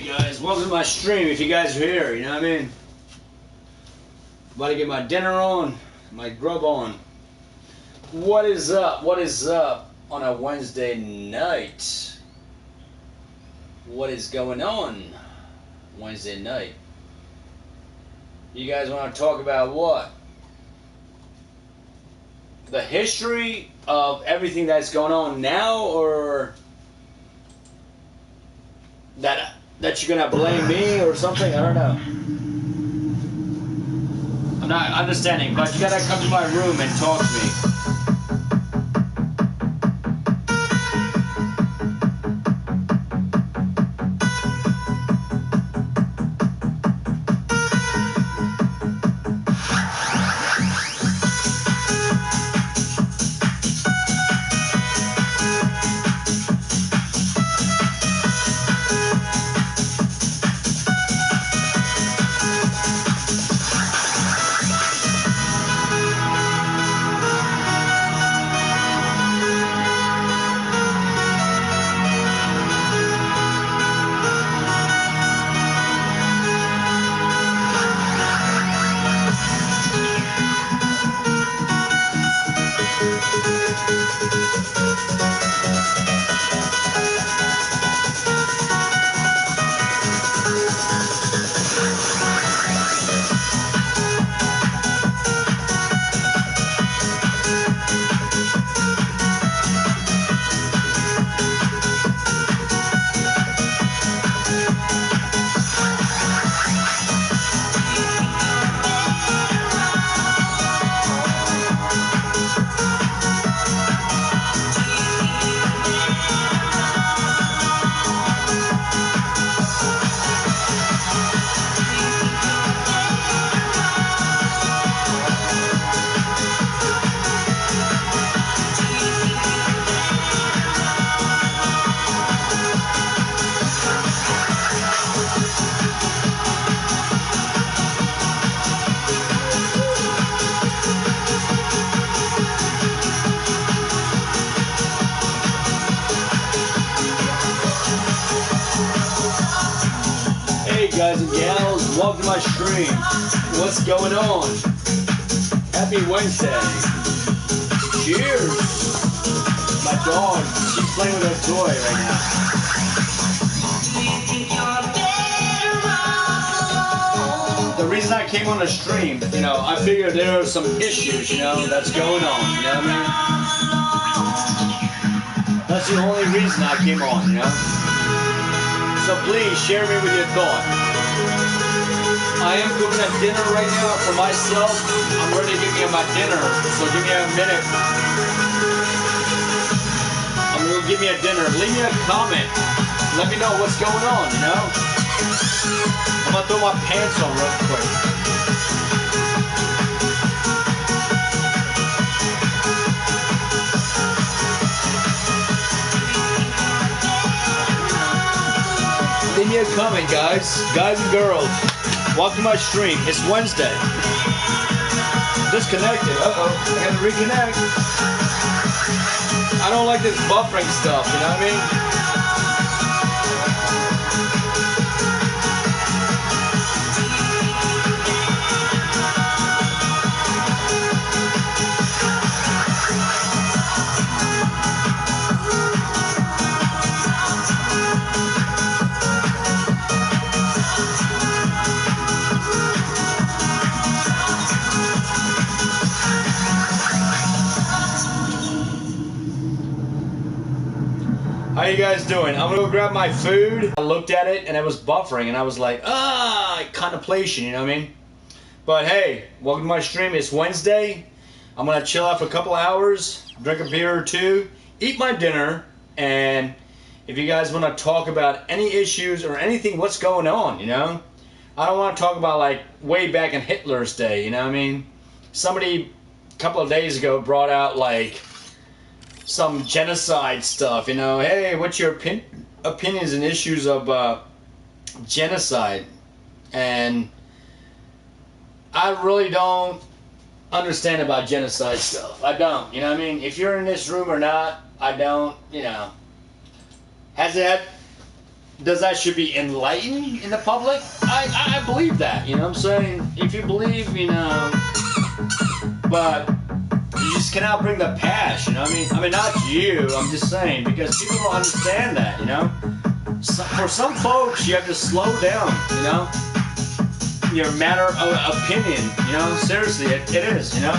Hey guys, welcome to my stream if you guys are here, you know what I mean? About to get my dinner on, my grub on. What is up? What is up on a Wednesday night? What is going on Wednesday night? You guys want to talk about what? The history of everything that's going on now, or that you're gonna blame me or something? I don't know. I'm not understanding, but you gotta come to my room and talk to me. Guys and gals, welcome to my stream. What's going on? Happy Wednesday. Cheers. My dog, she's playing with her toy right now. The reason I came on the stream, you know, I figured there are some issues, you know, that's going on, you know what I mean? That's the only reason I came on, you know? So please share me with your thought. I am cooking a dinner right now for myself. I'm ready to get me my dinner, so give me a minute. I'm gonna give me a dinner. Leave me a comment. Let me know what's going on, you know? I'm gonna throw my pants on real quick. Leave me a comment, guys and girls. Welcome to my stream. It's Wednesday. Disconnected. Uh-oh. I gotta reconnect. I don't like this buffering stuff, you know what I mean? How you guys doing? I'm gonna go grab my food. I looked at it and it was buffering and I was like, contemplation, you know what I mean? But hey, welcome to my stream. It's Wednesday. I'm gonna chill out for a couple hours, drink a beer or two, eat my dinner, and if you guys wanna talk about any issues or anything, what's going on, you know? I don't wanna talk about like way back in Hitler's day, you know what I mean? Somebody a couple of days ago brought out like some genocide stuff, you know. Hey, what's your opinions and issues of genocide? And I really don't understand about genocide stuff. I don't, you know what I mean? If you're in this room or not, I don't, you know. Has it does that should be enlightened in the public? I believe that, you know what I'm saying? If you believe, you know, but you just cannot bring the past, you know what I mean? I mean, not you, I'm just saying, because people don't understand that, you know? For some folks, you have to slow down, you know? Your matter of opinion, you know? Seriously, it is, you know?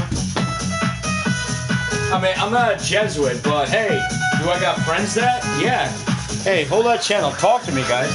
I mean, I'm not a Jesuit, but hey, do I got friends that? Yeah. Hey, hold that channel. Talk to me, guys.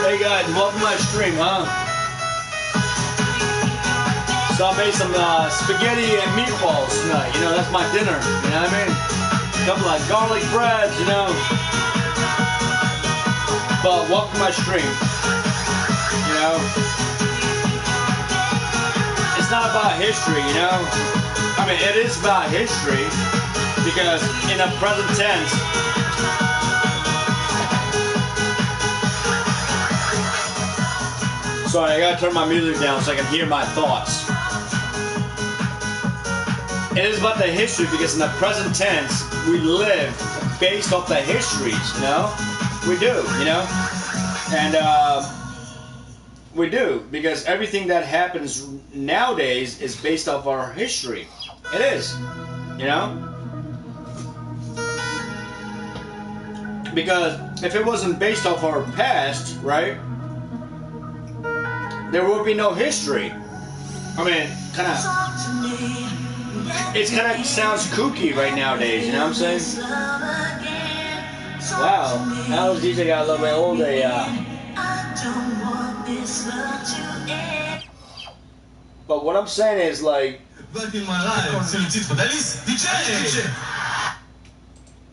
Hey guys, welcome to my stream, huh? So I made some spaghetti and meatballs tonight. You know, that's my dinner. You know what I mean? A couple of garlic breads, you know. But welcome to my stream. You know, it's not about history. You know, I mean, it is about history because in the present tense. Sorry, I gotta turn my music down so I can hear my thoughts. It is about the history because in the present tense, we live based off the histories, you know? We do, you know? And we do, because everything that happens nowadays is based off our history. It is, you know? Because if it wasn't based off our past, right? There will be no history. I mean, it kind of sounds kooky right nowadays, you know what I'm saying? Wow, how does DJ got a little bit older, yeah. But what I'm saying is like...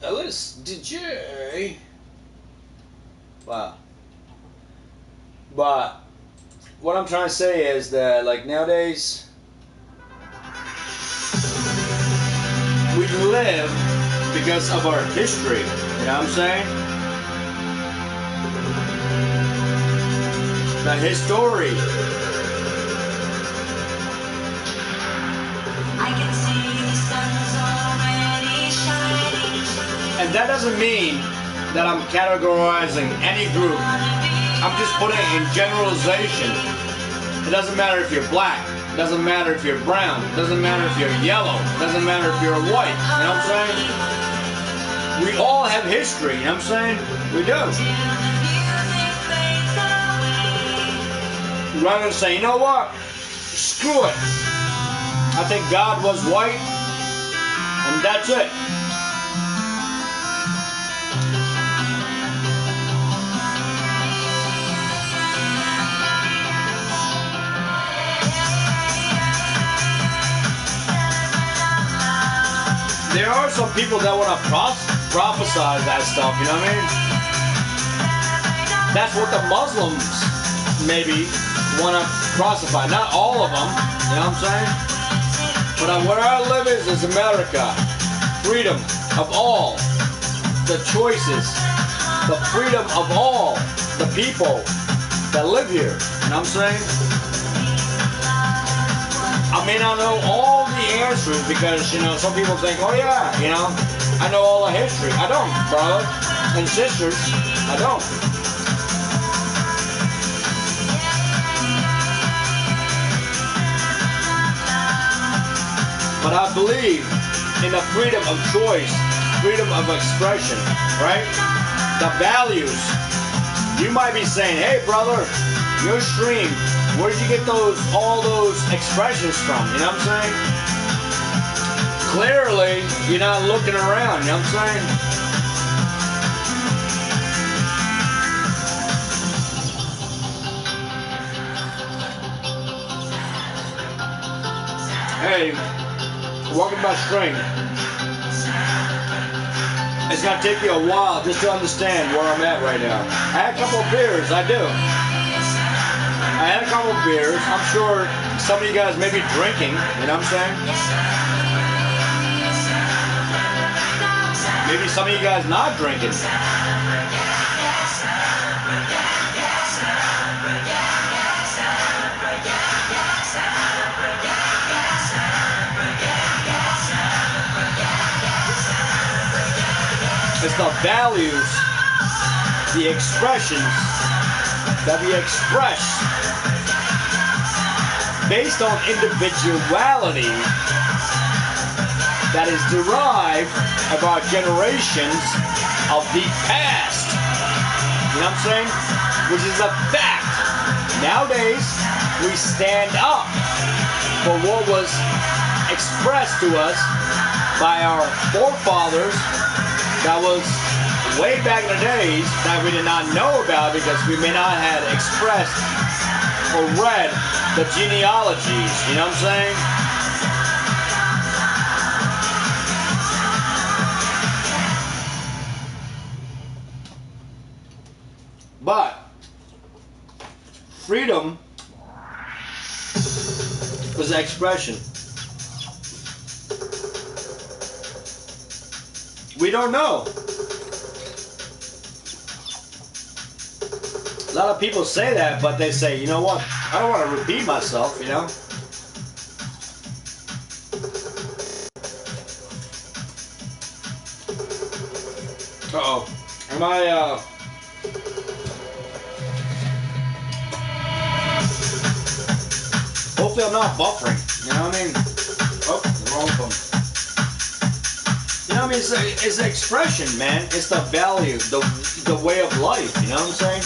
Alice, DJ? Wow. But... what I'm trying to say is that, like, nowadays, we live because of our history, you know what I'm saying? The history. I can see the sun's already shining. And that doesn't mean that I'm categorizing any group. I'm just putting it in generalization. It doesn't matter if you're black. It doesn't matter if you're brown. It doesn't matter if you're yellow. It doesn't matter if you're white. You know what I'm saying? We all have history. You know what I'm saying? We do. Rather than say, you know what? Screw it. I think God was white, and that's it. There are some people that want to prophesize that stuff, you know what I mean? That's what the Muslims maybe want to prophesy. Not all of them, you know what I'm saying? But where I live is America. freedom of all the choices, the freedom of all the people that live here. You know what I'm saying? I may not know all the answers because, you know, some people think, oh yeah, you know, I know all the history. I don't, brother and sisters. I don't. But I believe in the freedom of choice, freedom of expression, right? The values. You might be saying, hey brother, your stream, where did you get all those expressions from? You know what I'm saying? Clearly, you're not looking around, you know what I'm saying? Hey, welcome to my stream. It's gonna take you a while just to understand where I'm at right now. I had a couple of beers, I do. I had a couple of beers. I'm sure some of you guys may be drinking, you know what I'm saying? Maybe some of you guys not drinking. It's the values, the expressions that we express based on individuality that is derived of our generations of the past. You know what I'm saying? Which is a fact. Nowadays, we stand up for what was expressed to us by our forefathers. That was way back in the days that we did not know about because we may not have expressed or read the genealogies, you know what I'm saying? But freedom was an expression. We don't know. A lot of people say that, but they say, you know what? I don't want to repeat myself, you know? Uh-oh. Am I, hopefully I'm not buffering, you know what I mean? Oh, the wrong phone. You know what I mean? It's an expression, man. It's the value, the way of life, you know what I'm saying?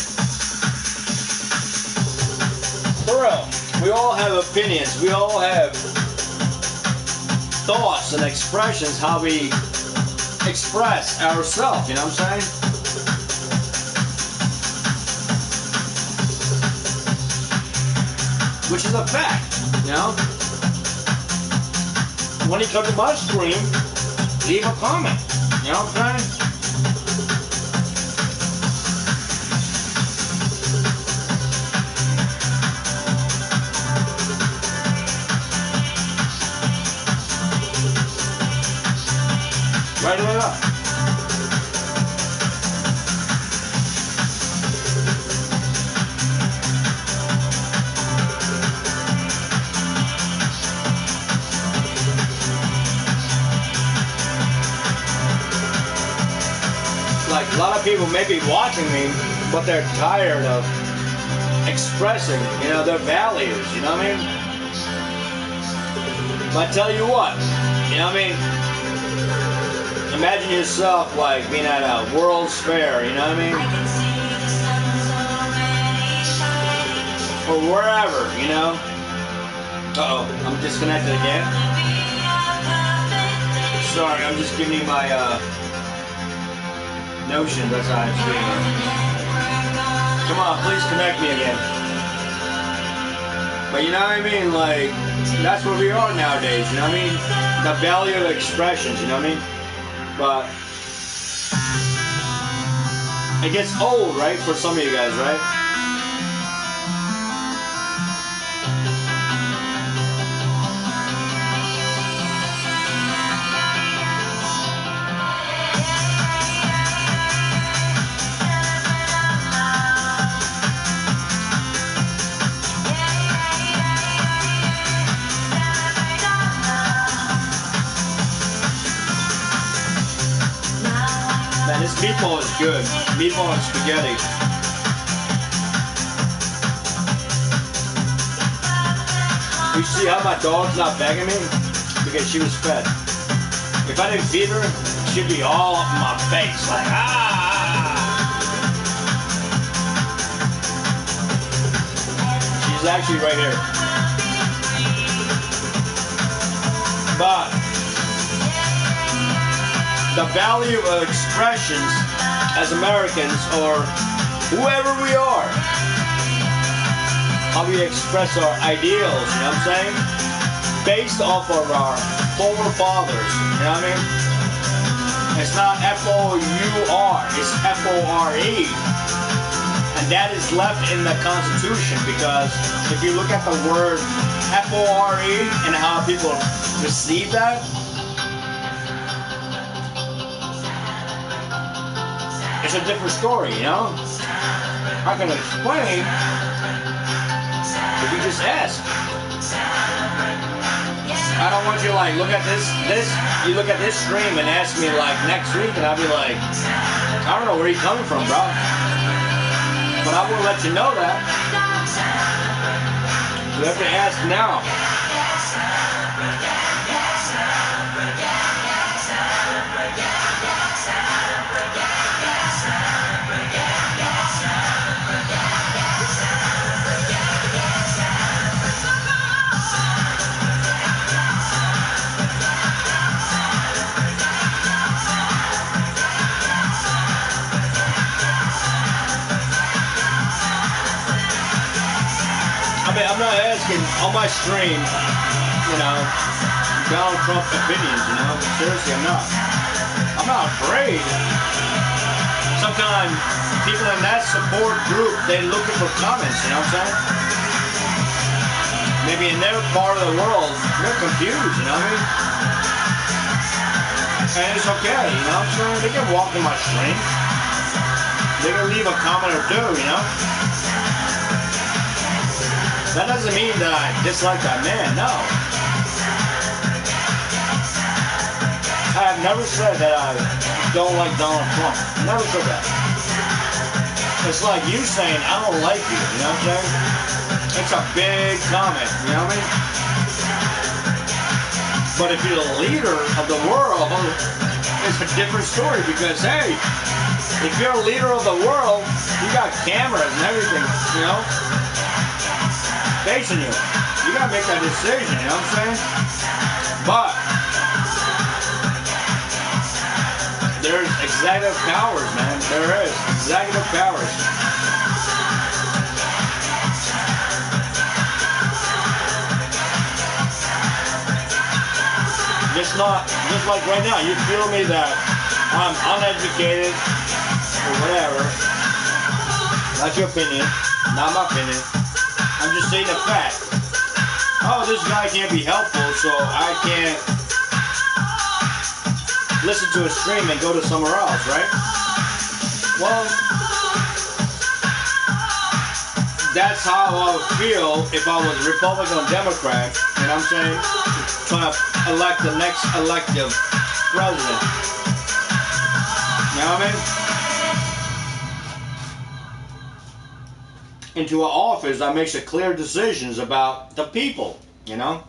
For real. We all have opinions. We all have thoughts and expressions, how we express ourselves, you know what I'm saying? Which is a fact, you know? When you come to my stream, leave a comment, you know what I'm saying? Right away up. Like a lot of people may be watching me, but they're tired of expressing, you know, their values, you know what I mean? But I tell you what, you know what I mean? Imagine yourself like being at a World's Fair, you know what I mean? Or wherever, you know? Uh-oh, I'm disconnected again. Sorry, I'm just giving you my notion, that's how I'm speaking. Come on, please connect me again. But you know what I mean? Like, that's where we are nowadays, you know what I mean? The value of expressions, you know what I mean? But it gets old, right? For some of you guys, right? Man, this meatball is good. Meatball and spaghetti. You see how my dog's not begging me? Because she was fed. If I didn't feed her, she'd be all up in my face, like, ah! She's actually right here. But the value of expressions as Americans, or whoever we are, how we express our ideals, you know what I'm saying? Based off of our forefathers, you know what I mean? It's not F-O-U-R, it's F-O-R-E. And that is left in the Constitution, because if you look at the word F-O-R-E and how people receive that, it's a different story, you know? I can explain if you just ask. I don't want you to like look at this, you look at this stream and ask me like next week, and I'll be like, I don't know where you're coming from, bro. But I will let you know that. You have to ask now. I'm not asking on my stream, you know, Donald Trump opinions, you know. Seriously, I'm not. I'm not afraid. Sometimes people in that support group, they're looking for comments, you know what I'm saying? Maybe in their part of the world, they're confused, you know what I mean? And it's okay, you know what I'm saying? They can walk in my stream. They can leave a comment or two, you know? That doesn't mean that I dislike that man, no. I have never said that I don't like Donald Trump. Never said that. It's like you saying, I don't like you, you know what I'm saying? It's a big comment, you know what I mean? But if you're the leader of the world, it's a different story, because, hey, if you're a leader of the world, you got cameras and everything, you know? Facing you. You gotta make that decision, you know what I'm saying? But there's executive powers, man. There is executive powers. Just like right now, you feel me that I'm uneducated or whatever. That's your opinion, not my opinion. I'm just saying the fact. Oh, this guy can't be helpful, so I can't listen to a stream and go to somewhere else, right? Well, that's how I would feel if I was Republican or Democrat, you know what I'm saying? Trying to elect the next elective president. You know what I mean? Into an office that makes it clear decisions about the people, you know?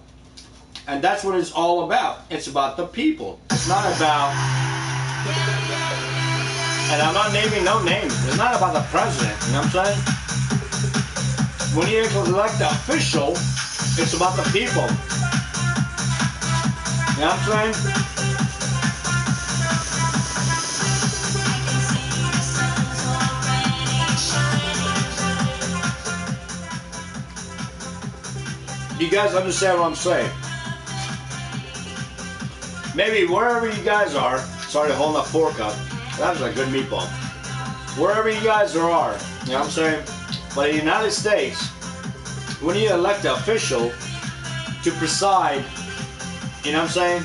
And that's what it's all about. It's about the people. It's not about, and I'm not naming no names, it's not about the president, you know what I'm saying? When you elect the official, it's about the people. You know what I'm saying? You guys understand what I'm saying? Maybe wherever you guys are, sorry to hold that fork up, that was a good meatball. Wherever you guys are, you know what I'm saying? But in the United States, when you elect an official to preside, you know what I'm saying?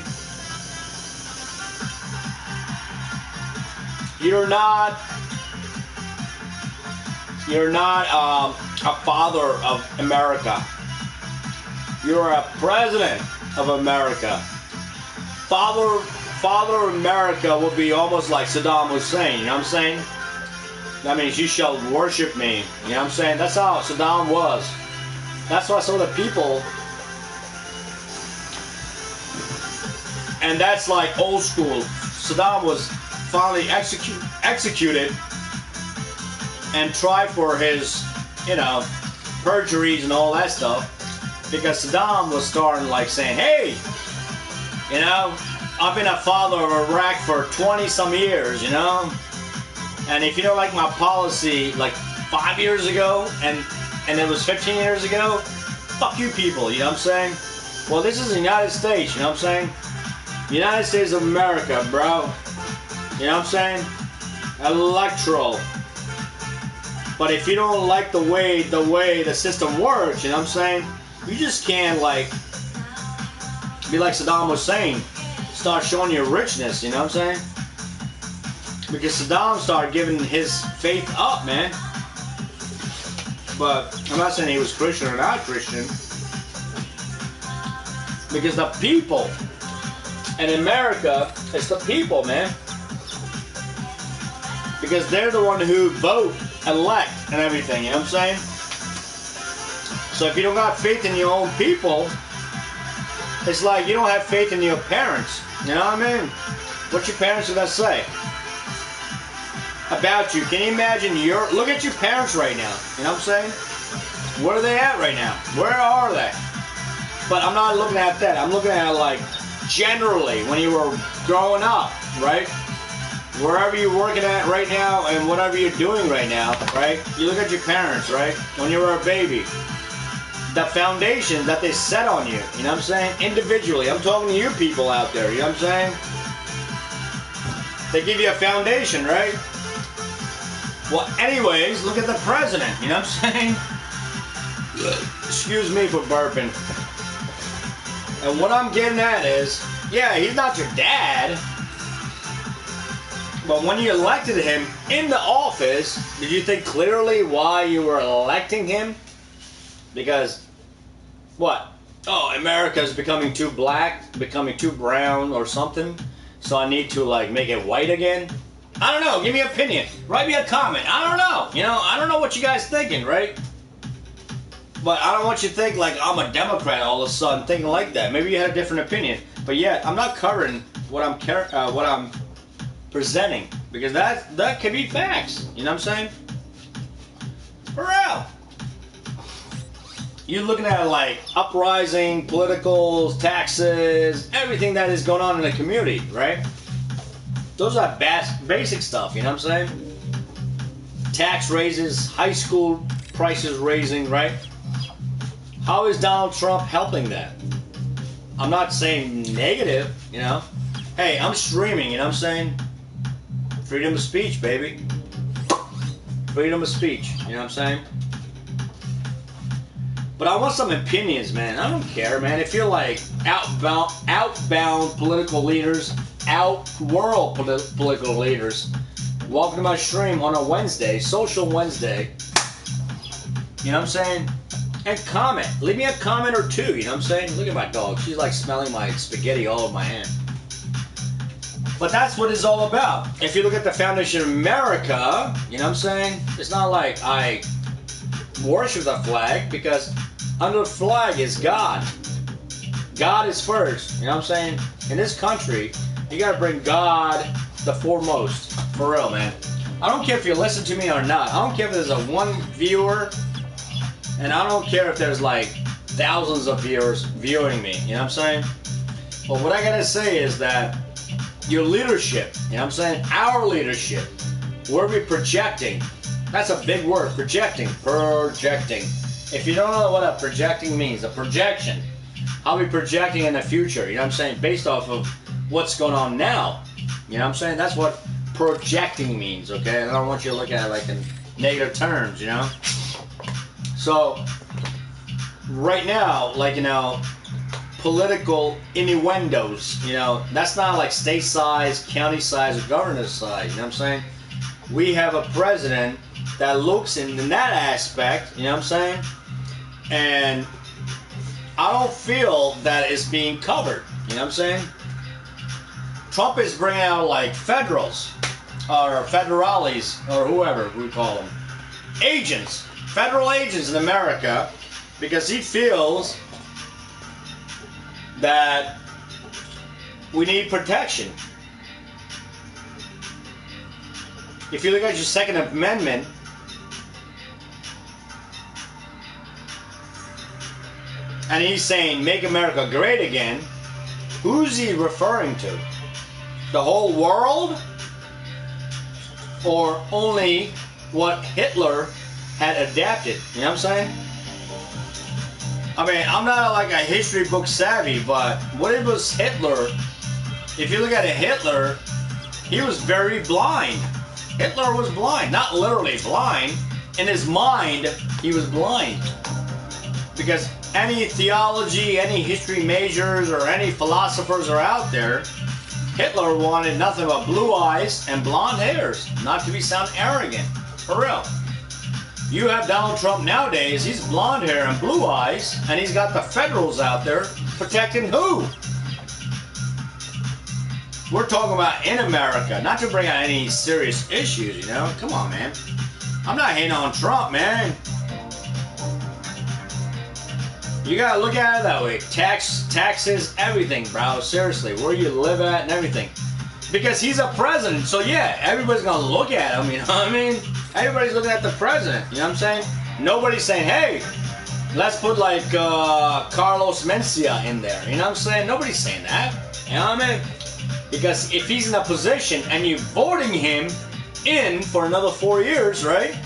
You're not a father of America. You're a president of America. Father father of America would be almost like Saddam Hussein, you know what I'm saying? That means you shall worship me, you know what I'm saying? That's how Saddam was. That's why some of the people, and that's like old school. Saddam was finally executed and tried for his, you know, perjuries and all that stuff, because Saddam was starting like saying, hey, you know, I've been a father of Iraq for 20 some years, you know, and if you don't like my policy like 5 years ago and it was 15 years ago, fuck you people, you know what I'm saying? Well, this is the United States, you know what I'm saying? United States of America, bro. You know what I'm saying? Electoral. But if you don't like the way the system works, you know what I'm saying? You just can't like be like Saddam Hussein, start showing your richness, you know what I'm saying? Because Saddam started giving his faith up, man. But I'm not saying he was Christian or not Christian. Because the people in America, it's the people, man. Because they're the one who vote, elect, and everything, you know what I'm saying? So if you don't got faith in your own people, it's like you don't have faith in your parents, you know what I mean? What your parents are gonna say about you. Can you imagine look at your parents right now, you know what I'm saying? Where are they at right now? Where are they? But I'm not looking at that. I'm looking at like generally when you were growing up, right? Wherever you're working at right now and whatever you're doing right now, right? You look at your parents, right? When you were a baby. The foundation that they set on you, you know what I'm saying? Individually. I'm talking to you people out there, you know what I'm saying? They give you a foundation, right? Well, anyways, look at the president, you know what I'm saying? Excuse me for burping. And what I'm getting at is, yeah, he's not your dad. But when you elected him in the office, did you think clearly why you were electing him? Because, what? Oh, America's becoming too black, becoming too brown or something, so I need to, like, make it white again? I don't know. Give me an opinion. Write me a comment. I don't know. You know, I don't know what you guys thinking, right? But I don't want you to think like I'm a Democrat all of a sudden thinking like that. Maybe you had a different opinion. But yeah, I'm not covering what I'm presenting, because that could be facts. You know what I'm saying? For real. You're looking at like uprising, politicals, taxes, everything that is going on in the community, right? Those are basic stuff, you know what I'm saying? Tax raises, high school prices raising, right? How is Donald Trump helping that? I'm not saying negative, you know? Hey, I'm streaming, you know what I'm saying? Freedom of speech, baby. Freedom of speech, you know what I'm saying? But I want some opinions, man. I don't care, man. If you're like outbound political leaders, out-world political leaders, welcome to my stream on a Wednesday, Social Wednesday. You know what I'm saying? And comment. Leave me a comment or two, you know what I'm saying? Look at my dog. She's like smelling my spaghetti all over my hand. But that's what it's all about. If you look at the Foundation of America, you know what I'm saying? It's not like I worship the flag, because under the flag is God. God is first, you know what I'm saying? In this country, you gotta bring God the foremost. For real, man. I don't care if you listen to me or not. I don't care if there's a one viewer, and I don't care if there's like thousands of viewers viewing me, you know what I'm saying? But what I gotta say is that your leadership, you know what I'm saying? Our leadership, we're projecting. That's a big word, projecting. Projecting. If you don't know what a projecting means, a projection. How are we projecting in the future, you know what I'm saying? Based off of what's going on now. You know what I'm saying? That's what projecting means, okay? I don't want you to look at it like in negative terms, you know? So, right now, like, you know, political innuendos, you know, that's not like state size, county size, or governor size, you know what I'm saying? We have a president that looks in that aspect, you know what I'm saying? And I don't feel that it's being covered, you know what I'm saying? Trump is bringing out like federals or federales or whoever we call them, agents, federal agents in America, because he feels that we need protection. If you look at your Second Amendment, and he's saying make America great again, who's he referring to? The whole world? Or only what Hitler had adapted? You know what I'm saying? I mean, I'm not like a history book savvy, but what it was Hitler, if you look at it, Hitler, he was very blind. Hitler was blind, not literally blind. In his mind, he was blind. Because any theology, any history majors, or any philosophers are out there, Hitler wanted nothing but blue eyes and blonde hairs. Not to be sound arrogant. For real. You have Donald Trump nowadays, he's blonde hair and blue eyes, and he's got the federals out there protecting who? We're talking about in America, not to bring out any serious issues, you know? Come on, man. I'm not hating on Trump, man. You gotta look at it that way. Taxes, everything, bro. Seriously, where you live at and everything. Because he's a president, so yeah, everybody's gonna look at him, you know what I mean? Everybody's looking at the president, you know what I'm saying? Nobody's saying, hey, let's put like Carlos Mencia in there, you know what I'm saying? Nobody's saying that, you know what I mean? Because if he's in a position and you're voting him in for another 4 years, right?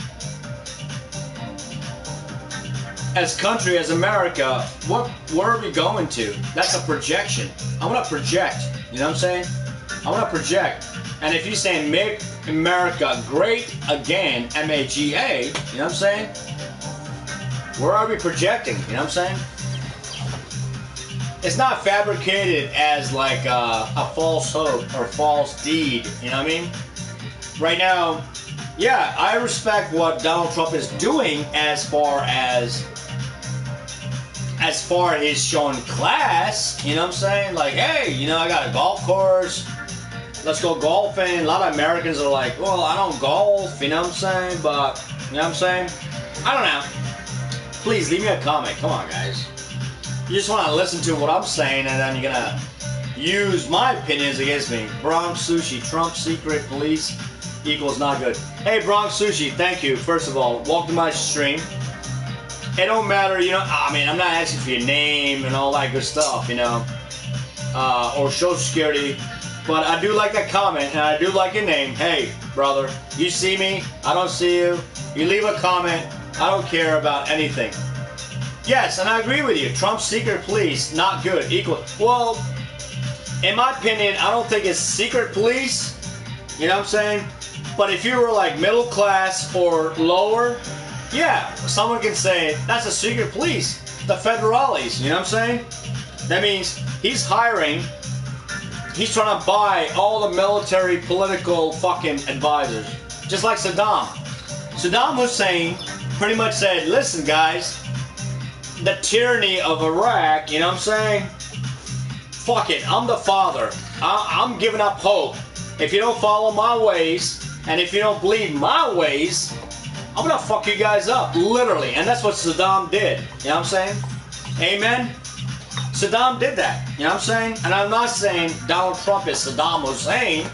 As country, as America, where are we going to? That's a projection. I want to project, you know what I'm saying? I want to project. And if you're saying make America great again, M-A-G-A, you know what I'm saying? Where are we projecting, you know what I'm saying? It's not fabricated as like a false hope or false deed, you know what I mean? Right now, yeah, I respect what Donald Trump is doing as far as he's showing class, you know what I'm saying? Like, hey, you know, I got a golf course, let's go golfing. A lot of Americans are like, well, I don't golf, you know what I'm saying? But, you know what I'm saying? I don't know. Please, leave me a comment. Come on, guys. You just want to listen to what I'm saying, and then you're going to use my opinions against me. Bronx Sushi, Trump secret police equals not good. Hey, Bronx Sushi, thank you. First of all, welcome to my stream. It don't matter, you know, I mean, I'm not asking for your name and all that good stuff, you know, or social security, but I do like that comment, and I do like your name. Hey, brother, you see me, I don't see you, you leave a comment, I don't care about anything. Yes, and I agree with you, Trump's secret police, not good, equal. Well, in my opinion, I don't think it's secret police, you know what I'm saying, but if you were like middle class or lower, yeah, someone can say, that's a secret police, the federales, you know what I'm saying? That means he's hiring, he's trying to buy all the military, political fucking advisors. Just like Saddam. Saddam Hussein pretty much said, listen guys, the tyranny of Iraq, you know what I'm saying? Fuck it, I'm the father. I'm giving up hope. If you don't follow my ways, and if you don't believe my ways, I'm gonna fuck you guys up, literally. And that's what Saddam did. You know what I'm saying? Amen? Saddam did that. You know what I'm saying? And I'm not saying Donald Trump is Saddam Hussein,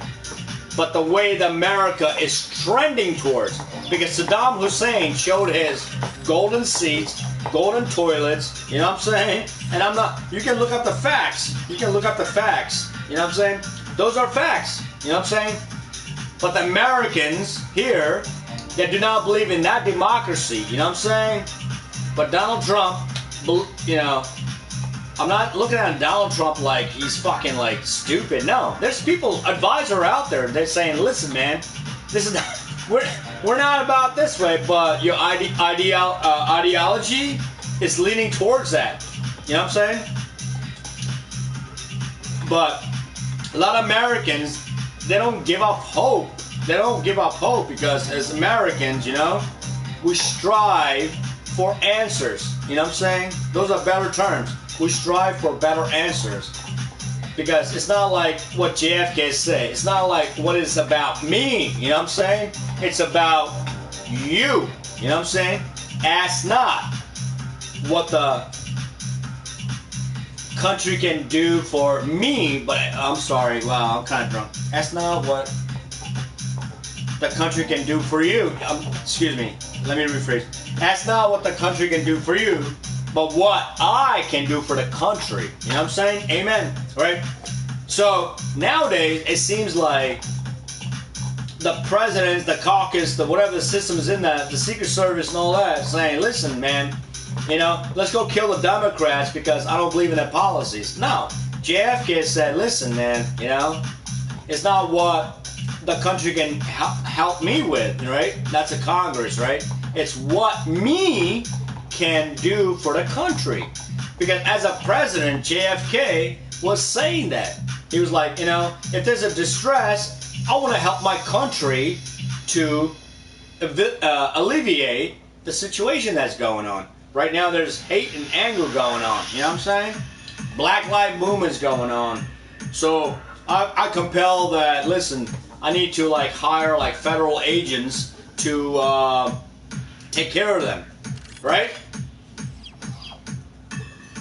but the way that America is trending towards. Because Saddam Hussein showed his golden seats, golden toilets, you know what I'm saying? And I'm not, you can look up the facts. You can look up the facts. You know what I'm saying? Those are facts. You know what I'm saying? But the Americans here, that do not believe in that democracy, you know what I'm saying? But Donald Trump, you know, I'm not looking at Donald Trump like he's fucking like stupid. No, there's people, advisor out there, they're saying, listen man, this is not, we're not about this way, but your ideology is leaning towards that. You know what I'm saying? But a lot of Americans, they don't give up hope. They don't give up hope because as Americans, you know, we strive for answers. You know what I'm saying? Those are better terms. We strive for better answers. Because it's not like what JFK said. It's not like what it's about me. You know what I'm saying? It's about you. You know what I'm saying? Ask not what the country can do for me, but I'm sorry. Wow, I'm kind of drunk. Ask not what the country can do for you. Excuse me. Let me rephrase. Ask not what the country can do for you, but what I can do for the country. You know what I'm saying? Amen. Right? So nowadays, it seems like the presidents, the caucus, the whatever the system is in that, the Secret Service and all that, saying, listen, man, you know, let's go kill the Democrats because I don't believe in their policies. No. JFK said, listen, man, you know, it's not what the country can help me with, right? That's a Congress, right? It's what me can do for the country. Because as a president, JFK was saying that. He was like, you know, if there's a distress, I want to help my country to alleviate the situation that's going on. Right now there's hate and anger going on. You know what I'm saying? Black Lives Movement's going on. So I compel that, listen, I need to like hire like federal agents to take care of them. Right?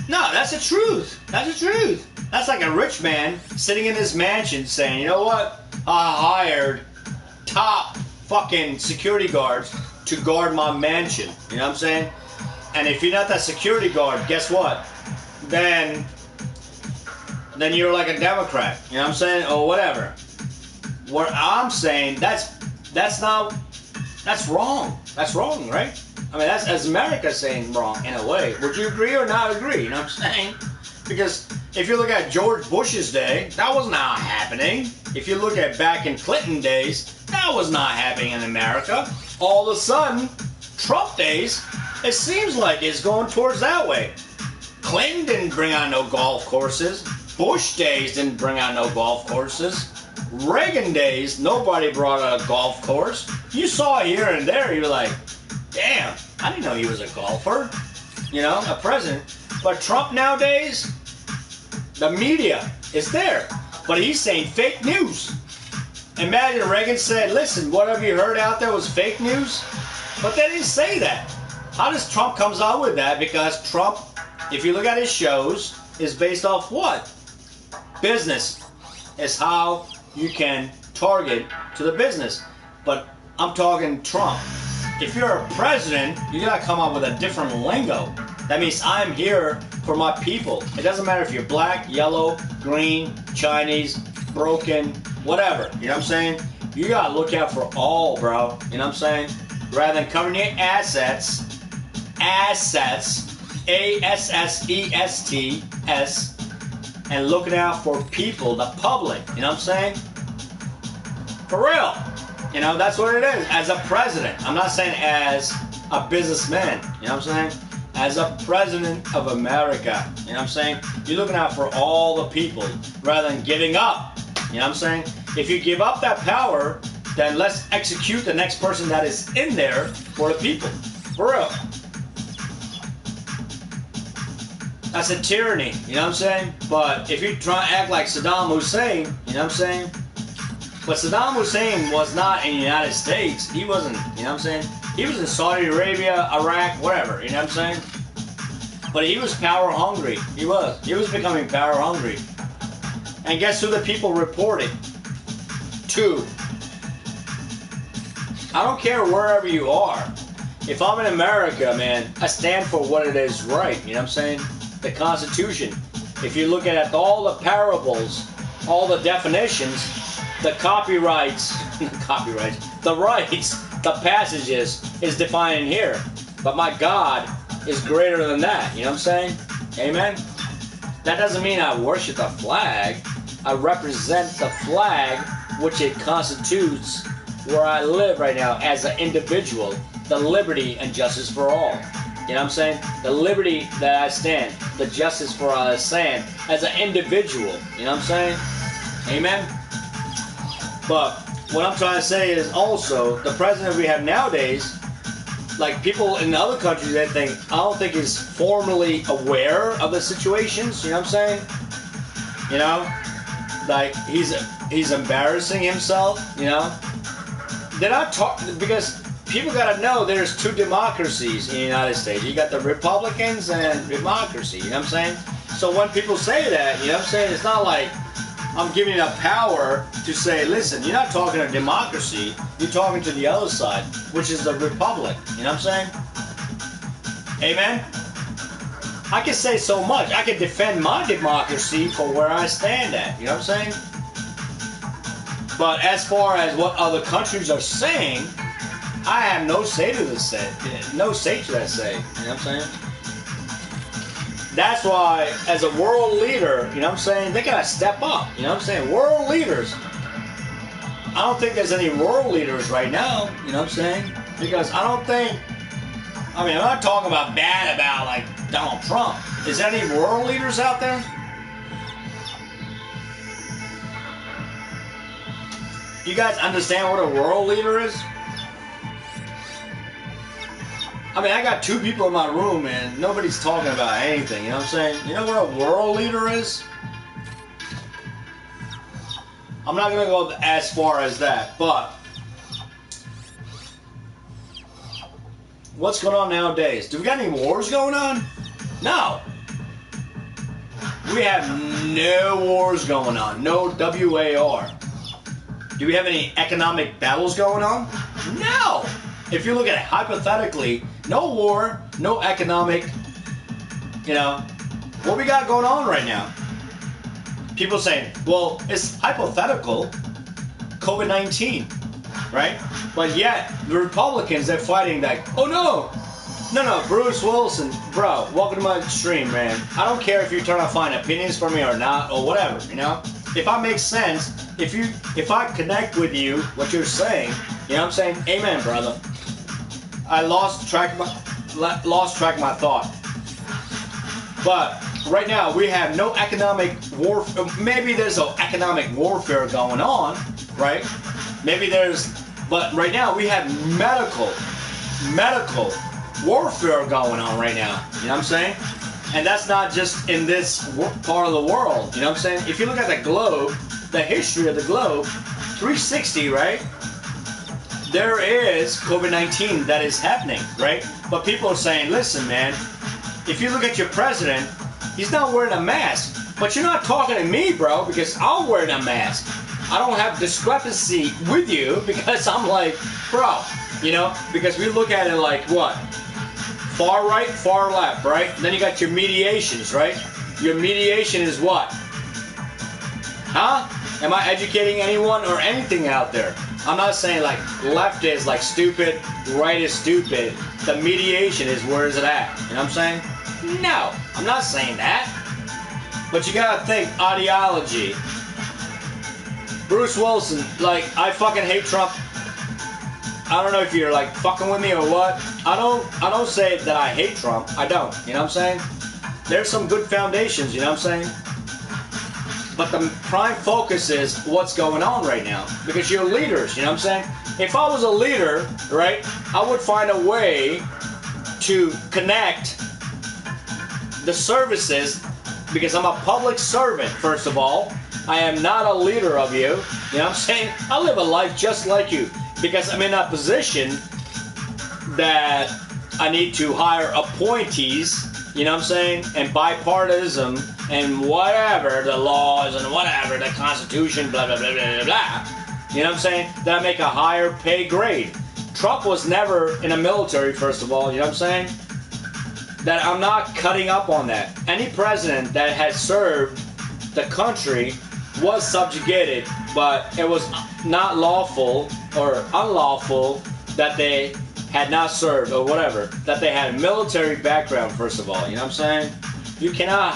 No, that's the truth. That's the truth. That's like a rich man sitting in his mansion saying, you know what? I hired top fucking security guards to guard my mansion. You know what I'm saying? And if you're not that security guard, guess what? Then you're like a Democrat. You know what I'm saying? Or whatever. What I'm saying, that's wrong. That's wrong, right? I mean, that's America saying wrong in a way. Would you agree or not agree? You know what I'm saying? Because if you look at George Bush's day, that was not happening. If you look at back in Clinton days, that was not happening in America. All of a sudden, Trump days, it seems like it's going towards that way. Clinton didn't bring out no golf courses. Bush days didn't bring out no golf courses. Reagan days, nobody brought out a golf course. You saw it here and there, you were like, damn, I didn't know he was a golfer. You know, a president. But Trump nowadays, the media is there. But he's saying fake news. Imagine Reagan said, listen, whatever you heard out there was fake news. But they didn't say that. How does Trump comes out with that? Because Trump, if you look at his shows, is based off what? Business is how you can target to the business. But I'm talking Trump. If you're a president, you gotta come up with a different lingo. That means I'm here for my people. It doesn't matter if you're black, yellow, green, Chinese, broken, whatever. You know what I'm saying? You gotta look out for all, bro. You know what I'm saying? Rather than covering your assets, A-S-S-E-S-T-S, and looking out for people, the public. You know what I'm saying? For real. You know, that's what it is. As a president. I'm not saying as a businessman. You know what I'm saying? As a president of America. You know what I'm saying? You're looking out for all the people rather than giving up. You know what I'm saying? If you give up that power, then let's execute the next person that is in there for the people. For real. That's a tyranny. You know what I'm saying? But if you try to act like Saddam Hussein, you know what I'm saying? But Saddam Hussein was not in the United States. He wasn't, you know what I'm saying? He was in Saudi Arabia, Iraq, whatever, you know what I'm saying? But he was power hungry. He was. He was becoming power hungry. And guess who the people reported to? I don't care wherever you are. If I'm in America, man, I stand for what it is right, you know what I'm saying? The Constitution. If you look at all the parables, all the definitions, the copyrights, the rights, the passages is defined here. But my God is greater than that. You know what I'm saying? Amen? That doesn't mean I worship the flag. I represent the flag, which it constitutes where I live right now as an individual. The liberty and justice for all. You know what I'm saying? The liberty that I stand. The justice for all I stand as an individual. You know what I'm saying? Amen? But what I'm trying to say is also, the president we have nowadays, like people in other countries, I don't think is formally aware of the situations, you know what I'm saying? You know? like he's embarrassing himself, you know. They're not talking because people gotta know there's two democracies in the United States. You got the Republicans and democracy, you know what I'm saying? So when people say that, you know what I'm saying, it's not like I'm giving you power to say, listen, you're not talking to democracy, you're talking to the other side, which is the republic, you know what I'm saying? Amen? I can say so much. I can defend my democracy for where I stand at, you know what I'm saying? But as far as what other countries are saying, I have no say to this say, no say to that say, you know what I'm saying? That's why, as a world leader, you know what I'm saying, they gotta step up, you know what I'm saying? World leaders. I don't think there's any world leaders right now, you know what I'm saying? Because I don't think, I mean, I'm not talking about bad about like Donald Trump. Is there any world leaders out there? You guys understand what a world leader is? I mean, I got two people in my room and nobody's talking about anything, you know what I'm saying? You know what a world leader is? I'm not going to go as far as that, but what's going on nowadays? Do we got any wars going on? No. We have no wars going on. No WAR. Do we have any economic battles going on? No. If you look at it hypothetically, no war, no economic, you know, what we got going on right now? People saying, well, it's hypothetical, COVID-19, right? But yet, the Republicans, they're fighting like, oh no, Bruce Wilson, bro, welcome to my stream, man. I don't care if you're trying to find opinions for me or not, or whatever, you know? If I make sense, if I connect with you, what you're saying, you know what I'm saying? Amen, brother. I lost track of my thought. But right now we have no economic warfare. Maybe there's an economic warfare going on, right? Maybe there's, but right now we have medical warfare going on right now. You know what I'm saying? And that's not just in this part of the world. You know what I'm saying? If you look at the globe, the history of the globe, 360, right? There is COVID-19 that is happening, right? But people are saying, listen, man, if you look at your president, he's not wearing a mask. But you're not talking to me, bro, because I'm wearing a mask. I don't have discrepancy with you because I'm like, bro, you know, because we look at it like what? Far right, far left, right? Then you got your mediations, right? Your mediation is what? Huh? Am I educating anyone or anything out there? I'm not saying like left is like stupid, right is stupid. The mediation is where is it at? You know what I'm saying? No, I'm not saying that. But you gotta think ideology. Bruce Wilson, like I fucking hate Trump. I don't know if you're like fucking with me or what. I don't say that I hate Trump. I don't. You know what I'm saying? There's some good foundations, you know what I'm saying? But the prime focus is what's going on right now. Because you're leaders, you know what I'm saying? If I was a leader, right, I would find a way to connect the services because I'm a public servant, first of all. I am not a leader of you. You know what I'm saying? I live a life just like you because I'm in a position that I need to hire appointees, you know what I'm saying, and bipartisan and whatever the laws and whatever the Constitution, blah, blah, blah, blah, blah, blah. You know what I'm saying? That I make a higher pay grade. Trump was never in the military, first of all, you know what I'm saying? That I'm not cutting up on that. Any president that has served the country was subjugated, but it was not lawful or unlawful that they had not served or whatever, that they had a military background, first of all, you know what I'm saying? You cannot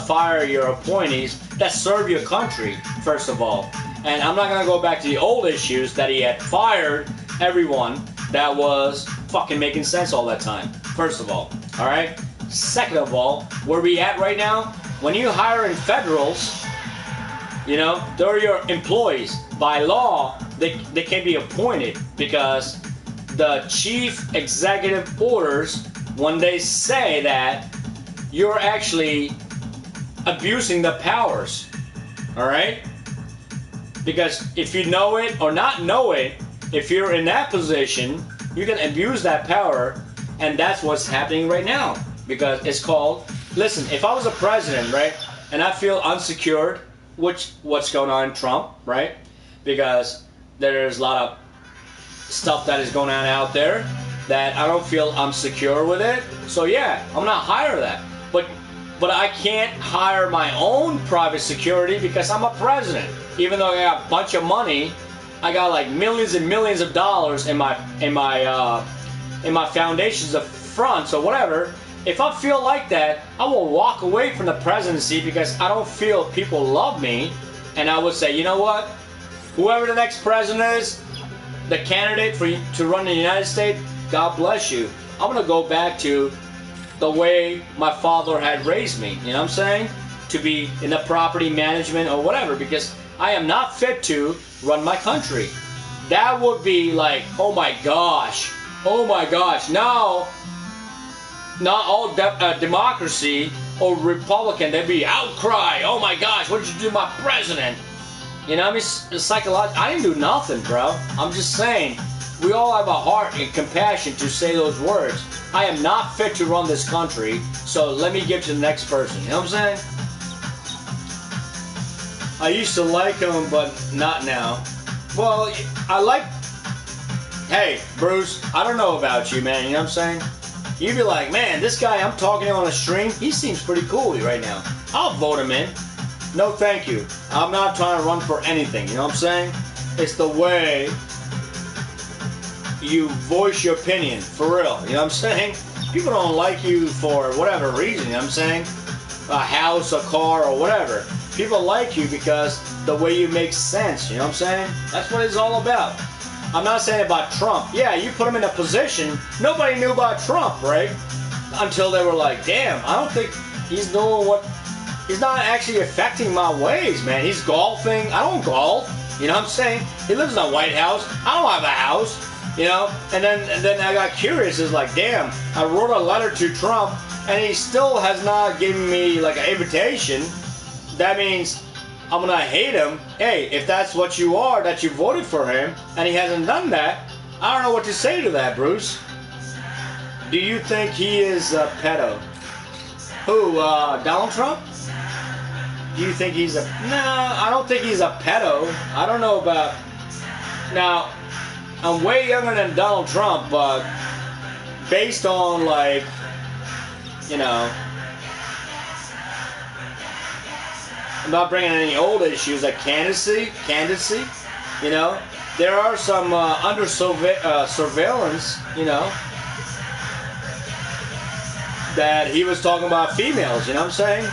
fire your appointees that serve your country, first of all. And I'm not going to go back to the old issues that he had fired everyone that was fucking making sense all that time, first of all. All right? Second of all, where we at right now, when you hire in federals, you know, they're your employees. By law, they can be appointed because the chief executive orders, when they say that, you're actually abusing the powers. All right? Because if you know it or not know it, if you're in that position, you can abuse that power, and that's what's happening right now. Because it's called, listen, if I was a president, right, and I feel unsecured, what's going on in Trump, right? Because there's a lot of stuff that is going on out there that I don't feel I'm secure with it. So yeah, I'm gonna hire that. But I can't hire my own private security because I'm a president. Even though I got a bunch of money, I got like millions and millions of dollars in my foundations of fronts or whatever. If I feel like that, I will walk away from the presidency because I don't feel people love me. And I would say, you know what? Whoever the next president is, the candidate to run the United States, God bless you. I'm going to go back to the way my father had raised me. You know what I'm saying? To be in the property management or whatever, because I am not fit to run my country. That would be like, oh my gosh. Now, not all democracy or Republican, they'd be outcry. Oh my gosh, what did you do to my president? You know, I mean, psychologically, I didn't do nothing, bro. I'm just saying, we all have a heart and compassion to say those words. I am not fit to run this country, so let me give to the next person. You know what I'm saying? I used to like him, but not now. Well, I like... Hey, Bruce, I don't know about you, man. You know what I'm saying? You'd be like, man, this guy I'm talking to on a stream, he seems pretty cool right now. I'll vote him in. No, thank you. I'm not trying to run for anything. You know what I'm saying? It's the way you voice your opinion, for real. You know what I'm saying? People don't like you for whatever reason, you know what I'm saying? A house, a car, or whatever. People like you because the way you make sense, you know what I'm saying? That's what it's all about. I'm not saying about Trump. Yeah, you put him in a position, nobody knew about Trump, right? Until they were like, damn, I don't think he's doing what... He's not actually affecting my ways, man. He's golfing. I don't golf. You know what I'm saying? He lives in a White House. I don't have a house. You know, and then I got curious. It's like, damn, I wrote a letter to Trump, and he still has not given me like an invitation. That means I'm gonna hate him. Hey, if that's what you are, that you voted for him, and he hasn't done that, I don't know what to say to that, Bruce. Do you think he is a pedo? Who, Donald Trump? Do you think he's a... No, I don't think he's a pedo. I don't know about... Now, I'm way younger than Donald Trump, but based on, like, you know... I'm not bringing any old issues like candidacy, you know? There are some under surveillance, you know, that he was talking about females, you know what I'm saying?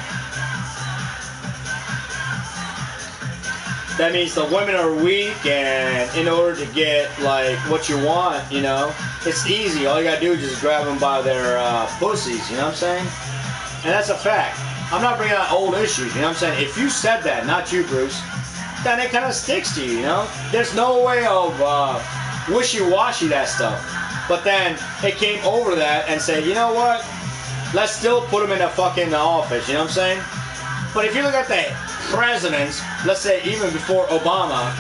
That means the women are weak, and in order to get, like, what you want, you know, it's easy. All you gotta do is just grab them by their pussies, you know what I'm saying? And that's a fact. I'm not bringing out old issues, you know what I'm saying? If you said that, not you, Bruce, then it kind of sticks to you, you know? There's no way of wishy-washy that stuff. But then it came over that and said, you know what? Let's still put him in a fucking office, you know what I'm saying? But if you look at the presidents, let's say even before Obama,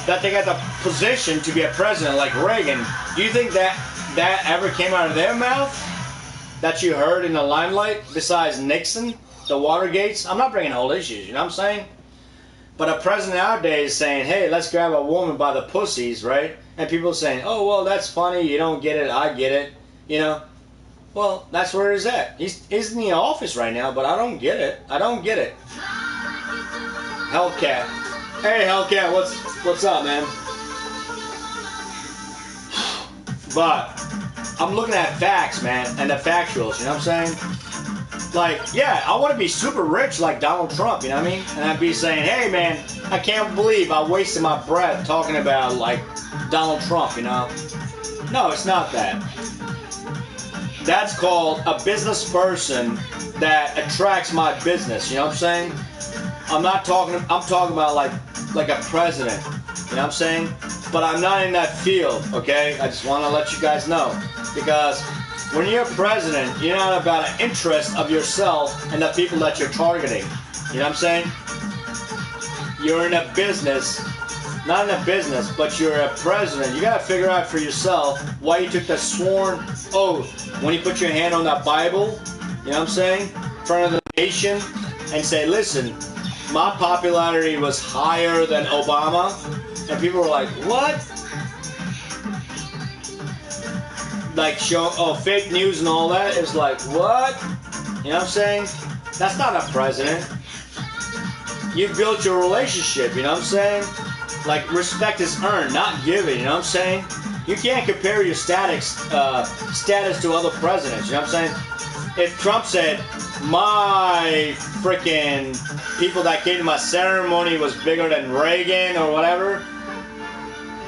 that they got the position to be a president like Reagan, do you think that ever came out of their mouth? That you heard in the limelight besides Nixon, the Watergates? I'm not bringing old issues, you know what I'm saying? But a president nowadays is saying, hey, let's grab a woman by the pussies, right? And people saying, oh, well, that's funny, you don't get it, I get it, you know? Well, that's where he's at. He's in the office right now, but I don't get it. I don't get it. Hellcat. Hey, Hellcat, what's up, man? But I'm looking at facts, man, and the factuals, you know what I'm saying? Like, yeah, I want to be super rich like Donald Trump, you know what I mean? And I'd be saying, hey, man, I can't believe I wasted my breath talking about, like, Donald Trump, you know? No, it's not that. That's called a business person that attracts my business, you know what I'm saying? I'm talking about like a president, you know what I'm saying? But I'm not in that field, okay? I just want to let you guys know. Because when you're president, you're not about an interest of yourself and the people that you're targeting. You know what I'm saying? You're in a business not in a business, but you're a president, you gotta figure out for yourself why you took that sworn oath when you put your hand on that Bible, you know what I'm saying, in front of the nation, and say, listen, my popularity was higher than Obama, and people were like, what? Like, fake news and all that is like, what? You know what I'm saying? That's not a president. You built your relationship, you know what I'm saying? Like, respect is earned, not given, you know what I'm saying? You can't compare your status to other presidents, you know what I'm saying? If Trump said, my freaking people that came to my ceremony was bigger than Reagan or whatever,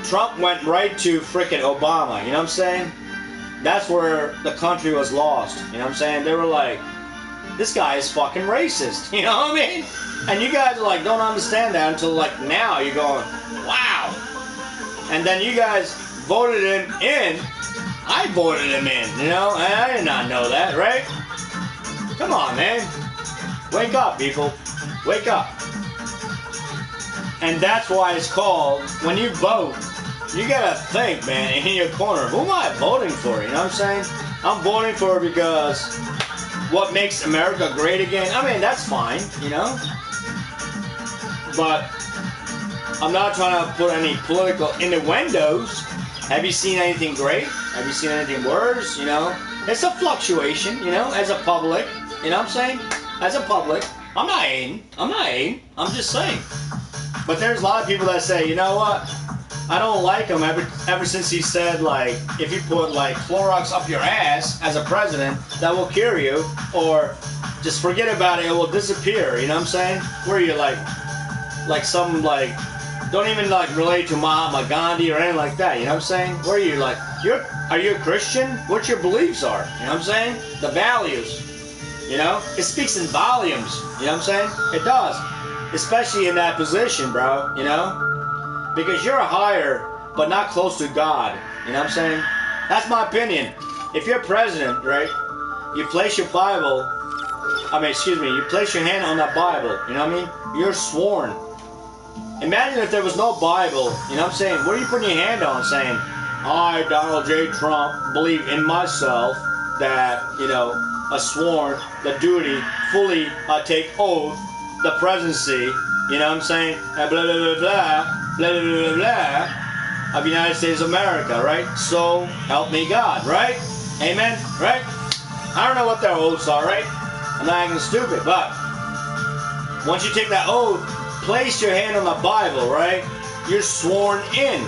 Trump went right to freaking Obama, you know what I'm saying? That's where the country was lost, you know what I'm saying? They were like, this guy is fucking racist, you know what I mean? And you guys like don't understand that until like now. You're going, wow. And then you guys voted him in. I voted him in, you know? And I did not know that, right? Come on, man. Wake up, people. Wake up. And that's why it's called, when you vote, you gotta think, man, in your corner, who am I voting for? You know what I'm saying? I'm voting for because what makes America great again? I mean, that's fine, you know? But I'm not trying to put any political innuendos. Have you seen anything great? Have you seen anything worse? You know? It's a fluctuation, you know, as a public. You know what I'm saying? As a public. I'm not hating. I'm just saying. But there's a lot of people that say, you know what? I don't like him ever since he said, like, if you put, like, Clorox up your ass as a president, that will cure you. Or just forget about it, it will disappear. You know what I'm saying? Where you're like some, like, don't even, like, relate to Mahatma Gandhi or anything like that. You know what I'm saying? Where are you, like, are you a Christian? What your beliefs are. You know what I'm saying? The values. You know? It speaks in volumes. You know what I'm saying? It does. Especially in that position, bro. You know? Because you're higher, but not close to God. You know what I'm saying? That's my opinion. If you're president, right? You place your Bible. You place your hand on that Bible. You know what I mean? You're sworn. Imagine if there was no Bible. You know what I'm saying? What are you putting your hand on saying, I, Donald J. Trump, believe in myself that, you know, I sworn the duty, fully take oath, the presidency, you know what I'm saying? Blah, blah, blah, blah, blah, blah, blah, blah, of the United States of America, right? So, help me God, right? Amen, right? I don't know what their oaths are, right? I'm not acting stupid, but once you take that oath, place your hand on the Bible, right? You're sworn in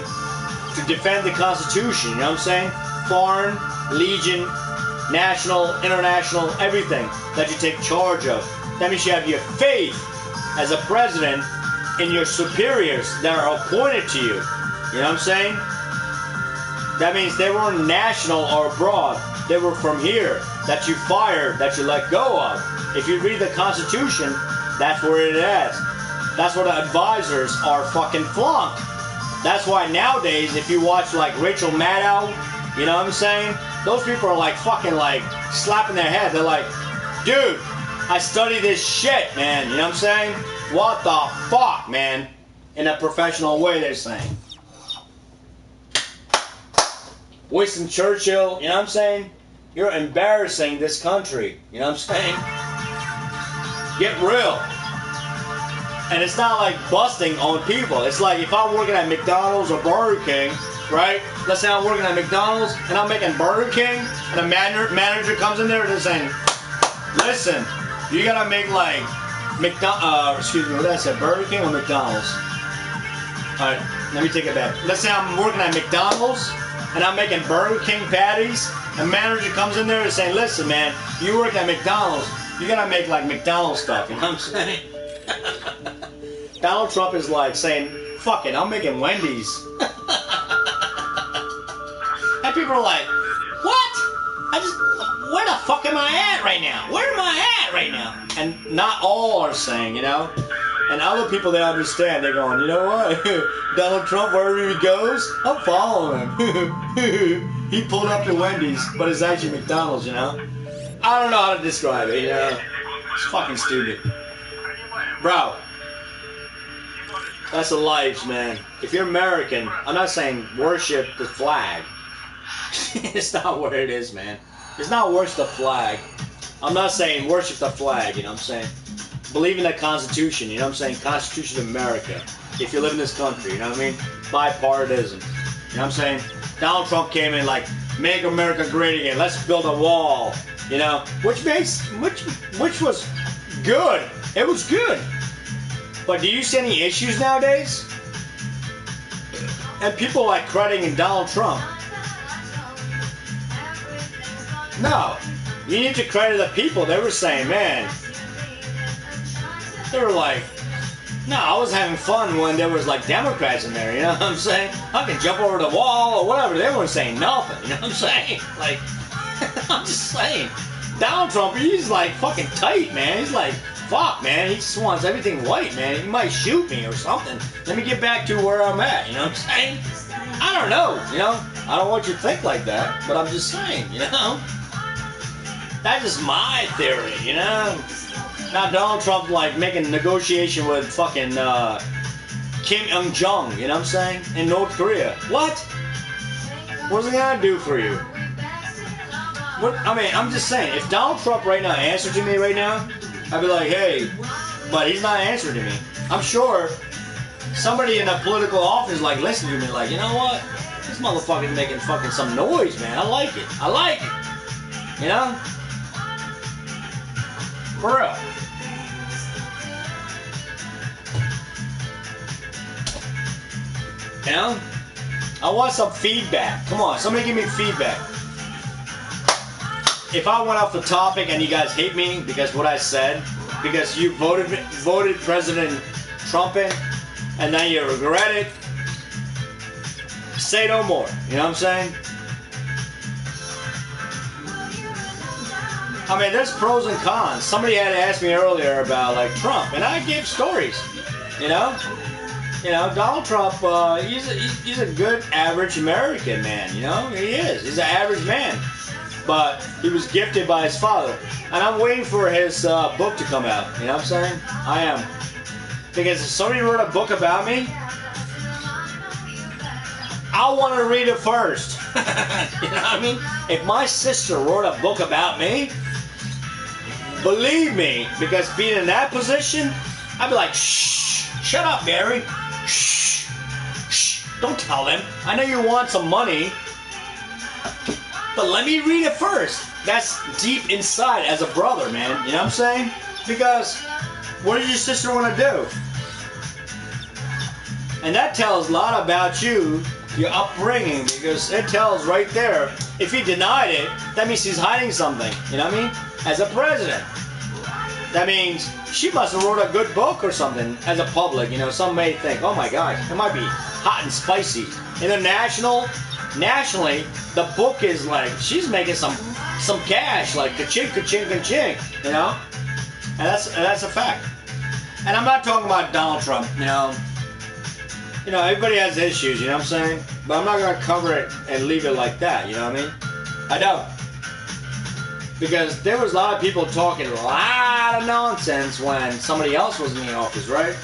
to defend the Constitution, you know what I'm saying? Foreign, legion, national, international, everything that you take charge of. That means you have your faith as a president in your superiors that are appointed to you. You know what I'm saying? That means they weren't national or abroad. They were from here, that you fired, that you let go of. If you read the Constitution, that's where it is. That's where the advisors are fucking flunked. That's why nowadays, if you watch like Rachel Maddow, you know what I'm saying? Those people are like fucking like slapping their head. They're like, dude, I study this shit, man. You know what I'm saying? What the fuck, man? In a professional way, they're saying. Winston Churchill, you know what I'm saying? You're embarrassing this country. You know what I'm saying? Get real. And it's not like busting on people. It's like if I'm working at McDonald's or Burger King, right? Let's say I'm working at McDonald's and I'm making Burger King, and a manager comes in there and is saying, listen, you gotta make like what did I say, Burger King or McDonald's? Alright, let me take it back. Let's say I'm working at McDonald's and I'm making Burger King patties, and manager comes in there and saying, listen man, you work at McDonald's, you gotta make like McDonald's stuff, you know what I'm saying? Donald Trump is like saying, fuck it, I'm making Wendy's. And people are like, what? Where the fuck am I at right now? Where am I at right now? And not all are saying, you know? And other people, they understand. They're going, you know what? Donald Trump, wherever he goes, I'm following him. He pulled up to Wendy's, but it's actually McDonald's, you know? I don't know how to describe it, you know? It's fucking stupid. Bro. That's the lives, man. If you're American, I'm not saying worship the flag. It's not what it is, man. It's not worship the flag. I'm not saying worship the flag, you know what I'm saying? Believe in the Constitution, you know what I'm saying? Constitution of America. If you live in this country, you know what I mean? Bipartisan. You know what I'm saying? Donald Trump came in like, make America great again. Let's build a wall. You know? Which was good. It was good. But do you see any issues nowadays? And people like crediting Donald Trump. No. You need to credit the people. They were saying, man, they were like, no, I was having fun when there was like Democrats in there, you know what I'm saying? I can jump over the wall or whatever. They weren't saying nothing, you know what I'm saying? Like, I'm just saying. Donald Trump, he's like fucking tight, man. He's like, fuck, man. He just wants everything white, man. He might shoot me or something. Let me get back to where I'm at, you know what I'm saying? I don't know, you know? I don't want you to think like that, but I'm just saying, you know? That's just my theory, you know? Now Donald Trump like making a negotiation with fucking Kim Jong-un, you know what I'm saying? In North Korea. What? What's it gonna do for you? What, I mean, I'm just saying, if Donald Trump right now answered to me right now, I'd be like, hey, but he's not answering to me. I'm sure somebody in a political office like listening to me like, you know what? This motherfucker's making fucking some noise, man. I like it. I like it. You know? For real. You know? I want some feedback. Come on, somebody give me feedback. If I went off the topic and you guys hate me because what I said, because you voted President Trump in, and then you regret it, say no more. You know what I'm saying? I mean, there's pros and cons. Somebody had asked me earlier about like Trump, and I gave stories. You know, Donald Trump. He's a good average American man. You know, he is. He's an average man, but he was gifted by his father, and I'm waiting for his book to come out. You know what I'm saying? I am, because if somebody wrote a book about me, I want to read it first. You know what I mean? If my sister wrote a book about me, believe me, because being in that position, I'd be like, shh, shut up, Mary. Shh, shh, don't tell them. I know you want some money, but let me read it first. That's deep inside as a brother, man. You know what I'm saying? Because what does your sister want to do? And that tells a lot about you, your upbringing, because it tells right there, if he denied it, that means he's hiding something. You know what I mean? As a president. That means she must have wrote a good book or something as a public. You know, some may think, oh my gosh, it might be hot and spicy. Nationally, the book is like, she's making some cash, like ka-ching, ka-ching, ka-ching, you know? And that's a fact. And I'm not talking about Donald Trump, you know. You know, everybody has issues, you know what I'm saying? But I'm not going to cover it and leave it like that, you know what I mean? I don't. Because there was a lot of people talking a lot of nonsense when somebody else was in the office, right?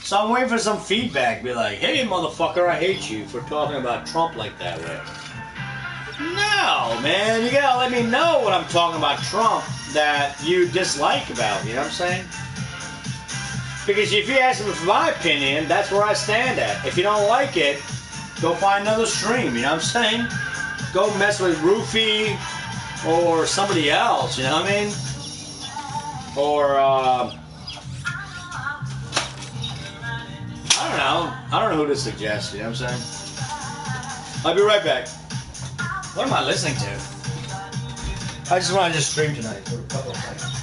So I'm waiting for some feedback. Be like, hey, motherfucker, I hate you for talking about Trump like that way. No, man, you gotta let me know what I'm talking about Trump that you dislike about, you know what I'm saying? Because if you ask me for my opinion, that's where I stand at. If you don't like it, go find another stream, you know what I'm saying? Go mess with Roofy or somebody else, you know what I mean? Or, I don't know who to suggest, you know what I'm saying? I'll be right back. What am I listening to? I just want to stream tonight for a couple of seconds.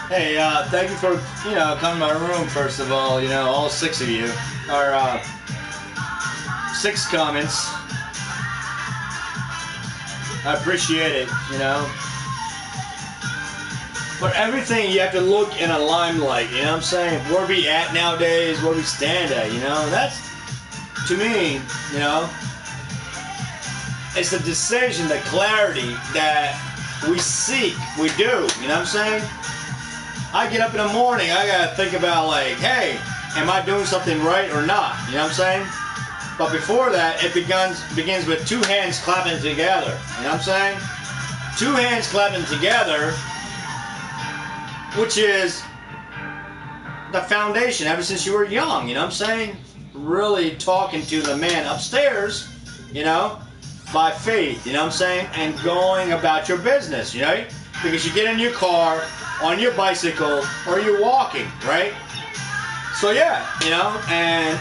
Hey, thank you for, coming to my room, first of all, all 6 of you. Or, 6 comments. I appreciate it. For everything, you have to look in a limelight, you know what I'm saying? Where we at nowadays, where we stand at, That's, to me, it's the decision, the clarity that we seek, we do, you know what I'm saying? I get up in the morning, I gotta think about like, hey, am I doing something right or not? You know what I'm saying? But before that, it begins with 2 hands clapping together. You know what I'm saying? 2 hands clapping together, which is the foundation ever since you were young. You know what I'm saying? Really talking to the man upstairs, by faith. You know what I'm saying? And going about your business, Because you get in your car, on your bicycle, or you're walking, right? So yeah, and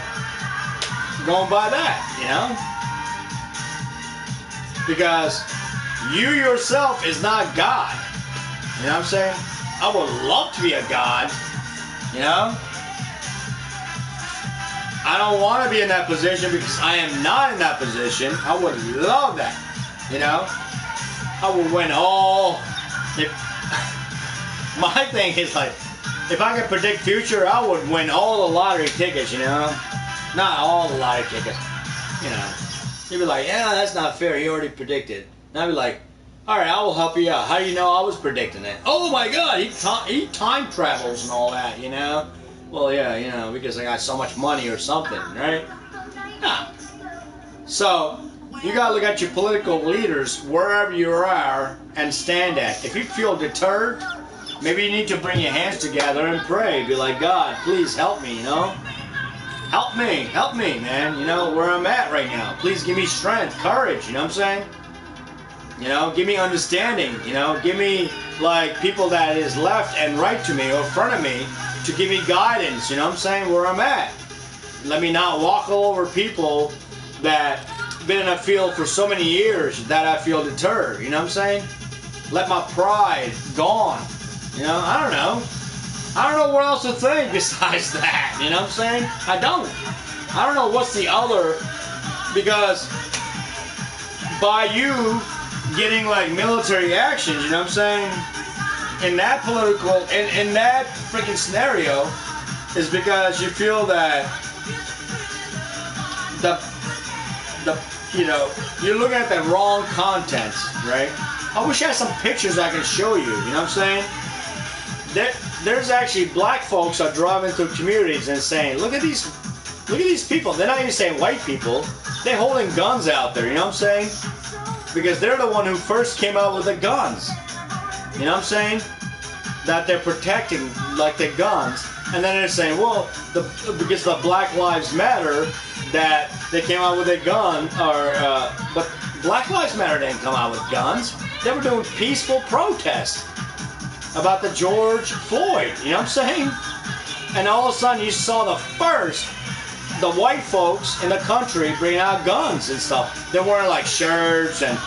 going by that, Because you yourself is not God. You know what I'm saying? I would love to be a God, I don't want to be in that position because I am not in that position. I would love that, I would win all. My thing is like, if I could predict future, I would win all the lottery tickets, Not all the lottery tickets, You'd be like, yeah, that's not fair. He already predicted. And I'd be like, all right, I will help you out. How do you know I was predicting it? Oh my God, he time travels and all that, Well, yeah, because I got so much money or something, right? Yeah. So, you gotta look at your political leaders wherever you are and stand at. If you feel deterred, maybe you need to bring your hands together and pray. Be like, God, please help me, Help me, man, where I'm at right now. Please give me strength, courage, you know what I'm saying? Give me understanding, give me, like, people that is left and right to me or in front of me to give me guidance, you know what I'm saying, where I'm at. Let me not walk all over people that been in a field for so many years that I feel deterred, you know what I'm saying? Let my pride gone, I don't know. I don't know what else to think besides that, you know what I'm saying? I don't know what's the other, because by you getting like military actions, you know what I'm saying? In that political, in that freaking scenario, is because you feel that you're looking at the wrong content, right? I wish I had some pictures I can show you, you know what I'm saying? There's actually black folks are driving through communities and saying, look at these people. They're not even saying white people. They're holding guns out there, you know what I'm saying? Because they're the one who first came out with the guns. You know what I'm saying? That they're protecting, like, the guns. And then they're saying, well, because the Black Lives Matter, that they came out with a gun, but Black Lives Matter didn't come out with guns. They were doing peaceful protest about the George Floyd, you know what I'm saying? And all of a sudden you saw the white folks in the country bringing out guns and stuff. They're wearing like shirts and,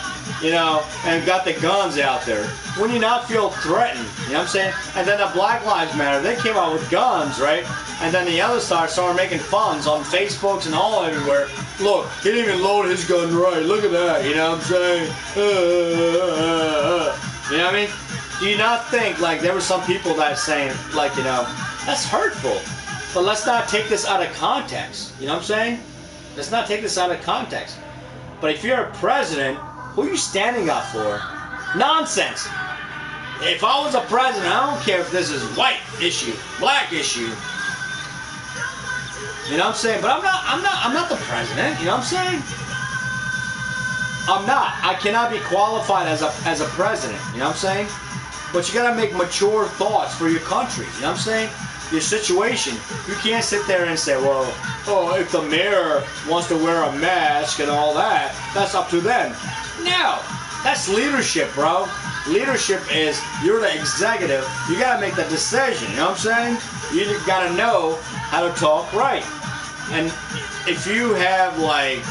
and got the guns out there. When you not feel threatened, you know what I'm saying? And then the Black Lives Matter, they came out with guns, right? And then the other side started making funs on Facebooks and all everywhere. Look, he didn't even load his gun right. Look at that, you know what I'm saying? You know what I mean? Do you not think, like, there were some people that saying, like, that's hurtful. But let's not take this out of context. You know what I'm saying? Let's not take this out of context. But if you're a president, who are you standing up for? Nonsense. If I was a president, I don't care if this is white issue, black issue. You know what I'm saying? But I'm not the president. You know what I'm saying? I'm not. I cannot be qualified as a president. You know what I'm saying? But you gotta make mature thoughts for your country. You know what I'm saying? Your situation. You can't sit there and say, well, if the mayor wants to wear a mask and all that, that's up to them. No, that's leadership, bro. Leadership is, you're the executive. You gotta make the decision. You know what I'm saying? You gotta know how to talk right. And if you have like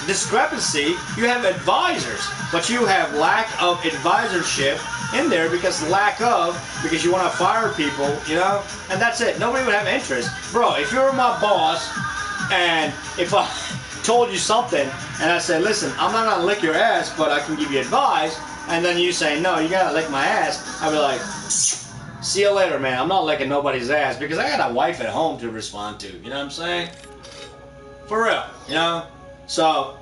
discrepancy, you have advisors, but you have lack of advisorship in there because because you want to fire people, you know, and that's it. Nobody would have interest. Bro, if you were my boss and if I told you something and I said, listen, I'm not gonna lick your ass, but I can give you advice, and then you say, no, you gotta lick my ass, I'd be like, see you later, man. I'm not licking nobody's ass because I got a wife at home to respond to, you know what I'm saying? For real, you know? So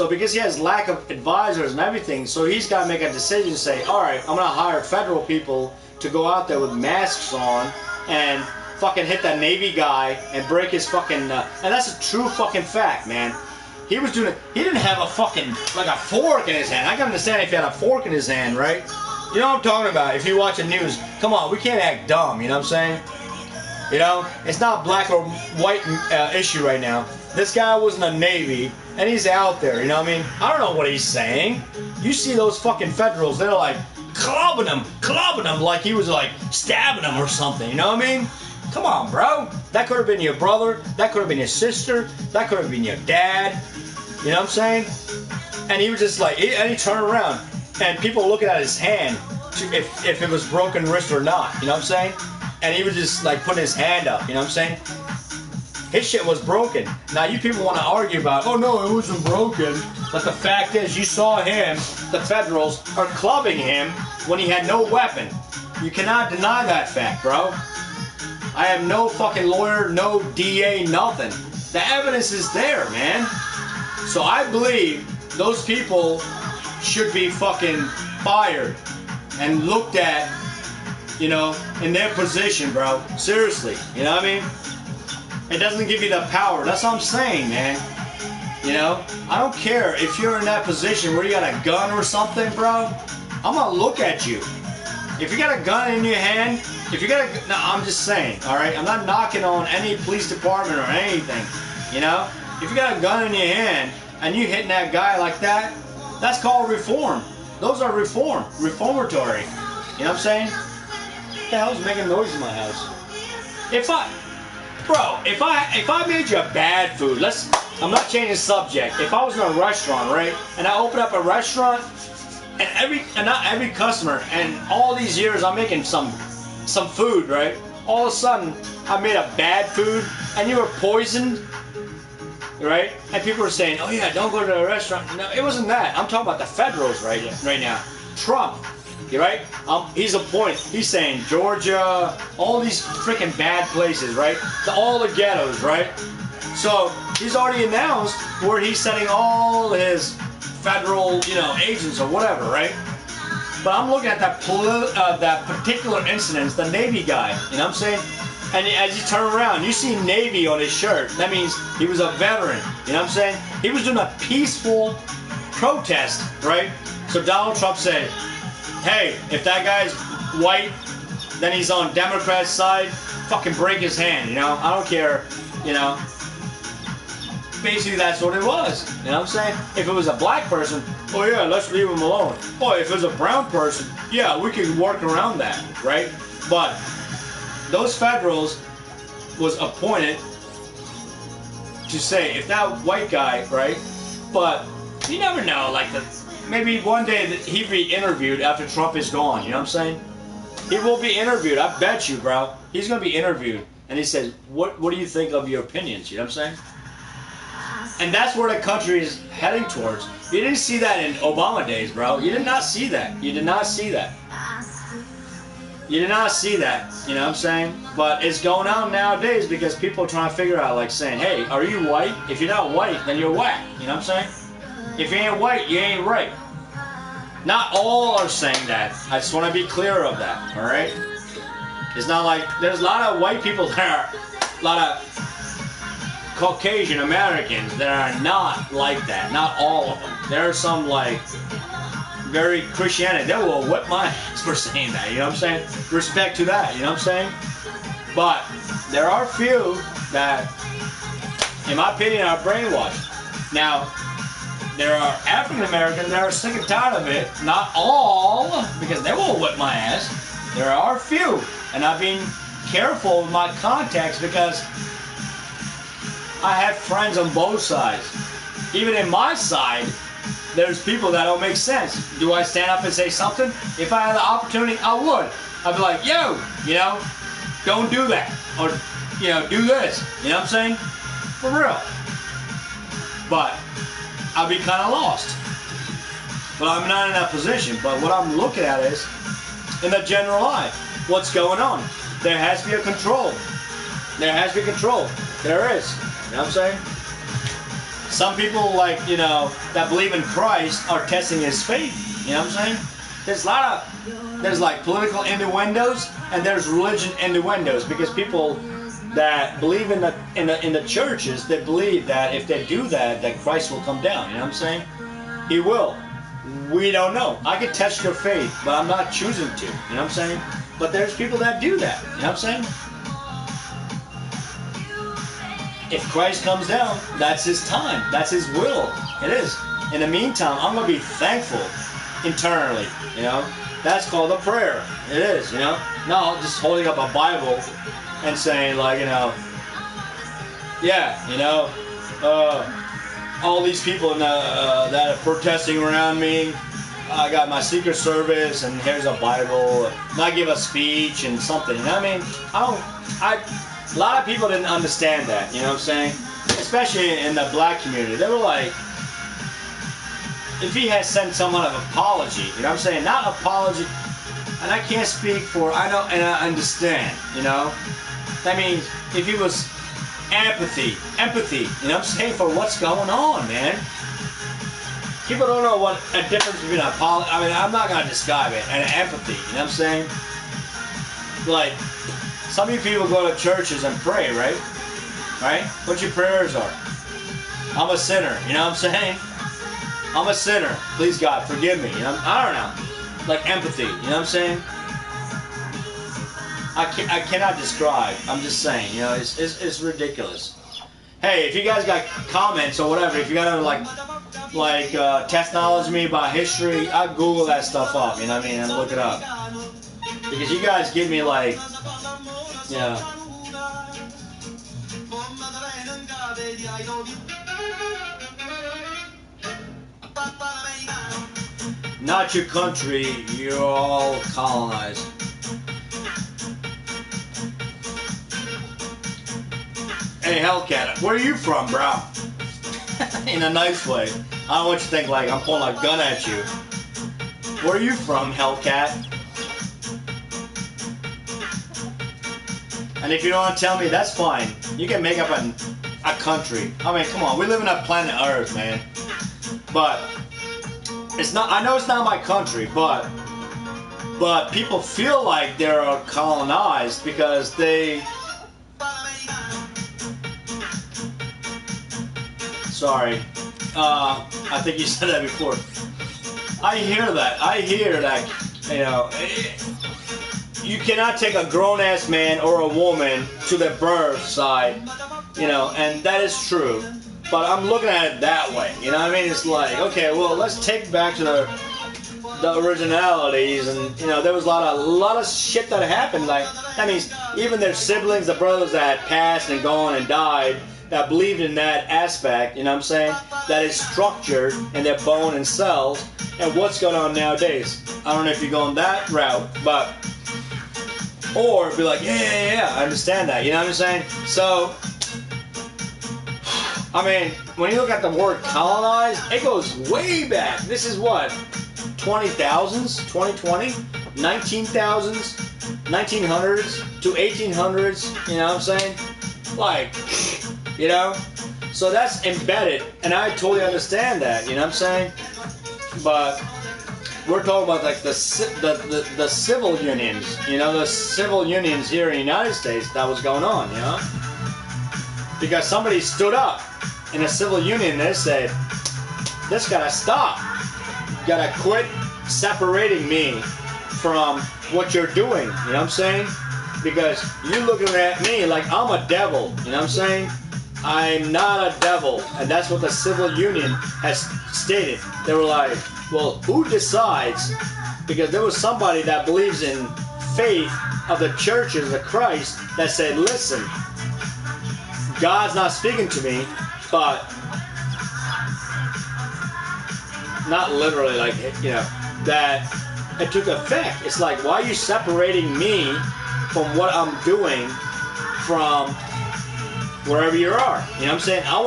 because he has lack of advisors and everything, so he's got to make a decision, say, all right, I'm going to hire federal people to go out there with masks on and fucking hit that Navy guy and break his fucking, and that's a true fucking fact, man. He was doing it, he didn't have a fucking, like a fork in his hand. I can understand if he had a fork in his hand, right? You know what I'm talking about, if you watch the news. Come on, we can't act dumb, you know what I'm saying? You know, it's not black or white issue right now. This guy was in the Navy, and he's out there, you know what I mean? I don't know what he's saying. You see those fucking federals, they're like clubbing him like he was like stabbing him or something, you know what I mean? Come on, bro. That could have been your brother, that could have been your sister, that could have been your dad, you know what I'm saying? And he was just like, and he turned around, and people looking at his hand, if it was broken wrist or not, you know what I'm saying? And he was just like putting his hand up, you know what I'm saying? His shit was broken. Now you people want to argue about, oh no, it wasn't broken. But the fact is, you saw him, the federals are clubbing him when he had no weapon. You cannot deny that fact, bro. I am no fucking lawyer, no DA, nothing. The evidence is there, man. So I believe those people should be fucking fired and looked at, you know, in their position, bro. Seriously, you know what I mean? It doesn't give you the power. That's what I'm saying, man. You know? I don't care if you're in that position where you got a gun or something, bro. I'm gonna look at you. If you got a gun in your hand, if you got a... No, I'm just saying, alright? I'm not knocking on any police department or anything, you know? If you got a gun in your hand and you hitting that guy like that, that's called reform. Those are reformatory. You know what I'm saying? What the hell's making noise in my house? If I made you a bad food, I'm not changing the subject. If I was in a restaurant, right, and I opened up a restaurant, and not every customer, and all these years I'm making some food, right, all of a sudden I made a bad food, and you were poisoned, right, and people were saying, oh yeah, don't go to the restaurant. No, it wasn't that. I'm talking about the federals right now. Trump. Right? He's appointed. He's saying Georgia, all these freaking bad places, right? All the ghettos, right? So he's already announced where he's sending all his federal, you know, agents or whatever, right? But I'm looking at that particular incident, the Navy guy. You know what I'm saying? And as you turn around, you see Navy on his shirt. That means he was a veteran. You know what I'm saying? He was doing a peaceful protest, right? So Donald Trump said, hey, if that guy's white, then he's on Democrat's side, fucking break his hand, you know? I don't care, you know? Basically, that's what it was, you know what I'm saying? If it was a black person, oh yeah, let's leave him alone. Oh, if it was a brown person, yeah, we can work around that, right? But those federals was appointed to say, if that white guy, right? But you never know, like maybe one day he'll be interviewed after Trump is gone, you know what I'm saying? He will be interviewed, I bet you, bro. He's going to be interviewed, and he says, what do you think of your opinions, you know what I'm saying? And that's where the country is heading towards. You didn't see that in Obama days, bro. You did not see that. You did not see that. You did not see that, you know what I'm saying? But it's going on nowadays because people are trying to figure out, like saying, hey, are you white? If you're not white, then you're whack, you know what I'm saying? If you ain't white, you ain't right. Not all are saying that. I just want to be clear of that, alright? It's not like, there's a lot of white people that are, a lot of Caucasian Americans that are not like that. Not all of them. There are some, like, very Christianity. They will whip my ass for saying that, you know what I'm saying? Respect to that, you know what I'm saying? But there are few that, in my opinion, are brainwashed. Now, there are African Americans that are sick and tired of it. Not all, because they won't whip my ass. There are few. And I've been careful with my contacts because I have friends on both sides. Even in my side, there's people that don't make sense. Do I stand up and say something? If I had the opportunity, I would. I'd be like, yo, don't do that. Or, do this. You know what I'm saying? For real. But I'd be kind of lost. But I'm not in that position. But what I'm looking at is, in the general life, what's going on? There has to be a control. There has to be control. There is. You know what I'm saying? Some people, that believe in Christ are testing his faith. You know what I'm saying? There's like political innuendos and there's religion innuendos, because people that believe in the churches, they believe that if they do that Christ will come down. You know what I'm saying? He will. We don't know. I could test your faith, but I'm not choosing to. You know what I'm saying? But there's people that do that. You know what I'm saying? If Christ comes down, that's his time. That's his will. It is. In the meantime, I'm going to be thankful internally. That's called a prayer. It is, Not just holding up a Bible and saying, all these people that are protesting around me, I got my Secret Service, and here's a Bible, and I give a speech and something. You know what I mean? A lot of people didn't understand that, you know what I'm saying? Especially in the black community. They were like, if he had sent someone an apology, you know what I'm saying? Not apology, and I can't speak for, I know, and I understand, That means if he was empathy, you know what I'm saying, for what's going on, man. People don't know what a difference between an apology, I mean, I'm not going to describe it, and empathy, you know what I'm saying? Like, some of you people go to churches and pray, right? Right? What your prayers are. I'm a sinner, you know what I'm saying? I'm a sinner. Please God, forgive me. I don't know. Like empathy, you know what I'm saying? I cannot describe. I'm just saying, it's ridiculous. Hey, if you guys got comments or whatever, if you got to test knowledge me about history, I'll Google that stuff up, you know what I mean, and look it up. Because you guys give me not your country, you're all colonized. Hey, Hellcat, where are you from, bro? In a nice way. I don't want you to think like I'm pulling a gun at you. Where are you from, Hellcat? And if you don't want to tell me, that's fine. You can make up a country. I mean, come on, we live in a planet Earth, man. But it's not. I know it's not my country, but people feel like they're colonized because they. Sorry, I think you said that before. I hear that. You cannot take a grown-ass man or a woman to their birth side, and that is true. But I'm looking at it that way, you know what I mean? It's like, okay, well, let's take back to the originalities, and there was a lot of shit that happened. Like, that means even their siblings, the brothers that passed and gone and died, that believed in that aspect, you know what I'm saying? That is structured in their bone and cells, and what's going on nowadays. I don't know if you're going that route, but. Or be like, yeah, I understand that, you know what I'm saying? So, I mean, when you look at the word colonized, it goes way back. This is what? 20,000s? 2020? 19,000s? 1900s to 1800s, you know what I'm saying? Like, so that's embedded, and I totally understand that, you know what I'm saying? But we're talking about like the civil unions, the civil unions here in the United States that was going on, because somebody stood up in a civil union and they said, this gotta stop. You gotta quit separating me from what you're doing, you know what I'm saying? Because you're looking at me like I'm a devil, you know what I'm saying? I'm not a devil, and that's what the civil union has stated. They were like, well, who decides? Because there was somebody that believes in faith of the churches of Christ that said, listen, God's not speaking to me, but not literally, like, you know, that it took effect. It's like, why are you separating me from what I'm doing from wherever you are? You know what I'm saying? I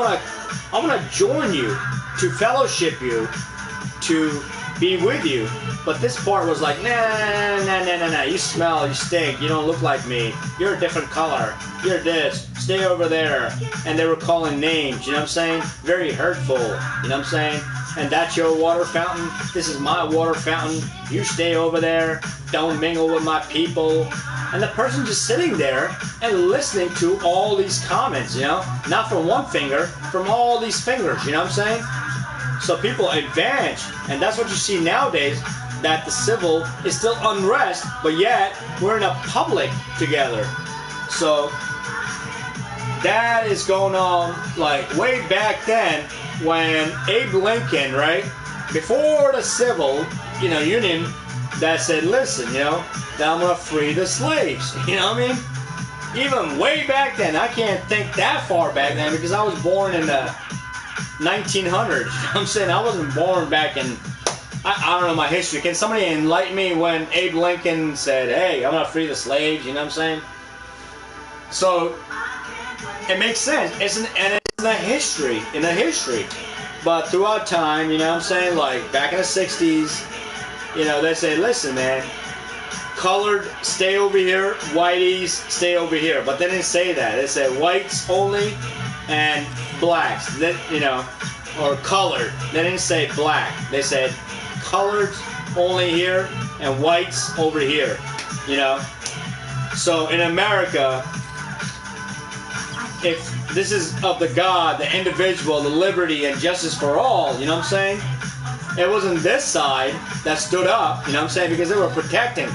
wanna join you, to fellowship you, to be with you. But this part was like, nah, you smell, you stink, you don't look like me, you're a different color, you're this, stay over there. And they were calling names, you know what I'm saying? Very hurtful, you know what I'm saying? And that's your water fountain, this is my water fountain, you stay over there, don't mingle with my people. And the person just sitting there and listening to all these comments, you know? Not from one finger, from all these fingers, you know what I'm saying? So people advance, and that's what you see nowadays, that the civil is still unrest, but yet we're in a public together. So that is going on like way back then when Abe Lincoln, right, before the civil, you know, union, that said, listen, you know, that I'm gonna free the slaves. You know what I mean? Even way back then, I can't think that far back then because I was born in the 1900s. You know what I'm saying? I wasn't born back in, I don't know my history. Can somebody enlighten me when Abe Lincoln said, hey, I'm gonna free the slaves? You know what I'm saying? So it makes sense. It's in the history. But throughout time, you know what I'm saying? Like back in the 60s, you know, they say, listen, man, colored, stay over here, whiteys, stay over here. But they didn't say that. They said whites only and blacks, that, you know, or colored. They didn't say black. They said colored only here and whites over here, you know. So in America, if this is of the God, the individual, the liberty and justice for all, you know what I'm saying? It wasn't this side that stood up, you know what I'm saying, because they were protecting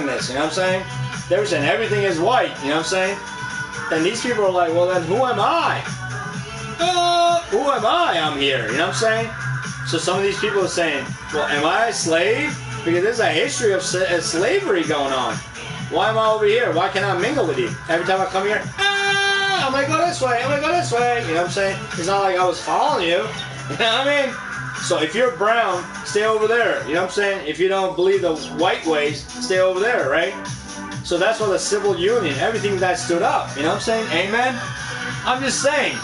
this, you know what I'm saying? They were saying everything is white, you know what I'm saying? And these people are like, well then who am I? Who am I? I'm here, you know what I'm saying? So some of these people are saying, well, am I a slave? Because there's a history of slavery going on. Why am I over here? Why can't I mingle with you? Every time I come here, I'm gonna go this way, I'm gonna go this way, you know what I'm saying? It's not like I was following you, you know what I mean? So if you're brown, stay over there, you know what I'm saying? If you don't believe the white ways, stay over there, right? So that's why the civil union, everything that stood up, you know what I'm saying? Amen? I'm just saying,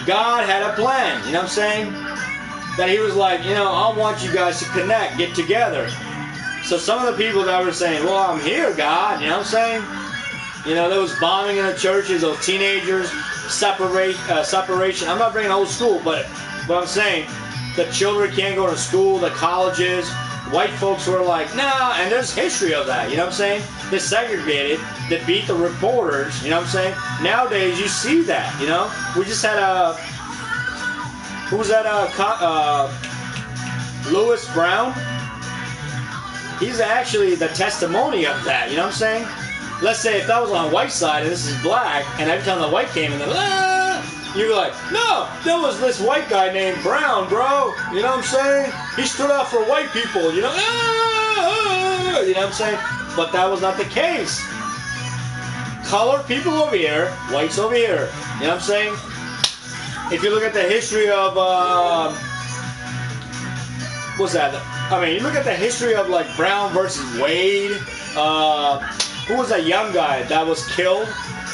God had a plan, you know what I'm saying? That he was like, you know, I want you guys to connect, get together. So some of the people that were saying, well, I'm here, God, you know what I'm saying? You know, there was bombing in the churches, those teenagers, separation. I'm not bringing old school, but what I'm saying, the children can't go to school, the colleges. White folks were like, nah, and there's history of that, you know what I'm saying? They segregated, they beat the reporters, you know what I'm saying? Nowadays, you see that, you know? We just had who was that, Lewis Brown? He's actually the testimony of that, you know what I'm saying? Let's say if that was on the white side and this is black, and every time the white came in, you'd be like, no, there was this white guy named Brown, bro. You know what I'm saying? He stood up for white people, you know? You know what I'm saying? But that was not the case. Colored people over here, whites over here. You know what I'm saying? If you look at the history of, what's that? I mean, you look at the history of like Brown versus Wade. Who was that young guy that was killed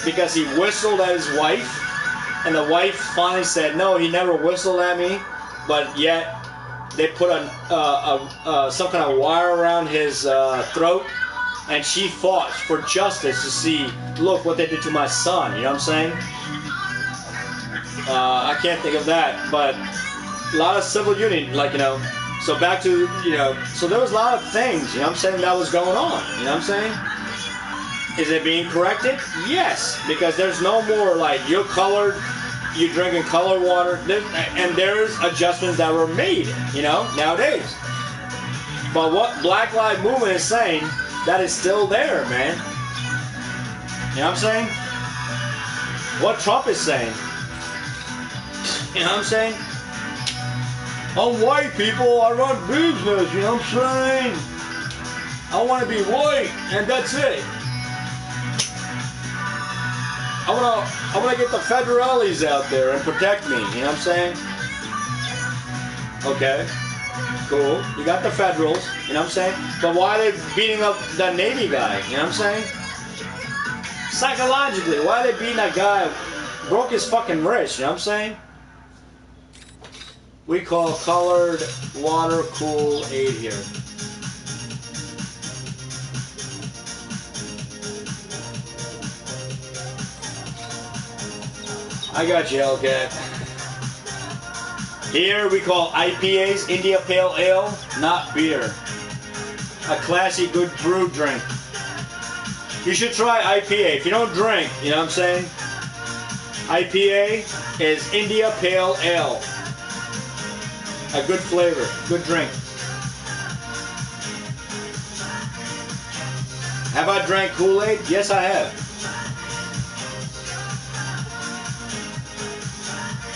because he whistled at his wife? And the wife finally said, no, he never whistled at me. But yet, they put some kind of wire around his throat. And she fought for justice to see, look what they did to my son. You know what I'm saying? I can't think of that. But a lot of civil union, like, you know. So back to, you know, so there was a lot of things, you know what I'm saying, that was going on. You know what I'm saying? Is it being corrected? Yes, because there's no more like you're colored, you drinking colored water, and there's adjustments that were made, you know, nowadays. But what Black Lives Movement is saying, that is still there, man. You know what I'm saying? What Trump is saying. You know what I'm saying? I'm white, people, I run business, you know what I'm saying? I want to be white, and that's it. I wanna get the federales out there and protect me, you know what I'm saying? Okay. Cool. You got the Federals, you know what I'm saying? But why are they beating up that Navy guy, you know what I'm saying? Psychologically, why are they beating that guy? Broke his fucking wrist, you know what I'm saying? We call colored water Kool-Aid here. I got you, Hellcat. Here we call IPAs, India Pale Ale, not beer. A classy, good brew drink. You should try IPA. If you don't drink, you know what I'm saying? IPA is India Pale Ale. A good flavor, good drink. Have I drank Kool-Aid? Yes, I have.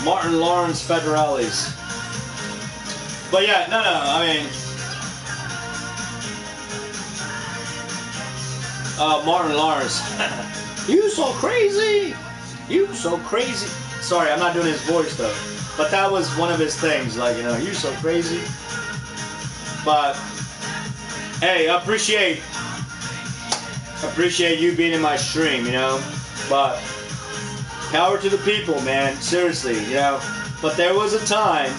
Martin Lawrence Federales. But yeah, no, I mean, Martin Lawrence. You so crazy. You so crazy. Sorry, I'm not doing his voice though. But that was one of his things, like, you know, you so crazy. But hey, I appreciate you being in my stream, you know. But power to the people, man. Seriously, you know. But there was a time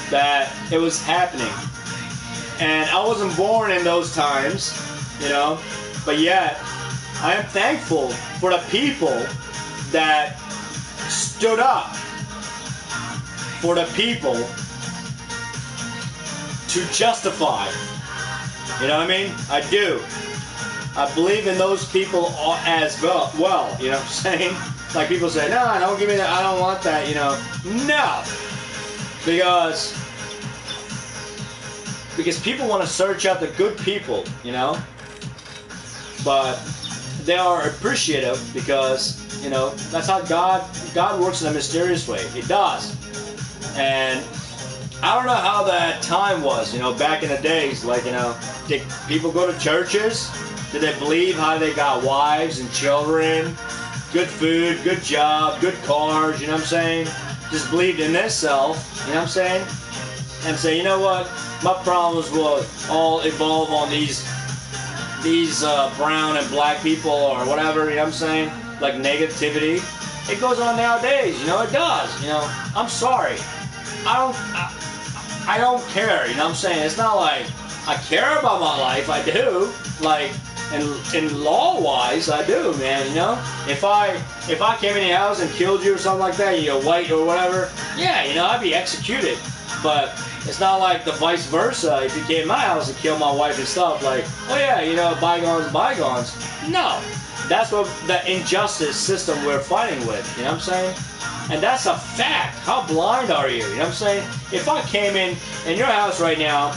that it was happening. And I wasn't born in those times, you know. But yet, I am thankful for the people that stood up for the people to justify. You know what I mean? I do. I believe in those people as well, you know what I'm saying? Like people say, no, don't give me that, I don't want that, you know. No! Because people want to search out the good people, you know? But they are appreciative because, you know, that's how God works in a mysterious way. He does. And I don't know how that time was, you know, back in the days. Like, you know, did people go to churches? Did they believe how they got wives and children, good food, good job, good cars, you know what I'm saying? Just believed in themselves, you know what I'm saying? And say, you know what, my problems will all evolve on these brown and black people or whatever, you know what I'm saying? Like negativity. It goes on nowadays, you know, it does, you know. I'm sorry. I don't care, you know what I'm saying? It's not like I care about my life, I do. Like, in law-wise, I do, man, you know? If I came in your house and killed you or something like that, you're white or whatever, yeah, you know, I'd be executed. But it's not like the vice versa. If you came in my house and killed my wife and stuff, like, oh yeah, you know, bygones, bygones. No. That's what the injustice system we're fighting with, you know what I'm saying? And that's a fact. How blind are you? You know what I'm saying? If I came in your house right now,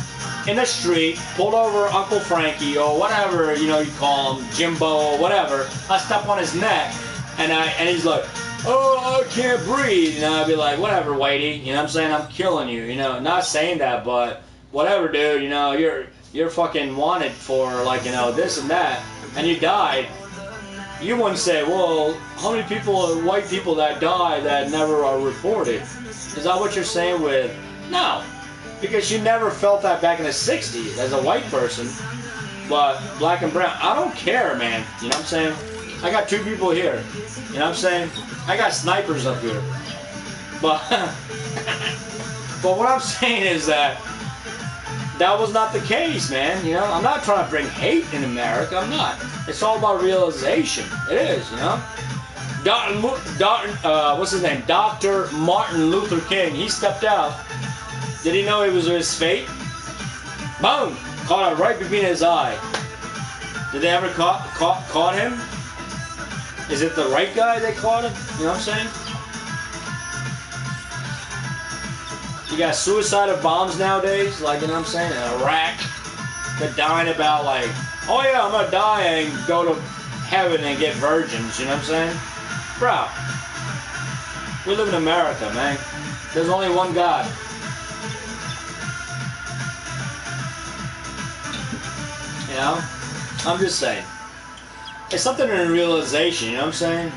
in the street, pulled over Uncle Frankie or whatever, you know, you call him, Jimbo or whatever, I step on his neck and he's like, oh, I can't breathe. You know, I'd be like, whatever, Whitey. You know what I'm saying? I'm killing you. You know, not saying that, but whatever, dude. You know, you're fucking wanted for, like, you know, this and that, and you died. You wouldn't say, well, how many people, white people that die that never are reported? Is that what you're saying with, no. Because you never felt that back in the 60s as a white person. But black and brown, I don't care, man. You know what I'm saying? I got two people here. You know what I'm saying? I got snipers up here. But, but what I'm saying is that was not the case, man. You know, I'm not trying to bring hate in America. I'm not. It's all about realization. It is, you know. What's his name? Dr. Martin Luther King. He stepped out. Did he know it was his fate? Boom! Caught it right between his eye. Did they ever caught him? Is it the right guy they caught him? You know what I'm saying? You got suicidal bombs nowadays, like, you know what I'm saying? In Iraq. They're dying about, like, oh yeah, I'm gonna die and go to heaven and get virgins, you know what I'm saying? Bro, we live in America, man. There's only one God. You know? I'm just saying. It's something in realization, you know what I'm saying?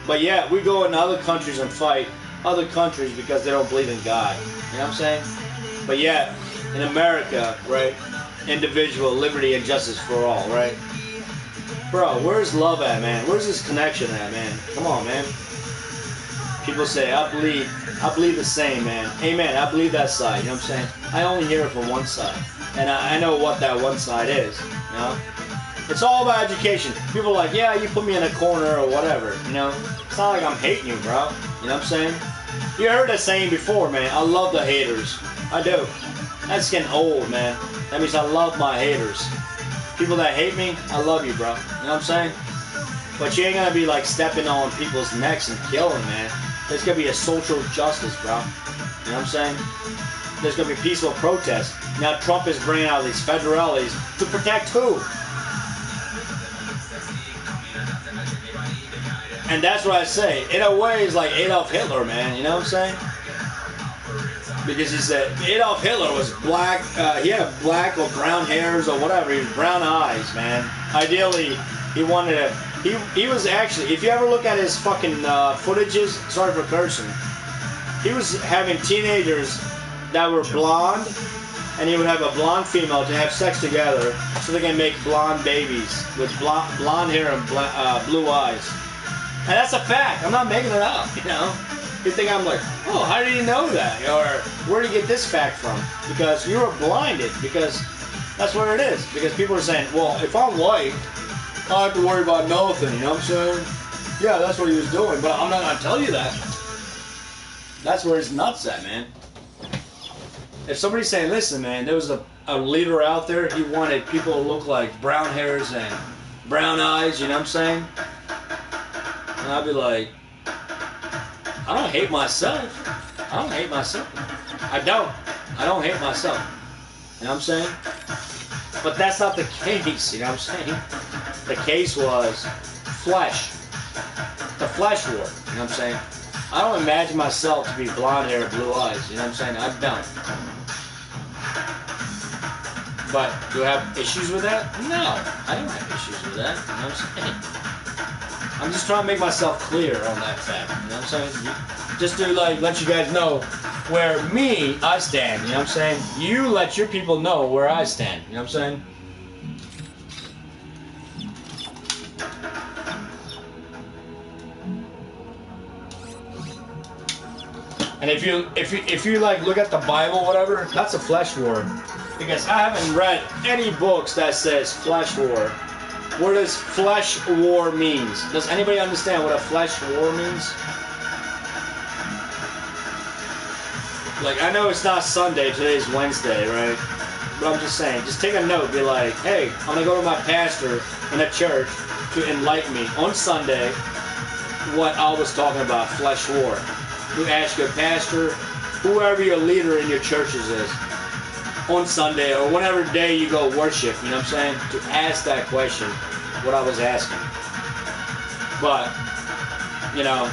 But yeah, we go in other countries and fight other countries because they don't believe in God. You know what I'm saying? But yet, in America, right, individual liberty and justice for all, right? Bro, where's love at, man? Where's this connection at, man? Come on, man. People say, I believe the same, man. Amen. I believe that side. You know what I'm saying? I only hear it from one side, and I know what that one side is. You know, it's all about education. People are like, yeah, you put me in a corner or whatever. You know, it's not like I'm hating you, bro. You know what I'm saying? You heard that saying before, man. I love the haters. I do. That's getting old, man. That means I love my haters. People that hate me, I love you, bro. You know what I'm saying? But you ain't gonna be like stepping on people's necks and killing, man. There's gonna be a social justice, bro. You know what I'm saying? There's gonna be peaceful protest. Now Trump is bringing out these federales to protect who? And that's what I say. In a way, it's like Adolf Hitler, man. You know what I'm saying? Because he said Adolf Hitler was black. He had black or brown hairs or whatever. He was brown eyes, man. Ideally, he wanted to. He was actually. If you ever look at his fucking footages, sorry for cursing. He was having teenagers that were blonde, and he would have a blonde female to have sex together, so they can make blonde babies with blonde hair and blue eyes. And that's a fact. I'm not making it up. You know. You think I'm like, oh, how did you know that? Or where did you get this fact from? Because you were blinded. Because that's what it is. Because people are saying, well, if I'm white, I don't have to worry about nothing. You know what I'm saying? Yeah, that's what he was doing. But I'm not going to tell you that. That's where his nuts at, man. If somebody's saying, listen, man, there was a leader out there, he wanted people to look like brown hairs and brown eyes, you know what I'm saying? And I'd be like, I don't hate myself. I don't hate myself. I don't hate myself. You know what I'm saying? But that's not the case, you know what I'm saying? The case was flesh. The flesh war, you know what I'm saying? I don't imagine myself to be blonde hair, blue eyes, you know what I'm saying? I don't. But do I have issues with that? No, I don't have issues with that, you know what I'm saying? I'm just trying to make myself clear on that fact, you know what I'm saying? Just to let you guys know where I stand, you know what I'm saying? You let your people know where I stand, you know what I'm saying? And if you look at the Bible, whatever, that's a flesh war. Because I haven't read any books that says flesh war. What does flesh war means? Does anybody understand what a flesh war means? Like, I know it's not Sunday, today's Wednesday, right? But I'm just saying, just take a note, be like, hey, I'm gonna go to my pastor in a church to enlighten me on Sunday what I was talking about, flesh war. You ask your pastor, whoever your leader in your churches is, on Sunday or whatever day you go worship, you know what I'm saying? To ask that question, what I was asking. But, you know,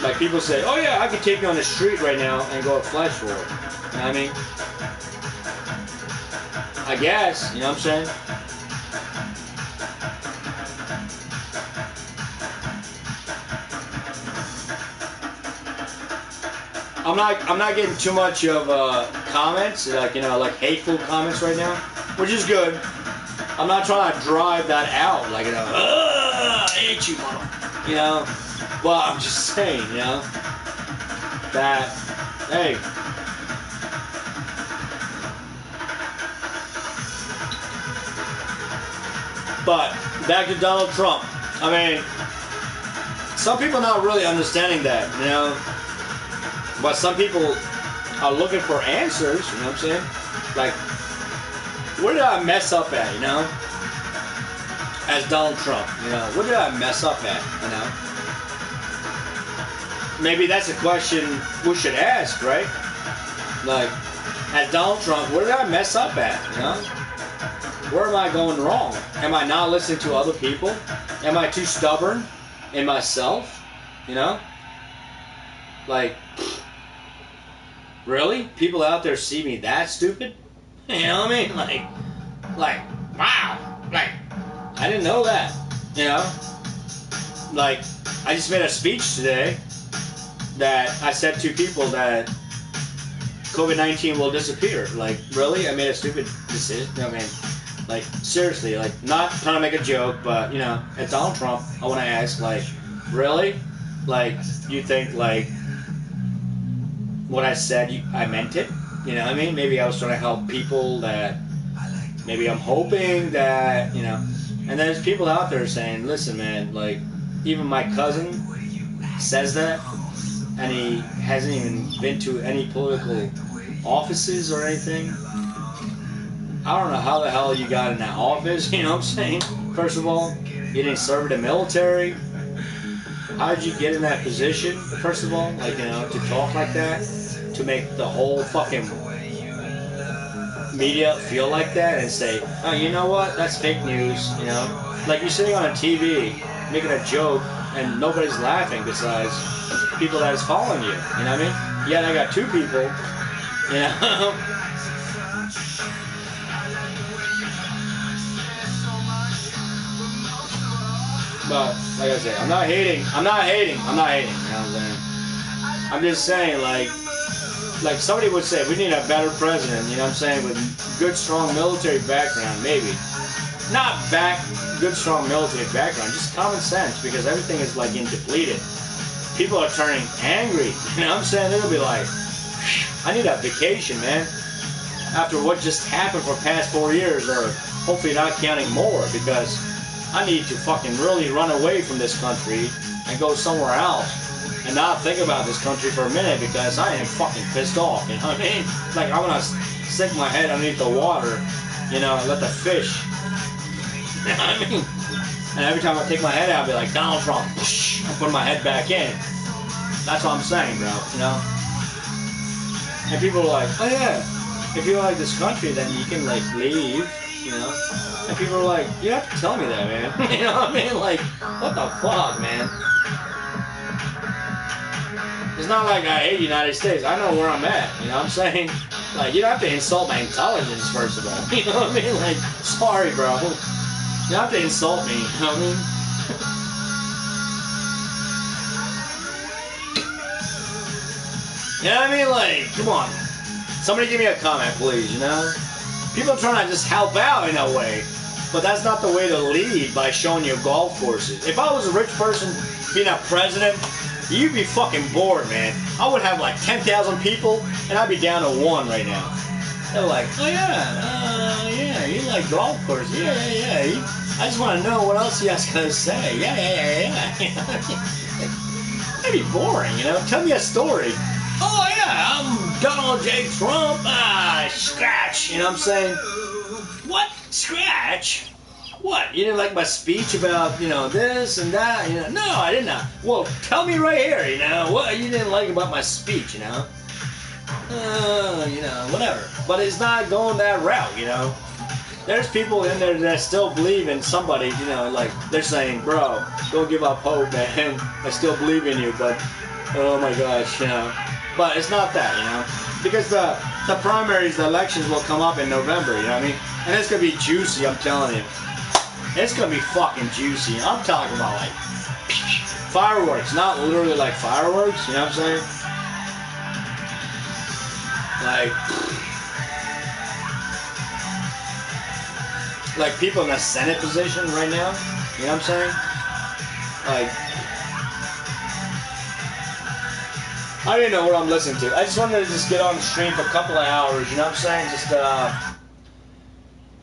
like people say, oh yeah, I could take you on the street right now and go a flesh war. You know what I mean? I guess, you know what I'm saying? I'm not getting too much of comments, like hateful comments right now, which is good. I'm not trying to drive that out, like, I hate you, mama, you know. Well, I'm just saying, you know, that, hey, but back to Donald Trump. I mean, some people are not really understanding that, you know. But some people are looking for answers, you know what I'm saying? Like, where did I mess up at, you know? As Donald Trump, you know? What did I mess up at, you know? Maybe that's a question we should ask, right? Like, as Donald Trump, where did I mess up at, you know? Where am I going wrong? Am I not listening to other people? Am I too stubborn in myself, you know? Like, really? People out there see me that stupid? You know what I mean? Like, wow. Like, I didn't know that. You know? Like, I just made a speech today that I said to people that COVID-19 will disappear. Like, really? I made a stupid decision. I mean, like, seriously, like, not trying to make a joke, but, you know, at Donald Trump, I want to ask, like, really? Like, you think, like, what I said, I meant it? You know what I mean? Maybe I was trying to help people that, maybe I'm hoping that, you know, and there's people out there saying, listen, man, like, even my cousin says that, and he hasn't even been to any political offices or anything. I don't know how the hell you got in that office, you know what I'm saying? First of all, you didn't serve in the military. How did you get in that position, first of all? Like, you know, to talk like that? To make the whole fucking media feel like that and say, oh, you know what? That's fake news, you know? Like, you're sitting on a TV making a joke and nobody's laughing besides people that is following you, you know what I mean? Yet I got two people, you know? But, like I said, I'm not hating, you know what I'm saying? I'm just saying, like somebody would say, we need a better president, you know what I'm saying, with good, strong military background, maybe. Not good, strong military background, just common sense, because everything is, like, getting depleted. People are turning angry, you know what I'm saying? They'll be like, I need a vacation, man, after what just happened for the past 4 years, or hopefully not counting more, because I need to fucking really run away from this country and go somewhere else and not think about this country for a minute, because I am fucking pissed off, you know what I mean? Like, I want to stick my head underneath the water, you know, and let the fish, you know what I mean? And every time I take my head out, I'll be like, Donald Trump, I put my head back in. That's what I'm saying, bro, you know? And people are like, oh yeah, if you like this country, then you can, like, leave, you know? And people are like, you have to tell me that, man. You know what I mean? Like, what the fuck, man? It's not like I hate the United States. I know where I'm at, you know what I'm saying? Like, you don't have to insult my intelligence, first of all. You know what I mean? Like, sorry, bro. You don't have to insult me, you know what I mean? You know what I mean? Like, come on. Somebody give me a comment, please, you know? People are trying to just help out in a way. But that's not the way to lead, by showing you golf courses. If I was a rich person being a president, you'd be fucking bored, man. I would have like 10,000 people, and I'd be down to 1 right now. They're like, oh yeah, you like golf courses. Yeah. I just want to know what else you guys gonna say. Yeah. That'd be boring, you know? Tell me a story. Oh yeah, I'm Donald J. Trump. Scratch. You know what I'm saying? What? Scratch? What? You didn't like my speech about, you know, this and that? You know? No, I did not. Well, tell me right here, you know, what you didn't like about my speech, you know? You know, whatever. But it's not going that route, you know? There's people in there that still believe in somebody, you know, like, they're saying, bro, don't give up hope, man. I still believe in you, but, oh my gosh, you know. But it's not that, you know? Because the primaries, the elections will come up in November, you know what I mean? And it's going to be juicy, I'm telling you. It's going to be fucking juicy. I'm talking about, like, fireworks. Not literally like fireworks, you know what I'm saying? Like people in a Senate position right now, you know what I'm saying? Like, I don't even know what I'm listening to. I just wanted to just get on the stream for a couple of hours, you know what I'm saying? Just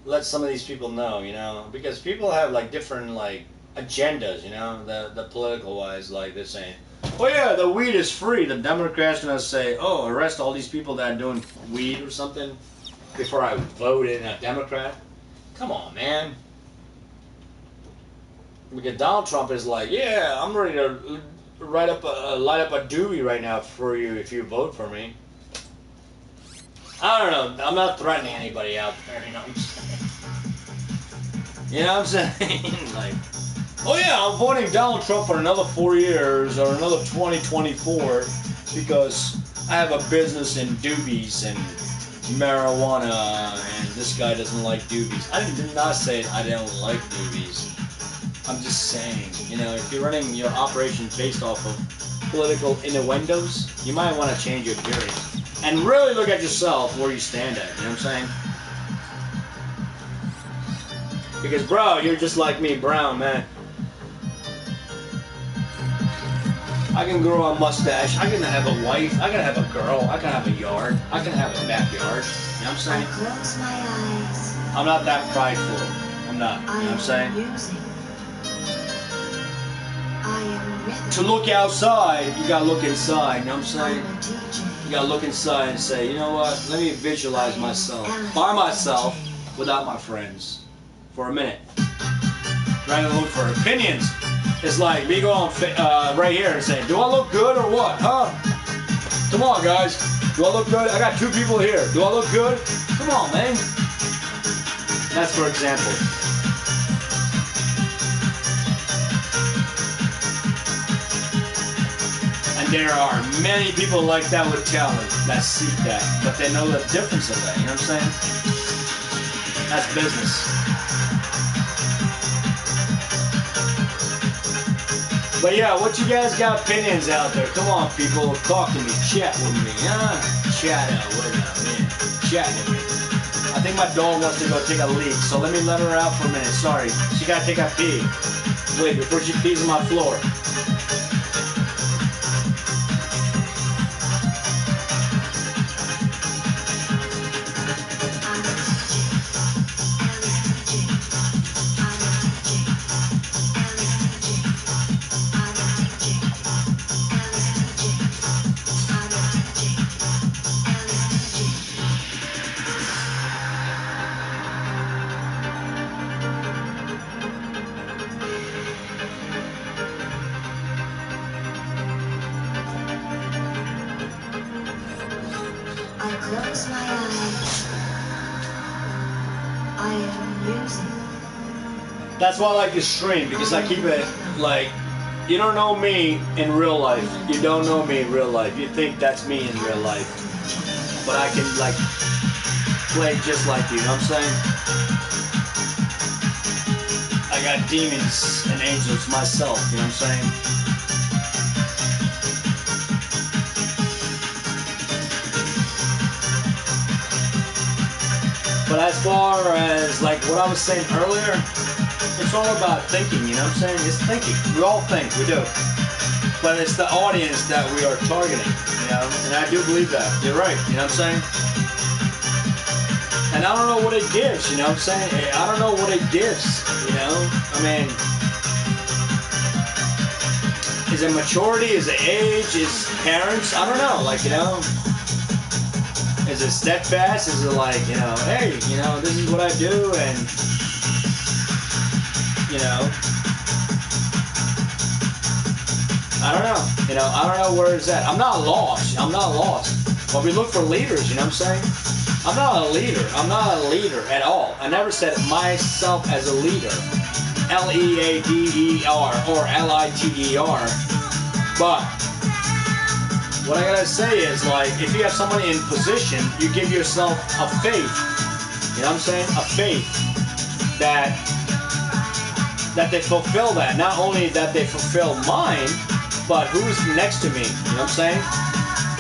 let some of these people know, you know? Because people have, like, different, like, agendas, you know? The political wise, like, they're saying, oh yeah, the weed is free. The Democrats are going to say, oh, arrest all these people that are doing weed or something before I vote in a Democrat. Come on, man. Because Donald Trump is like, yeah, I'm ready to light up a doobie right now for you if you vote for me. I don't know. I'm not threatening anybody out there, you know what I'm saying? You know what I'm saying? Like, oh yeah, I'm voting Donald Trump for another 4 years or another 2024 because I have a business in doobies and marijuana and this guy doesn't like doobies. I did not say I don't like doobies. I'm just saying, you know, if you're running your operation based off of political innuendos, you might want to change your theory. And really look at yourself where you stand at, you know what I'm saying? Because, bro, you're just like me, brown, man. I can grow a mustache, I can have a wife, I can have a girl, I can have a yard, I can have a backyard, you know what I'm saying? I close my eyes. I'm not that prideful. I'm not, you know what I'm saying? I am rhythm. To look outside, you gotta look inside, you know what I'm saying? I'm a DJ. You gotta look inside and say, you know what, let me visualize myself by myself without my friends for a minute. Trying to look for opinions. It's like me going right here and saying, do I look good or what, huh? Come on, guys. Do I look good? I got 2 people here. Do I look good? Come on, man. That's for example. And there are many people like that with talent that seek that, but they know the difference of that, you know what I'm saying? That's business. But yeah, what you guys got opinions out there? Come on, people, talk to me, chat with me, huh? Chat out with me, chat with me. I think my dog wants to go take a leak, so let her out for a minute. Sorry, she gotta take a pee. Wait, before she pees on my floor. I close my eyes. I am music. That's why I like this stream, because I keep it like, you don't know me in real life. You don't know me in real life. You think that's me in real life. But I can like play just like you know what I'm saying? I got demons and angels myself, you know what I'm saying? But as far as like what I was saying earlier, it's all about thinking, you know what I'm saying? It's thinking. We all think, we do. But it's the audience that we are targeting, you know? And I do believe that. You're right, you know what I'm saying? And I don't know what it gives, you know what I'm saying? I don't know what it gives, you know? I mean, is it maturity? Is it age? Is parents? I don't know, like, you know? Is it steadfast? Is it like, you know, hey, you know, this is what I do, and, you know, I don't know. You know, I don't know where it's at. I'm not lost. I'm not lost. But we look for leaders, you know what I'm saying? I'm not a leader. I'm not a leader at all. I never said myself as a leader. L-E-A-D-E-R or L-I-T-E-R. But what I gotta say is, like, if you have somebody in position, you give yourself a faith. You know what I'm saying? A faith that they fulfill that. Not only that they fulfill mine, but who's next to me. You know what I'm saying?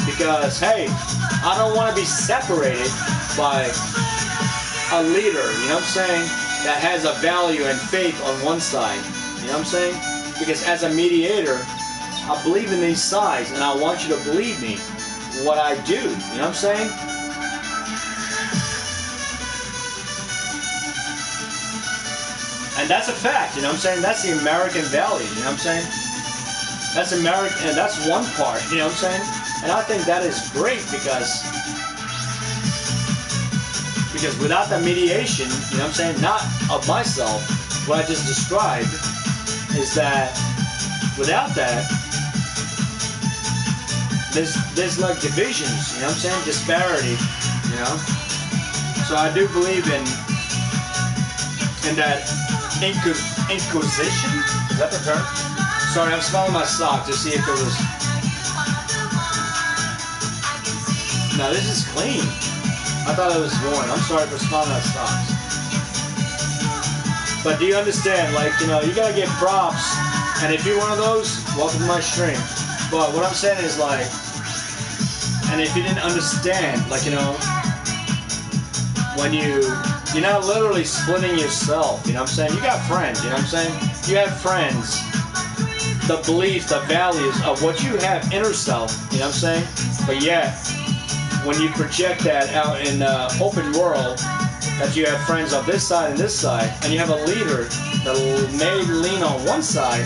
Because, hey, I don't want to be separated by a leader, you know what I'm saying, that has a value and faith on one side. You know what I'm saying? Because as a mediator, I believe in these sides, and I want you to believe me what I do. You know what I'm saying? And that's a fact, you know what I'm saying? That's the American value, you know what I'm saying? That's American, and that's one part, you know what I'm saying? And I think that is great because without that mediation, you know what I'm saying, not of myself, what I just described, is that without that, there's like divisions, you know what I'm saying, disparity, you know? So I do believe in that inquisition, is that the term? Sorry, I'm smelling my sock to see if there was... No, this is clean. I thought it was worn. I'm sorry for smelling my socks. But do you understand, like, you know, you gotta get props, and if you're one of those, welcome to my stream. But what I'm saying is, like, And if you didn't understand, like, you know, when you're not literally splitting yourself, you know what I'm saying? You got friends, you know what I'm saying? You have friends, the beliefs, the values of what you have inner self, you know what I'm saying? But yet, when you project that out in the open world, that you have friends on this side and this side, and you have a leader that may lean on one side,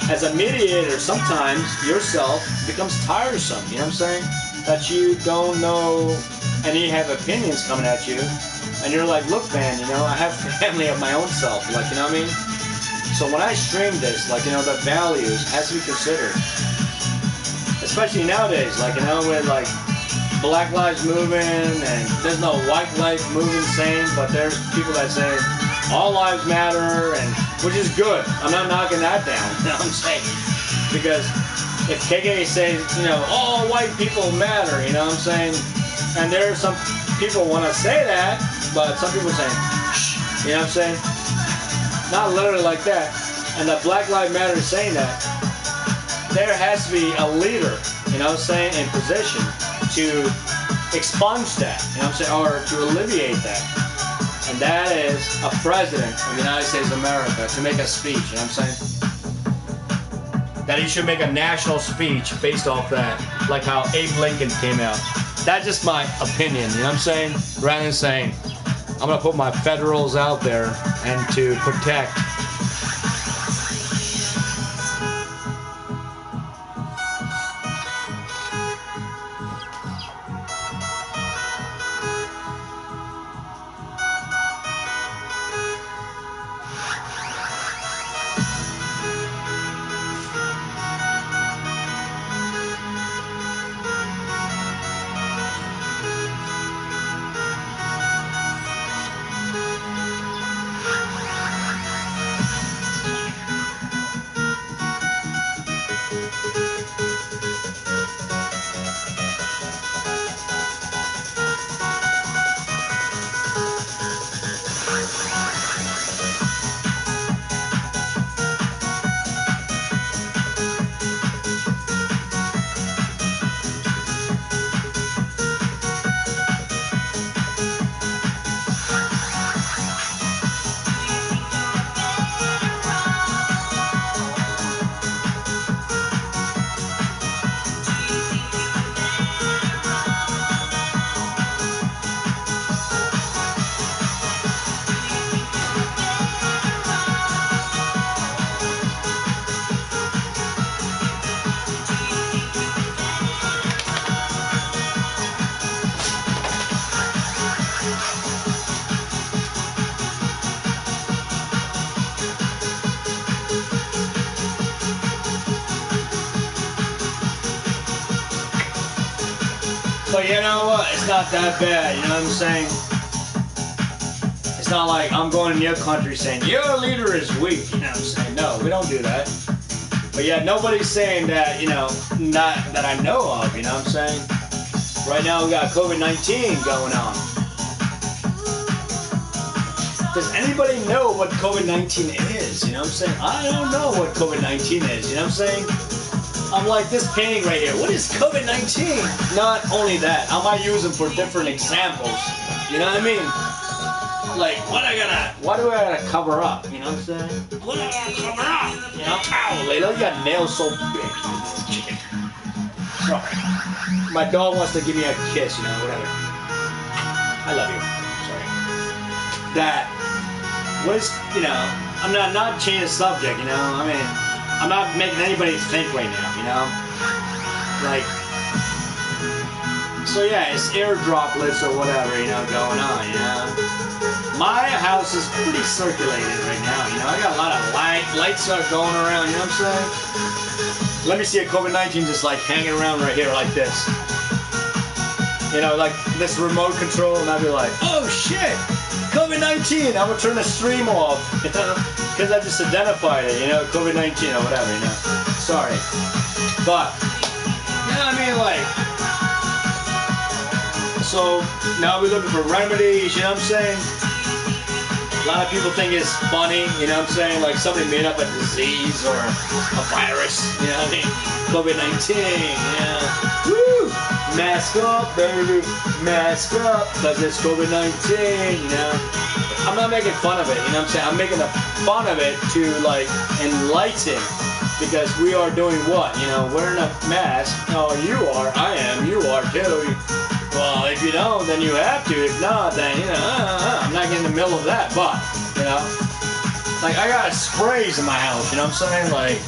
as a mediator, sometimes yourself becomes tiresome, you know what I'm saying? That you don't know, and you have opinions coming at you, and you're like, look, man, you know, I have family of my own self, like, you know what I mean? So when I stream this, like, you know, the values has to be considered. Especially nowadays, like, you know, with, like, Black Lives Moving, and there's no white life moving saying, but there's people that say all lives matter, and which is good. I'm not knocking that down, you know what I'm saying? Because if KK says, you know, all white people matter, you know what I'm saying? And there are some people want to say that, but some people say, shh, you know what I'm saying? Not literally like that. And the Black Lives Matter is saying that. There has to be a leader, you know what I'm saying, in position to expunge that, you know what I'm saying, or to alleviate that. And that is a president of the United States of America to make a speech, you know what I'm saying? That he should make a national speech based off that, like how Abe Lincoln came out. That's just my opinion, you know what I'm saying? Rather than saying, I'm gonna put my federals out there and to protect. But you know what? It's not that bad, you know what I'm saying? It's not like I'm going in your country saying, your leader is weak, you know what I'm saying? No, we don't do that. But yeah, nobody's saying that, you know, not that I know of, you know what I'm saying? Right now we got COVID-19 going on. Does anybody know what COVID-19 is? You know what I'm saying? I don't know what COVID-19 is, you know what I'm saying? I'm like this painting right here. What is COVID-19? Not only that, I might use them for different examples. You know what I mean? Like, why do I gotta cover up? You know what I'm saying? What do I gotta cover up? You know? Ow, Layla, you got nails so big. Sorry. My dog wants to give me a kiss, you know, whatever. I love you. Sorry. That was, you know, I'm not changing the subject, you know? I mean, I'm not making anybody think right now, you know? Like, so yeah, it's air droplets or whatever, you know, going on, you know? My house is pretty circulated right now, you know? I got a lot of lights are going around, you know what I'm saying? Let me see a COVID-19 just like hanging around right here like this. You know, like this remote control, and I'd be like, oh shit, COVID-19, I'm gonna turn the stream off, you know? Because I just identified it, you know, COVID-19 or whatever, you know. Sorry. But, you know what I mean, like, so now we're looking for remedies, you know what I'm saying? A lot of people think it's funny, you know what I'm saying? Like somebody made up a disease or a virus, you know what I mean? COVID-19, yeah. Woo! Mask up, baby, mask up, cause it's COVID-19, you know? I'm not making fun of it, you know what I'm saying? I'm making fun of it to, like, enlighten, because we are doing what? You know, wearing a mask. Oh, you are, I am, you are too. Well, if you don't, then you have to. If not, then, you know, I'm not getting in the middle of that, but, you know, like, I got sprays in my house, you know what I'm saying? Like,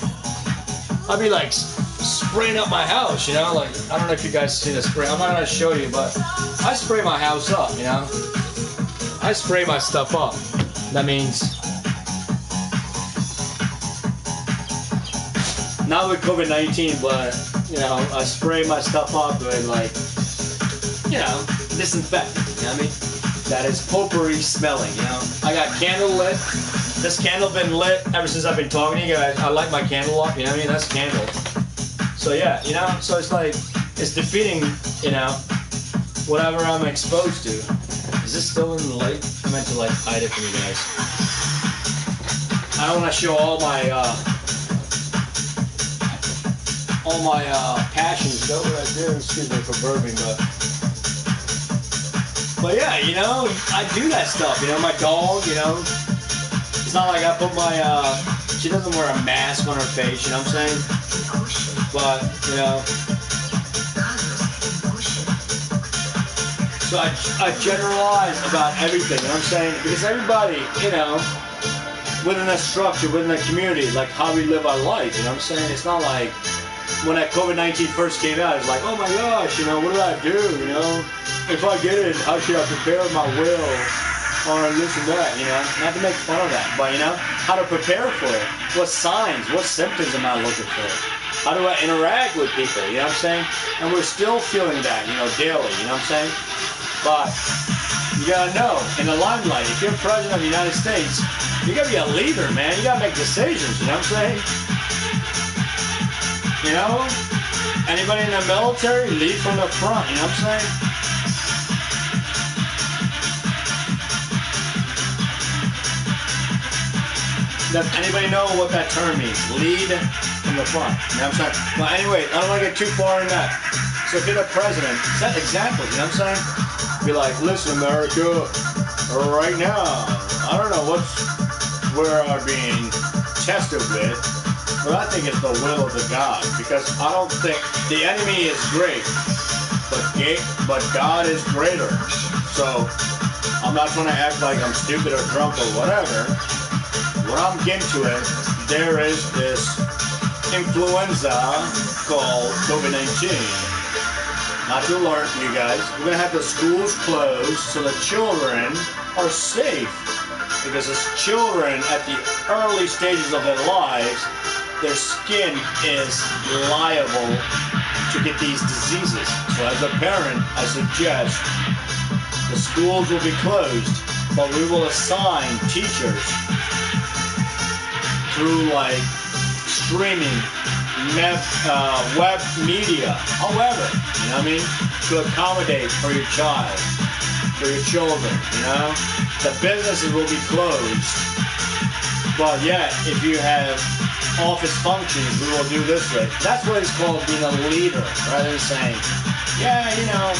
I'll be, like, spraying up my house, you know? Like, I don't know if you guys see the spray. I'm not going to show you, but I spray my house up, you know? I spray my stuff up. That means, not with COVID-19, but, you know, I spray my stuff up with, like, you know, disinfectant, you know what I mean? That is potpourri smelling, you know? I got candle lit. This candle been lit ever since I've been talking to you guys. I light my candle up, you know what I mean? That's candle. So yeah, you know, so it's like, it's defeating, you know, whatever I'm exposed to. Is this still in the light? I meant to, like, hide it from you guys. I don't want to show all my passions go right there. Excuse me for burping, but yeah, you know, I do that stuff. You know, my dog, you know, it's not like I put my she doesn't wear a mask on her face. You know what I'm saying? But you know. So I generalize about everything, you know what I'm saying? Because everybody, you know, within a structure, within a community, like how we live our life, you know what I'm saying? It's not like when that COVID-19 first came out, it's like, oh my gosh, you know, what do I do, you know? If I get it, how should I prepare my will or this and that, you know? Not to make fun of that, but, you know, how to prepare for it. What signs, what symptoms am I looking for? How do I interact with people, you know what I'm saying? And we're still feeling that, you know, daily, you know what I'm saying? But you gotta know, in the limelight, if you're president of the United States, you gotta be a leader, man. You gotta make decisions, you know what I'm saying? You know? Anybody in the military, lead from the front, you know what I'm saying? Does anybody know what that term means? Lead from the front, you know what I'm saying? Well, anyway, I don't wanna get too far in that. So if you're the president, set examples, you know what I'm saying? Be like, listen, America, right now, I don't know what we're being tested with, but I think it's the will of the God, because I don't think the enemy is great, but God is greater. So I'm not trying to act like I'm stupid or drunk or whatever. What I'm getting to it, there is this influenza called COVID-19. Not to alert you guys, we're going to have the schools closed so the children are safe. Because as children at the early stages of their lives, their skin is liable to get these diseases. So as a parent, I suggest the schools will be closed, but we will assign teachers through like streaming, web media, however, you know what I mean, to accommodate for your child, for your children, you know. The businesses will be closed, but yet, if you have office functions, we will do this way. That's what it's called, being a leader, rather than saying, yeah, you know,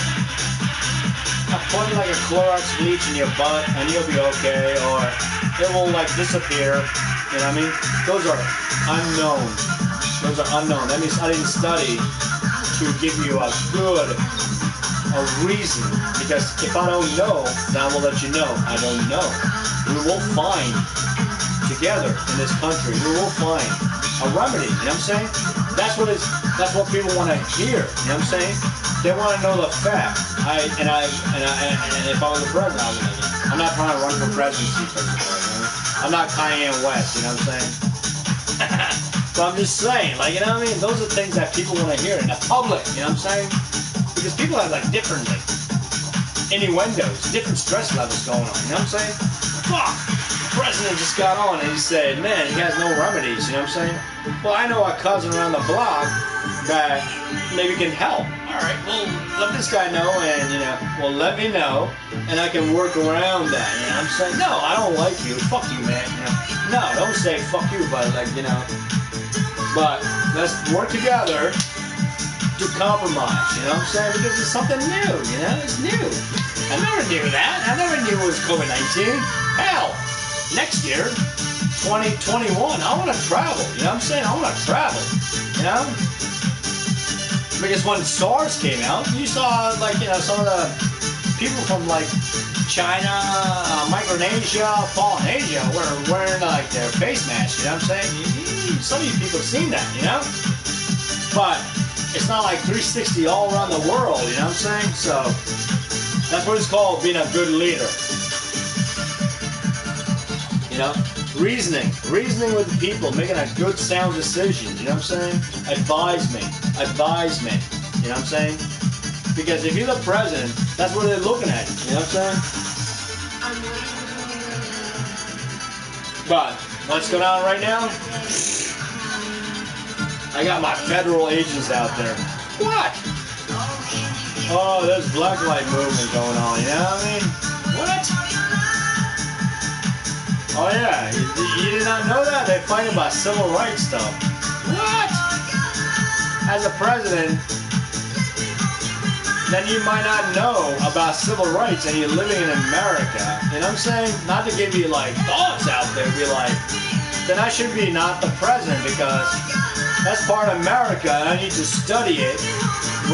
put like a Clorox bleach in your butt and you'll be okay, or it will like disappear, you know what I mean? Those are unknown. Those are unknown. That means I didn't study to give you a reason, because if I don't know, then I will let you know. I don't know. We will find together in this country. We will find a remedy. You know what I'm saying? That's what people want to hear. You know what I'm saying? They want to know the fact. And if I was the president, I would know that. I'm not trying to run for presidency, first of all. You know? I'm not Kanye West. You know what I'm saying? But I'm just saying, like, you know what I mean? Those are things that people want to hear in the public, you know what I'm saying? Because people have, like, different, like, innuendos, different stress levels going on, you know what I'm saying? Fuck! The president just got on and he said, man, he has no remedies, you know what I'm saying? Well, I know a cousin around the block that maybe can help. All right, well, let this guy know and, you know, well, let me know and I can work around that, you know what I'm saying? No, I don't like you. Fuck you, man. You know? No, don't say fuck you, but, like, you know, but let's work together to compromise, you know what I'm saying? Because it's something new, you know? It's new. I never knew that. I never knew it was COVID-19. Hell, next year, 2021, I want to travel, you know what I'm saying? I want to travel, you know? Because when SARS came out, you saw, like, you know, some of the people from, like, China, Micronesia, Polynesia were wearing, like, their face masks, you know what I'm saying? Some of you people have seen that, you know? But it's not like 360 all around the world, you know what I'm saying? So that's what it's called, being a good leader. You know? Reasoning with the people, making a good sound decision, you know what I'm saying? Advisement, you know what I'm saying? Because if you're the president, that's what they're looking at, you know what I'm saying? I'm waiting for your love. But what's going on right now? I got my federal agents out there. What? Oh, there's black light movement going on, you know what I mean? What? Oh yeah, you did not know that? They're fighting about civil rights stuff. What? As a president, then you might not know about civil rights and you're living in America. You know what I'm saying? Not to give you like thoughts out there, be like, then I should be not the president because that's part of America and I need to study it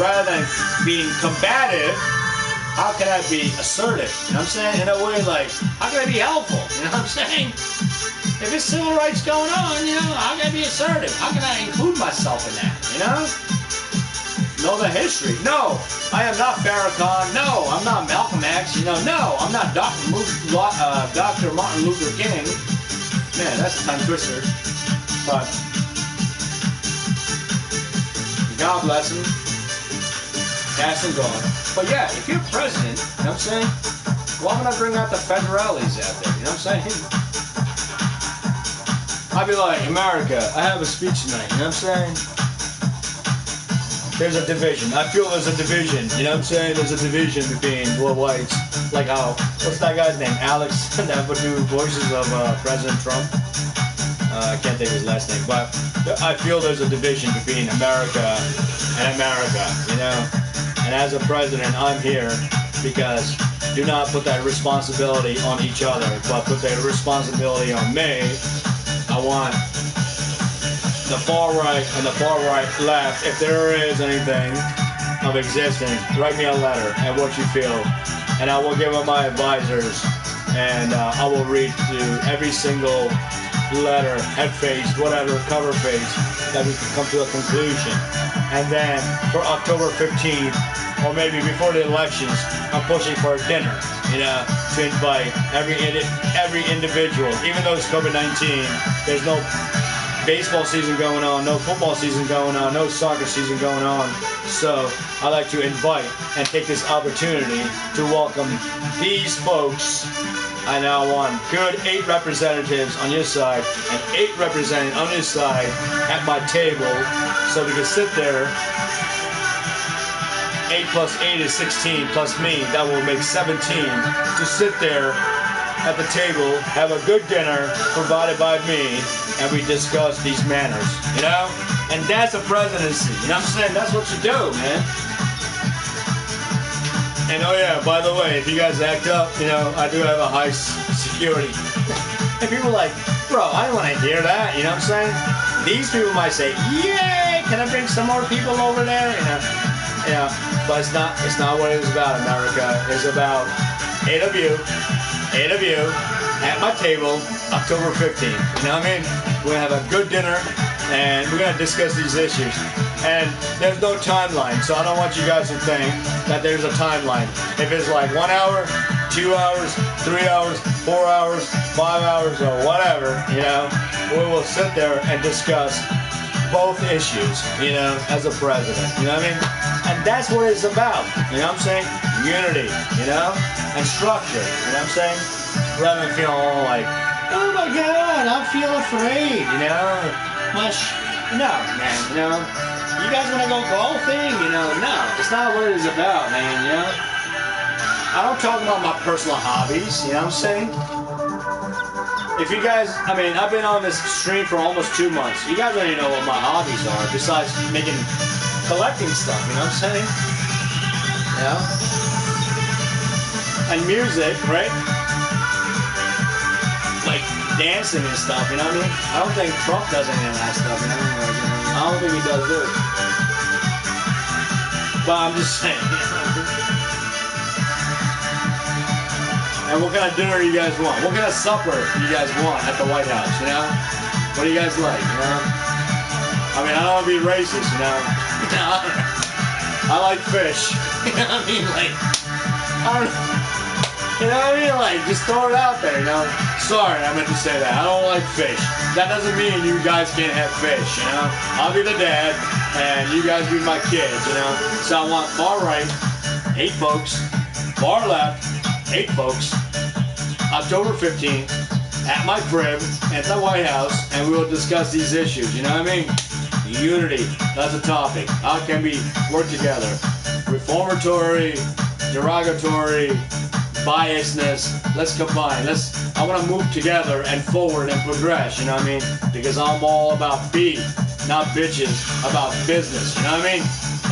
rather than being combative. How can I be assertive? You know what I'm saying? In a way, like, how can I be helpful? You know what I'm saying? If it's civil rights going on, you know, how can I be assertive? How can I include myself in that? You know? Know the history. No, I am not Farrakhan. No, I'm not Malcolm X. You know, no, I'm not Dr. Martin Luther King. Man, that's a tongue twister. But God bless him. Cast and gone. But yeah, if you're president, you know what I'm saying? Well, I'm gonna bring out the federales out there, you know what I'm saying? I'd be like, America, I have a speech tonight, you know what I'm saying? There's a division. I feel there's a division, you know what I'm saying? There's a division between whites. Like how, what's that guy's name? Alex, that would do voices of President Trump. I can't think of his last name, but I feel there's a division between America and America, you know? And as a president, I'm here because do not put that responsibility on each other, but put that responsibility on me. I want the far right and the far right left, if there is anything of existence, write me a letter and what you feel. And I will give it my advisors, and I will read through every single letter, head face, whatever, cover face, that we can come to a conclusion. And then for October 15th, or maybe before the elections, I'm pushing for a dinner, you know, to invite every individual. Even though it's COVID-19, there's no baseball season going on, no football season going on, no soccer season going on. So I like to invite and take this opportunity to welcome these folks. I now want good 8 representatives on your side and 8 representatives on your side at my table, so we can sit there. 8 plus 8 is 16 plus me. That will make 17 to sit there at the table, have a good dinner provided by me, and we discuss these matters, you know? And that's a presidency, you know what I'm saying? That's what you do, man. And oh yeah, by the way, if you guys act up, you know, I do have a high security. And people are like, bro, I don't want to hear that, you know what I'm saying? These people might say, yay, can I bring some more people over there? You know, but it's not what it is about, America. It's about 8 of you at my table, October 15th. You know what I mean? We're gonna have a good dinner and we're gonna discuss these issues. And there's no timeline, so I don't want you guys to think that there's a timeline. If it's like 1 hour, 2 hours, 3 hours, 4 hours, 5 hours, or whatever, you know, we will sit there and discuss both issues, you know, as a president, you know what I mean? And that's what it's about, you know what I'm saying? Unity, you know, and structure, you know what I'm saying? Rather than feeling all like, oh my God, I feel afraid, you know? No, man, you know? You guys want to go golfing, you know? No, it's not what it is about, man, you know? I don't talk about my personal hobbies, you know what I'm saying? If you guys, I mean, I've been on this stream for almost 2 months. You guys don't even know what my hobbies are, besides making collecting stuff, you know what I'm saying? Yeah. And music, right? Like dancing and stuff, you know what I mean? I don't think Trump does any of that stuff, you know? I don't think he does this. But I'm just saying, you know? And what kind of dinner do you guys want? What kind of supper do you guys want at the White House, you know? What do you guys like, you know? I mean, I don't want to be racist, you know? I like fish. You know what I mean? Like, I don't know. You know what I mean? Like, just throw it out there, you know? Sorry, I meant to say that. I don't like fish. That doesn't mean you guys can't have fish, you know? I'll be the dad, and you guys be my kids, you know? So I want far right, 8 folks. Far left, 8 folks. October 15th, at my crib, at the White House, and we will discuss these issues, you know what I mean? Unity, that's a topic. How can we work together? Reformatory, derogatory, biasness, let's combine. I want to move together and forward and progress, you know what I mean? Because I'm all about beef, not bitches, about business, you know what I mean?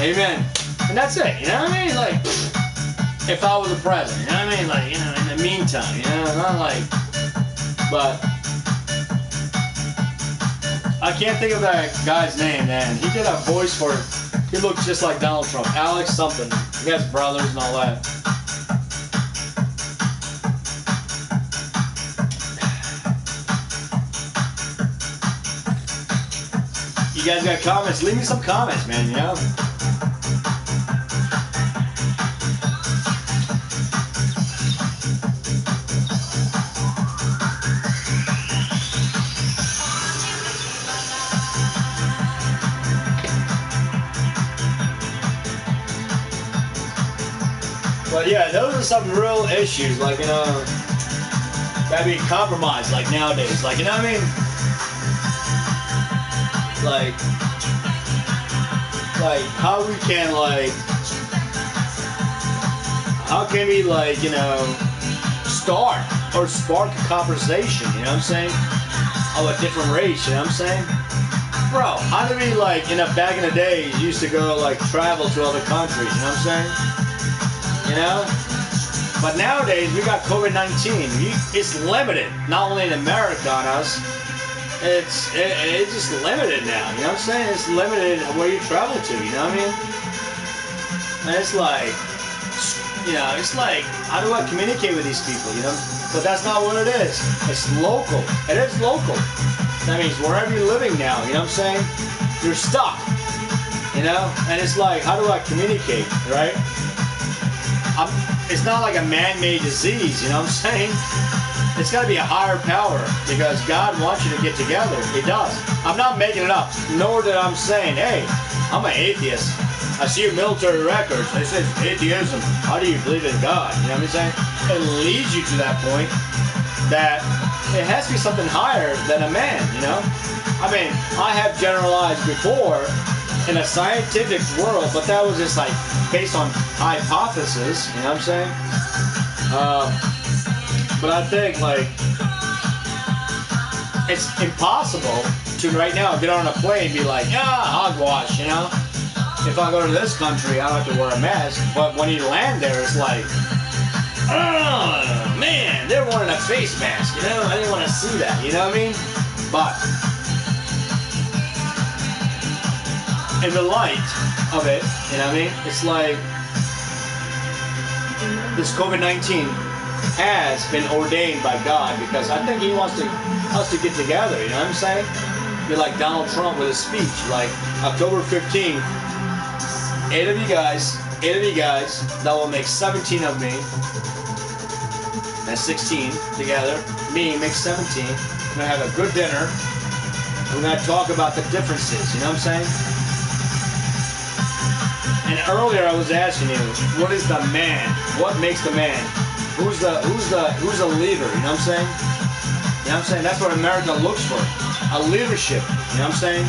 Amen. And that's it, you know what I mean? Like, if I was the president, you know what I mean? Like, you know, in the meantime, you know, not like, but I can't think of that guy's name, man. He did a voice for, he looked just like Donald Trump. Alex something. He has brothers and all that. You guys got comments? Leave me some comments, man, you know? But yeah, those are some real issues, like, you know, that be compromised, like nowadays, like, you know what I mean? Like how we can, like, how can we, like, you know, start or spark a conversation, you know what I'm saying? Of a different race, you know what I'm saying? Bro, how do we, like, back in the day, used to go, like, travel to other countries, you know what I'm saying? You know? But nowadays, we got COVID-19. It's limited, not only in America on us, it's just limited now, you know what I'm saying? It's limited where you travel to, you know what I mean? And it's like, you know, it's like, how do I communicate with these people, you know? But that's not what it is. It's local. It is local. That means wherever you're living now, you know what I'm saying? You're stuck, you know? And it's like, how do I communicate, right? It's not like a man-made disease, you know what I'm saying? It's got to be a higher power because God wants you to get together. He does. I'm not making it up, nor that I'm saying, hey, I'm an atheist. I see your military records. They say atheism. How do you believe in God? You know what I'm saying? It leads you to that point that it has to be something higher than a man, you know? I mean, I have generalized before in a scientific world, but that was just like based on hypothesis, you know what I'm saying? But I think, like, it's impossible to right now get on a plane and be like, yeah, hogwash, you know? If I go to this country, I don't have to wear a mask. But when you land there, it's like, oh, man, they're wearing a face mask, you know? I didn't want to see that, you know what I mean? But in the light of it, you know what I mean? It's like this COVID-19 has been ordained by God because I think He wants us to get together, you know what I'm saying? Be like Donald Trump with his speech, like October 15th, 8 of you guys, that will make 17 of me. That's 16 together. Me makes 17. We're gonna have a good dinner. We're gonna talk about the differences, you know what I'm saying? And earlier I was asking you, what is the man? What makes the man? Who's a leader? You know what I'm saying? You know what I'm saying? That's what America looks for. A leadership. You know what I'm saying?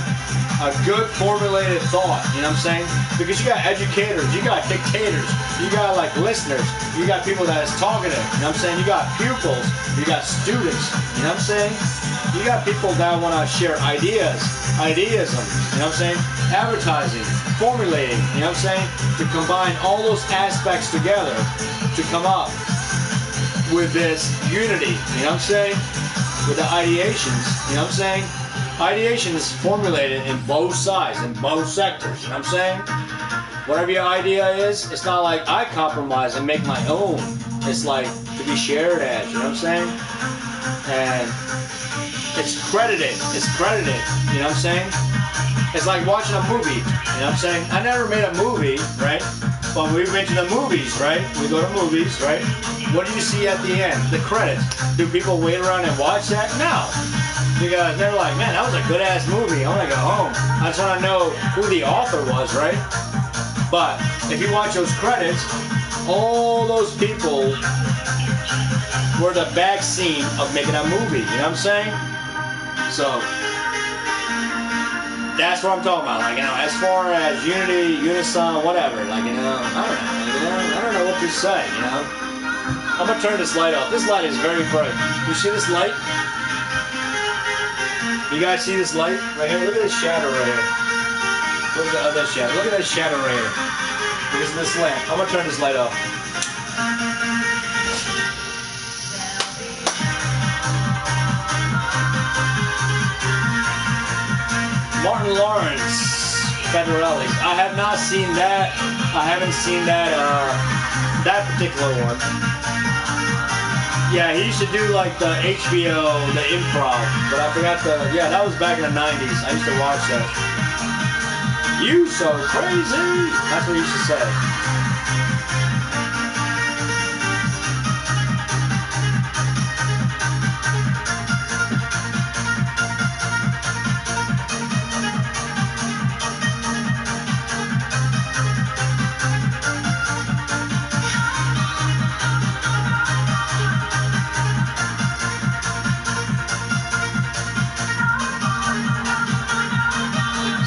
A good formulated thought. You know what I'm saying? Because you got educators, you got dictators, you got like listeners, you got people that is talkative. You know what I'm saying? You got pupils, you got students. You know what I'm saying? You got people that want to share ideas, idealism, you know what I'm saying? Advertising, formulating, you know what I'm saying? To combine all those aspects together to come up with this unity, you know what I'm saying? With the ideations, you know what I'm saying? Ideation is formulated in both sides, in both sectors, you know what I'm saying? Whatever your idea is, it's not like I compromise and make my own. It's like to be shared as, you know what I'm saying? And it's credited, you know what I'm saying? It's like watching a movie, you know what I'm saying? I never made a movie, right? But we've been to the movies, right? We go to movies, right? What do you see at the end? The credits. Do people wait around and watch that? No. Because they're like, man, that was a good-ass movie. I want to go home. I just want to know who the author was, right? But if you watch those credits, all those people were the back scene of making a movie. You know what I'm saying? So that's what I'm talking about. Like, you know, as far as unity, unison, whatever. Like, you know, I don't know. You know, I don't know what to say. You know, I'm gonna turn this light off. This light is very bright. You see this light? You guys see this light right here? Look at this shadow right here. Look at the other shadow. Look at that shadow right here. Because of this lamp. I'm gonna turn this light off. Martin Lawrence, Federelli. I have not seen that. I haven't seen that that particular one. Yeah, he used to do like the HBO, the improv, but I forgot the. Yeah, that was back in the '90s. I used to watch that. You so crazy. That's what he used to say.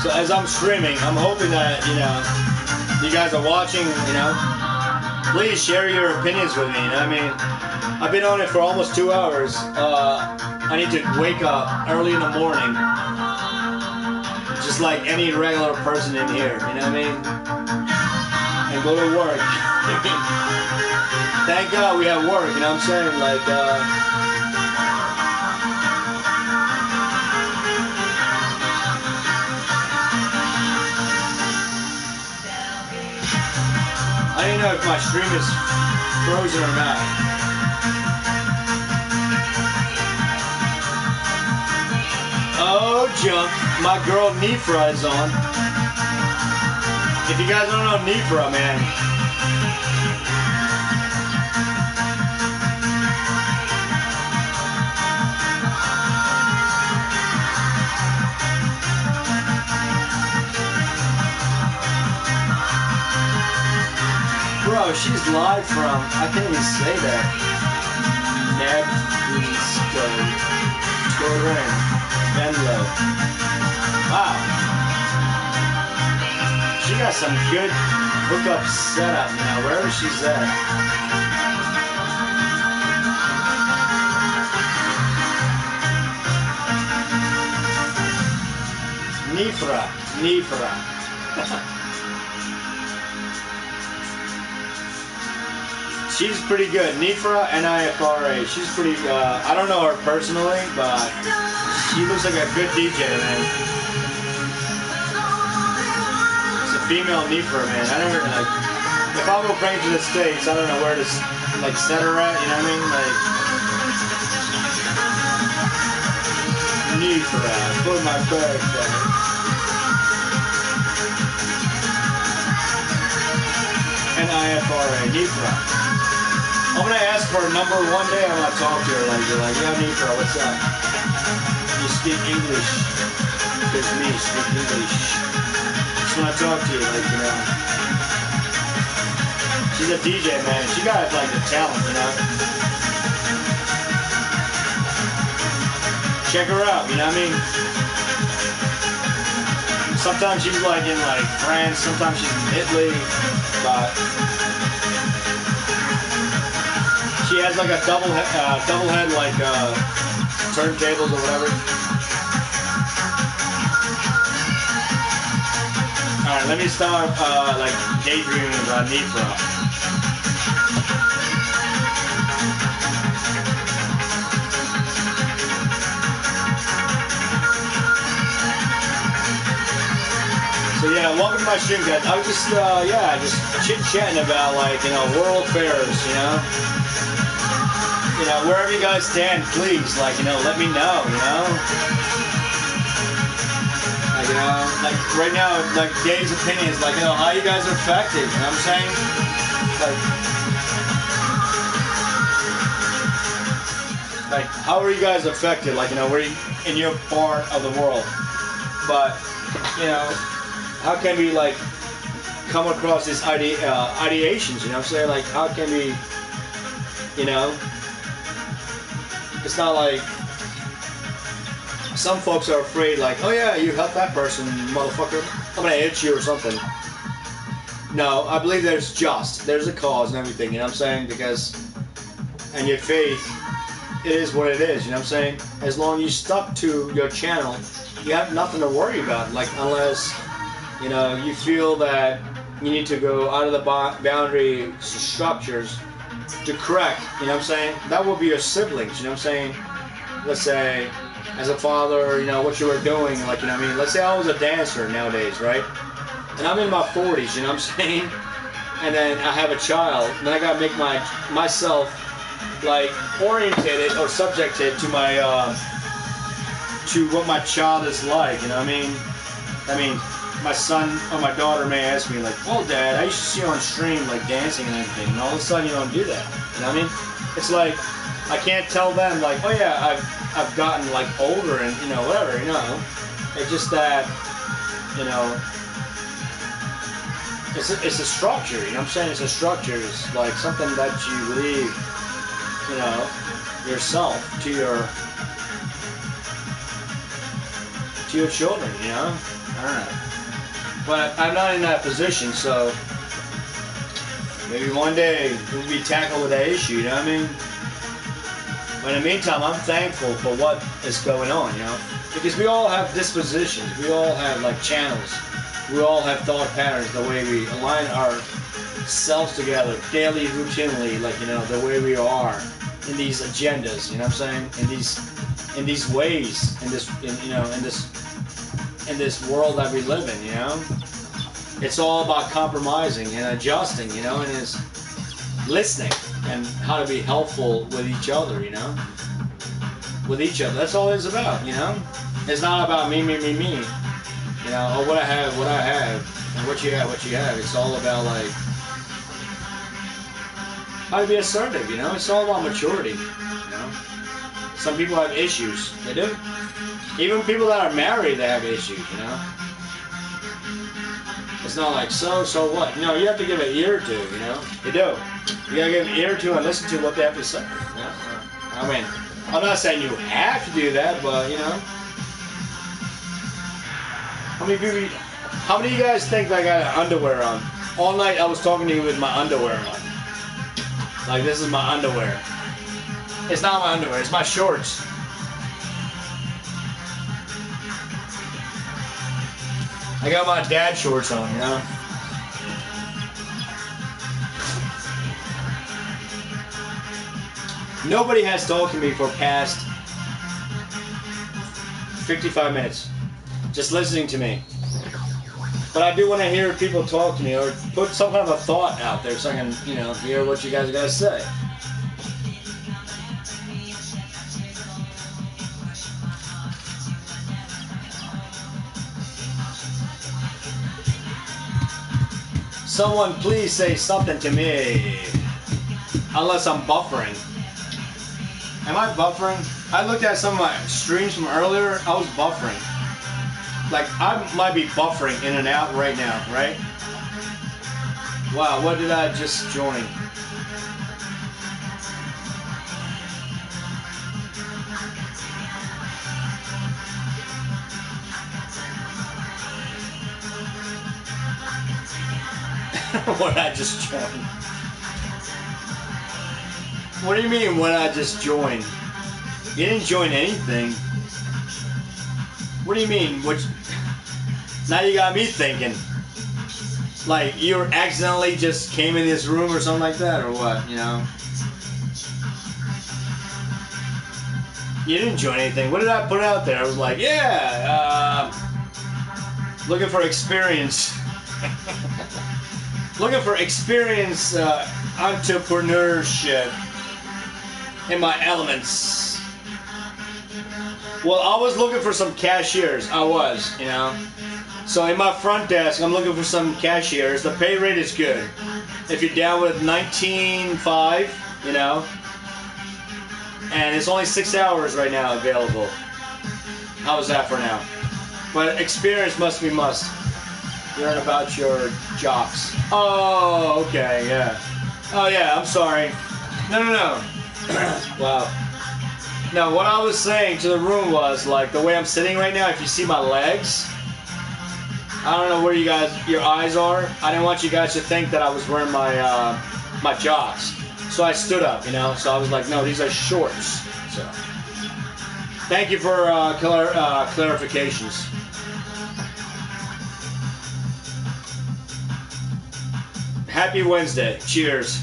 So as I'm streaming, I'm hoping that, you know, you guys are watching, you know. Please share your opinions with me, you know what I mean? I've been on it for almost 2 hours. I need to wake up early in the morning. Just like any regular person in here, you know what I mean? And go to work. Thank God we have work, you know what I'm saying? Like, I don't know if my stream is frozen or not. Oh, junk. My girl Nifra is on. If you guys don't know Nifra, man. Bro, she's live from, I can't even say that. Nebraska, Turin, Venlo. Wow. She got some good hookup setup now, wherever she's at. Nifra. She's pretty good. Nifra, N-I-F-R-A. She's pretty, I don't know her personally, but she looks like a good DJ, man. It's a female Nifra, man. I never, like, if I go bring to the States, I don't know where to, like, set her at, you know what I mean? Like, Nifra, put my bag down. N-I-F-R-A, Nifra. I'm gonna ask for a number one day. I'm gonna talk to her like, you're like, yeah, Nifra, what's up? You speak English. Because me speak English. Just wanna talk to you, like, you know. She's a DJ, man. She got like the talent, you know. Check her out, you know what I mean? Sometimes she's like in like France, sometimes she's in Italy, but she has like a double head like turntables or whatever. Alright, let me start like daydreaming about Nifra. So yeah, welcome to my stream, guys. I was just just chit-chatting about, like, you know, world affairs, you know. You know, wherever you guys stand, please, like, you know, let me know, you know. Like, you know, like right now, like Dave's opinions, like, you know, how you guys are affected, you know what I'm saying? Like how are you guys affected? Like, you know, where you, in your part of the world, but you know. How can we, like, come across these ideations, you know what I'm saying? Like, how can we, you know, it's not like, some folks are afraid, like, oh yeah, you help that person, motherfucker, I'm gonna hit you or something. No, I believe there's a cause and everything, you know what I'm saying? Because, and your faith, it is what it is, you know what I'm saying? As long as you stuck to your channel, you have nothing to worry about, like, unless, you know, you feel that you need to go out of the boundary structures to correct, you know what I'm saying? That will be your siblings, you know what I'm saying? Let's say, as a father, you know, what you were doing, like, you know what I mean? Let's say I was a dancer nowadays, right? And I'm in my 40s, you know what I'm saying? And then I have a child, and then I gotta make myself, like, orientated or subjected to my, to what my child is like, you know what I mean, my son or my daughter may ask me, like, well, Dad, I used to see you on stream, like, dancing and everything, and all of a sudden you don't do that, you know what I mean? It's like, I can't tell them, like, oh yeah, I've gotten, like, older and, you know, whatever, you know? It's just that, you know, it's a structure, you know what I'm saying? It's a structure, it's like something that you leave, you know, yourself to your children, you know? I don't know. But I'm not in that position, so maybe one day we'll be tackled with that issue, you know what I mean? But in the meantime, I'm thankful for what is going on, you know? Because we all have dispositions, we all have, like, channels, we all have thought patterns, the way we align ourselves together daily, routinely, like, you know, the way we are in these agendas, you know what I'm saying? In these ways, in this world that we live in, you know? It's all about compromising and adjusting, you know, and it's listening and how to be helpful with each other, you know? With each other. That's all it's about, you know? It's not about me, you know, or what I have, and what you have. It's all about, like, how to be assertive, you know? It's all about maturity, you know? Some people have issues. They do. Even people that are married, they have issues, you know? It's not like, so what? You know, you have to give an ear to, you know? You do. You gotta give an ear to and listen to what they have to say, you know? I mean, I'm not saying you have to do that, but, you know? How many of you guys think I got underwear on? All night I was talking to you with my underwear on. Like, this is my underwear. It's not my underwear, it's my shorts. I got my dad shorts on, you know? Nobody has talked to me for past 55 minutes. Just listening to me. But I do want to hear people talk to me or put some kind of a thought out there so I can, you know, hear what you guys gotta say. Someone please say something to me. Unless I'm buffering. Am I buffering? I looked at some of my streams from earlier. I was buffering. Like, I might be buffering in and out right now, right? Wow, what did I just join? What did I just join? What do you mean, what I just joined? You didn't join anything. What do you mean? Now you got me thinking. Like you accidentally just came in this room or something like that, or what? You know? You didn't join anything. What did I put out there? I was like, yeah, looking for experience. Looking for experience, entrepreneurship in my elements. Well, I was looking for some cashiers. I was, you know. So in my front desk, I'm looking for some cashiers. The pay rate is good. If you're down with 19.5, you know. And it's only 6 hours right now available. How's that for now? But experience must be must. Learn about your jocks. Oh, okay, yeah. Oh, yeah, I'm sorry. No. Wow. No, what I was saying to the room was, like, the way I'm sitting right now, if you see my legs, I don't know where your eyes are. I didn't want you guys to think that I was wearing my jocks. So I stood up, you know? So I was like, no, these are shorts. So, thank you for clarifications. Happy Wednesday. Cheers.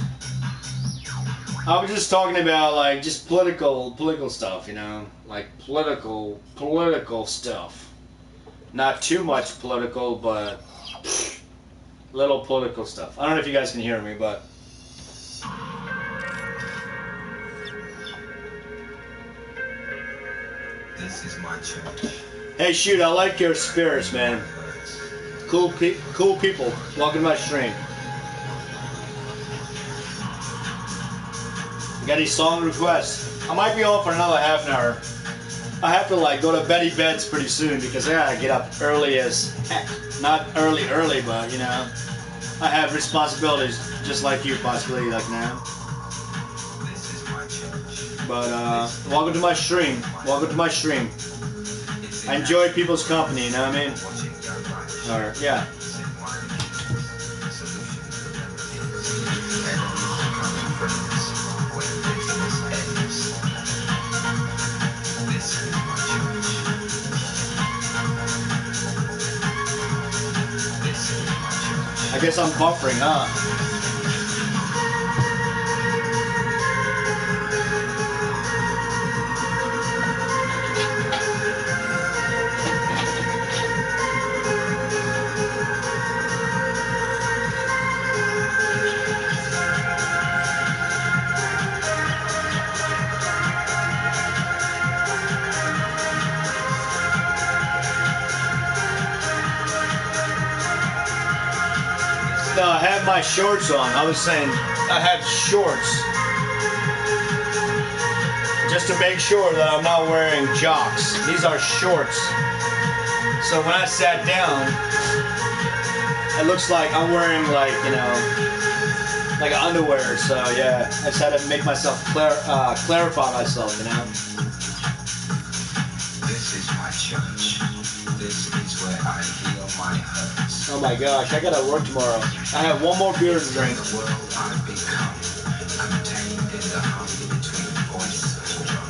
I was just talking about like just political stuff, you know, like political stuff. Not too much political, but little political stuff. I don't know if you guys can hear me, but This is my church. hey, shoot, I like your spirits, man. Cool people. Welcome to my stream. Got any song requests? I might be on for another half an hour. I have to like go to Betty Beds pretty soon because I gotta get up early as heck. Not early, but you know, I have responsibilities just like you possibly like now. This is my church. But welcome to my stream. Welcome to my stream. I enjoy people's company, you know what I mean? Or yeah. I guess I'm buffering, huh? No, I have my shorts on. I was saying I have shorts. Just to make sure that I'm not wearing jocks. These are shorts. So when I sat down, it looks like I'm wearing like, you know, like underwear. So yeah, I just had to make myself clarify myself, you know. This is my church. This is where I heal my hurts. Oh my gosh, I gotta work tomorrow. I have one more beer to drink. The world I've become, contained in the hum between voice and drum.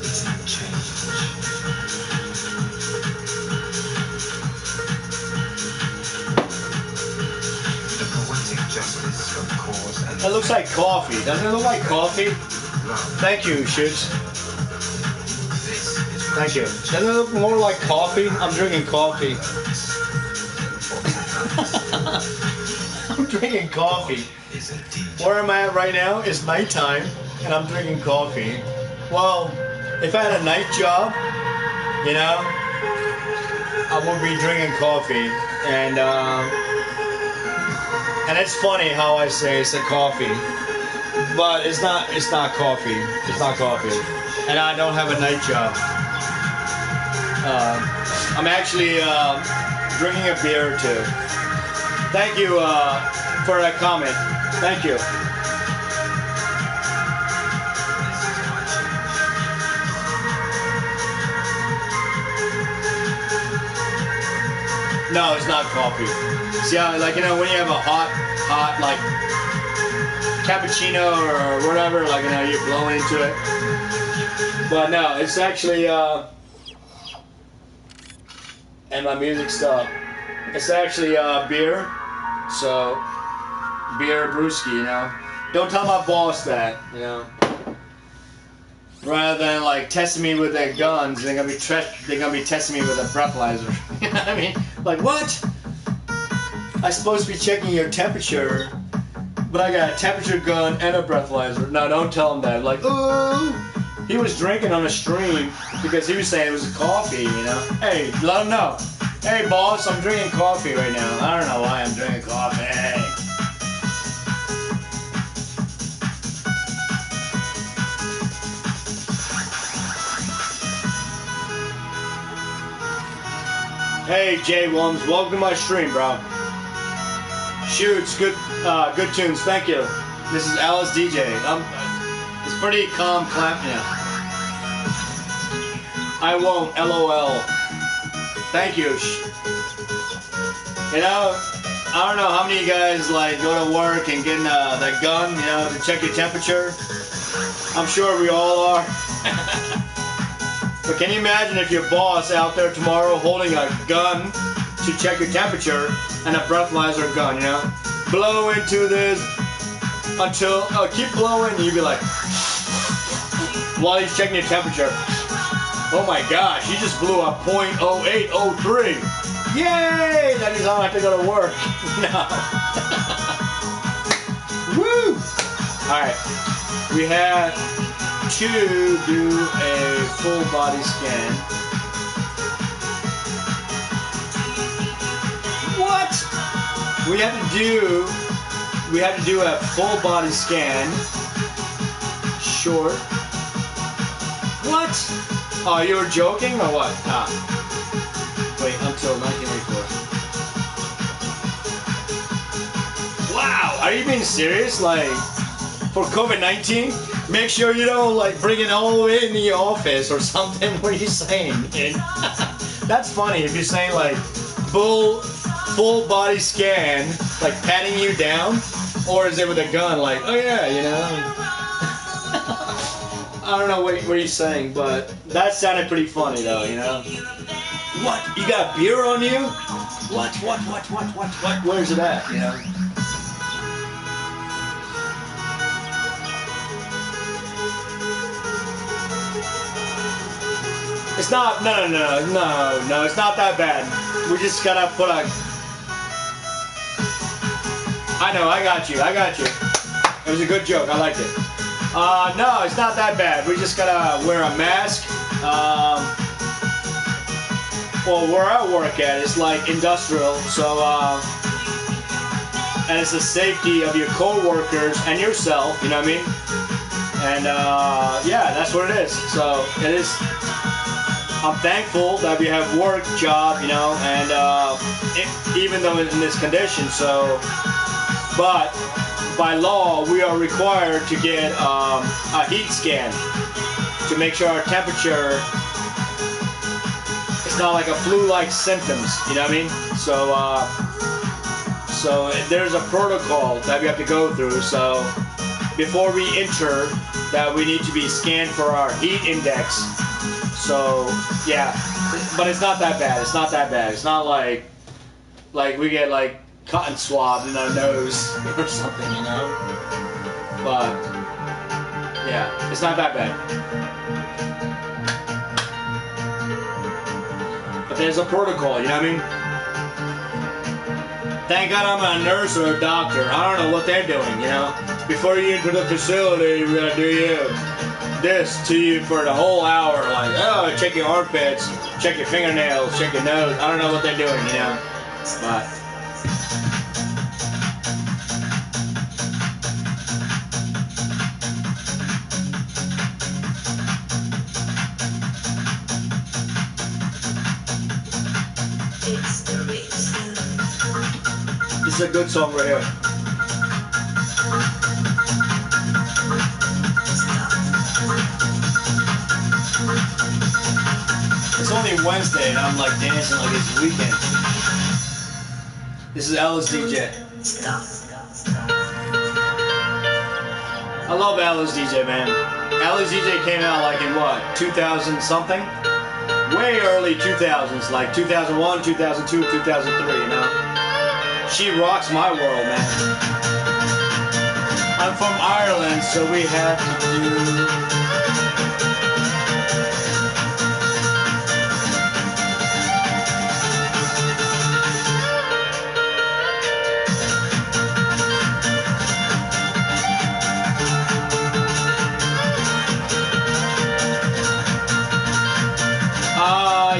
It's in change. The poetic justice of cause and That looks like coffee. Doesn't it look like coffee? love. Thank you, Shoots. This is my Thank you. Doesn't it look more like coffee? I'm drinking coffee. I'm drinking coffee. is a deep Where I'm at right now is nighttime, and I'm drinking coffee. Well, if I had a night job, you know, I would be drinking coffee. And it's funny how I say it's a coffee, but it's not coffee. It's not coffee. And I don't have a night job. I'm actually drinking a beer too. Thank you for that comment. Thank you. No, it's not coffee. See how, like, you know, when you have a hot, like, cappuccino or whatever, like, you know, you blow into it. But no, it's actually and my music stopped. It's actually beer. So beer brewski, you know. Don't tell my boss that, you know. Rather than like testing me with their guns, they're gonna be testing me with a breathalyzer. You know what I mean? Like what? I'm supposed to be checking your temperature, but I got a temperature gun and a breathalyzer. No, don't tell him that. Like, ooh, he was drinking on a stream because he was saying it was coffee. You know? Hey, let him know. Hey, boss, I'm drinking coffee right now. I don't know why I'm drinking coffee. Hey Jay Williams, welcome to my stream, bro. Shoots, good tunes, thank you. This is Alice DJ. It's pretty calm clap now. I won't, LOL. Thank you. You know, I don't know how many of you guys like go to work and get that gun, you know, to check your temperature. I'm sure we all are. But can you imagine if your boss out there tomorrow holding a gun to check your temperature and a breathalyzer gun, you know? Blow into this until, keep blowing, and you'd be like, while he's checking your temperature. Oh my gosh, you just blew a .0803. Yay! That means I don't have to go to work. No. Woo! Alright, we have to do a full body scan. What? We have to do a full body scan. Short. What? Oh, you were joking or what? Ah. Wait, until 1984. Wow, are you being serious? Like, for COVID-19? Make sure you don't like bring it all the way in the office or something. What are you saying? That's funny if you're saying like full body scan, like patting you down, or is it with a gun? Like, oh yeah, you know. I don't know what you're saying, but that sounded pretty funny though, you know. What? You got beer on you? What? Where's it at? You know. It's not, no, it's not that bad. We just gotta put a... I know, I got you. It was a good joke, I liked it. No, it's not that bad. We just gotta wear a mask. Well, where I work at is like industrial, so, and it's the safety of your co-workers and yourself, you know what I mean? And, yeah, that's what it is. So, it is... I'm thankful that we have work, job, you know, and even though in this condition, so, but by law, we are required to get a heat scan to make sure our temperature is not like a flu-like symptoms, you know what I mean? So, so there's a protocol that we have to go through, so before we enter, that we need to be scanned for our heat index. So, yeah, but it's not that bad. It's not like we get like cotton swab in our nose or something, you know? But, yeah, it's not that bad. But there's a protocol, you know what I mean? Thank God I'm a nurse or a doctor. I don't know what they're doing, you know? Before you enter the facility, we're gonna do this to you for the whole hour, like, oh, check your armpits, check your fingernails, check your nose. I don't know what they're doing, you know, but. This is a good song right here. It's only Wednesday and I'm like dancing like it's weekend. This is Alice DJ. I love Alice DJ, man. Alice DJ came out like in what, 2000 something? Way early 2000s, like 2001, 2002, 2003, you know? She rocks my world, man. I'm from Ireland, so we have to do...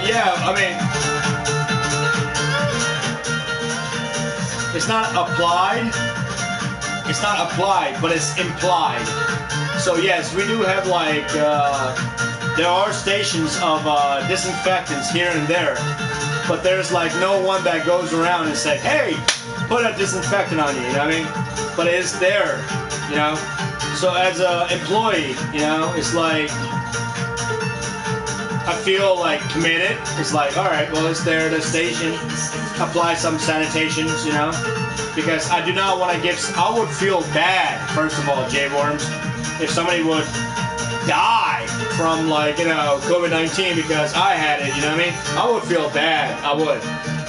Yeah, I mean, it's not applied. It's not applied, but it's implied. So yes, we do have like, there are stations of disinfectants here and there, but there's like no one that goes around and say, hey, put a disinfectant on you, you know what I mean? But it's there, you know? So as an employee, you know, it's like, I feel like committed. It's like, all right, well, it's there, the station. Apply some sanitations, you know, because I do not want to give. I would feel bad, first of all, J-Worms, if somebody would die from like, you know, COVID-19 because I had it. You know what I mean? I would feel bad. I would.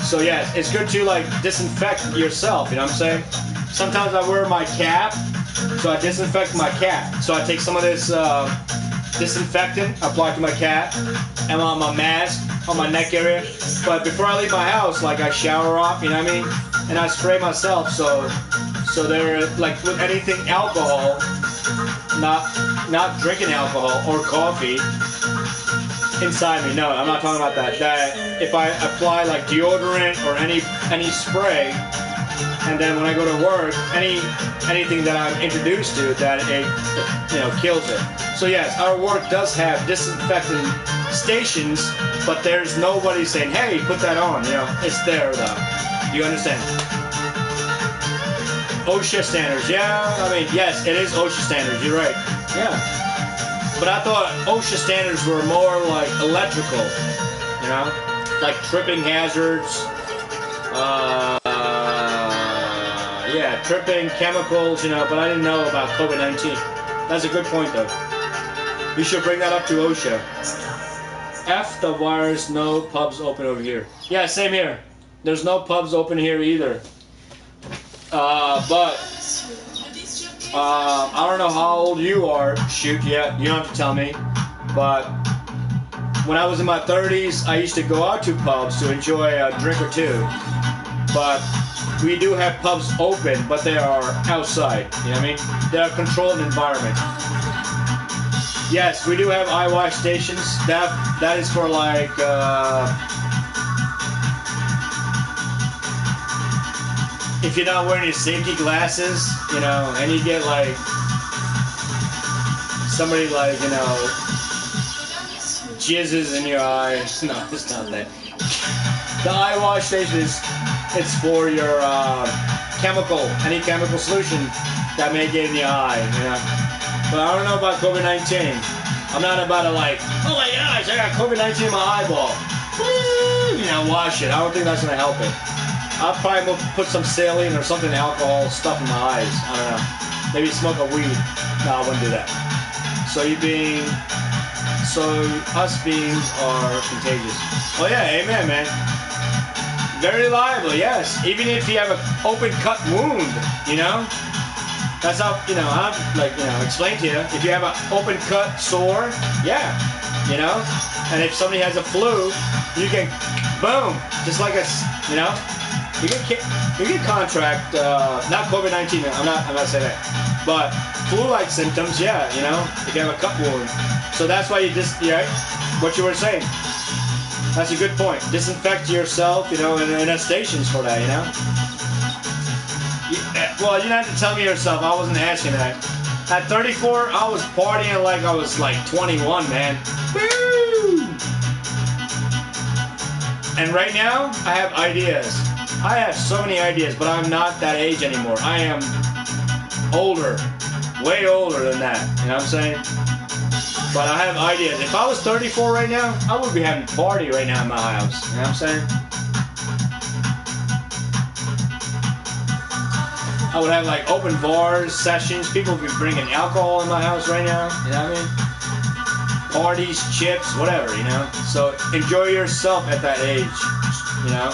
So yes, it's good to like disinfect yourself. You know what I'm saying? Sometimes I wear my cap, so I disinfect my cap. So I take some of this. Disinfectant, apply to my cap and on my mask, on my neck area. But before I leave my house, like I shower off, you know what I mean? And I spray myself, so there, like with anything alcohol, not drinking alcohol or coffee inside me. No, I'm not talking about that. That if I apply like deodorant or any spray, and then when I go to work, anything that I'm introduced to, that it, you know, kills it. So yes, our work does have disinfectant stations, but there's nobody saying, hey, put that on, you know, it's there though. Do you understand? OSHA standards, yeah, I mean, yes, it is OSHA standards, you're right, yeah. But I thought OSHA standards were more like electrical, you know, like tripping hazards, yeah, tripping, chemicals, you know, but I didn't know about COVID-19. That's a good point, though. You should bring that up to OSHA. F the virus, no pubs open over here. Yeah, same here. There's no pubs open here either. But I don't know how old you are. Shoot, yeah, you don't have to tell me. But when I was in my 30s, I used to go out to pubs to enjoy a drink or two. But we do have pubs open, but they are outside. You know what I mean? They're a controlled environment. Yes, we do have eye wash stations. That is for like if you're not wearing your safety glasses, you know, and you get like somebody like, you know, jizzes in your eye. No, it's not that. The eye wash station is, it's for your any chemical solution that may get in the eye, you know. But I don't know about COVID-19. I'm not about to like, oh my gosh, I got COVID-19 in my eyeball. Woo! You know, wash it. I don't think that's gonna help it. I'll probably put some saline or something alcohol stuff in my eyes. I don't know. Maybe smoke a weed. No, I wouldn't do that. So us beings are contagious. Oh yeah, amen, man. Very liable, yes. Even if you have an open cut wound, you know? That's how, you know, I'm like, you know, explain to you. If you have an open cut sore, yeah, you know? And if somebody has a flu, you can, boom, just like a, you know? You can contract, not COVID-19, I'm not saying that, but flu-like symptoms, yeah, you know? If you have a cut wound. So that's why you just, yeah, what you were saying. That's a good point. Disinfect yourself, you know, and there's stations for that, you know? Well, you don't have to tell me yourself. I wasn't asking that. At 34, I was partying like I was like 21, man. Woo! And right now, I have ideas. I have so many ideas, but I'm not that age anymore. I am older. Way older than that. You know what I'm saying? But I have ideas. If I was 34 right now, I would be having a party right now in my house. You know what I'm saying? I would have like open bars, sessions. People would be bringing alcohol in my house right now. You know what I mean? Parties, chips, whatever, you know? So enjoy yourself at that age, you know?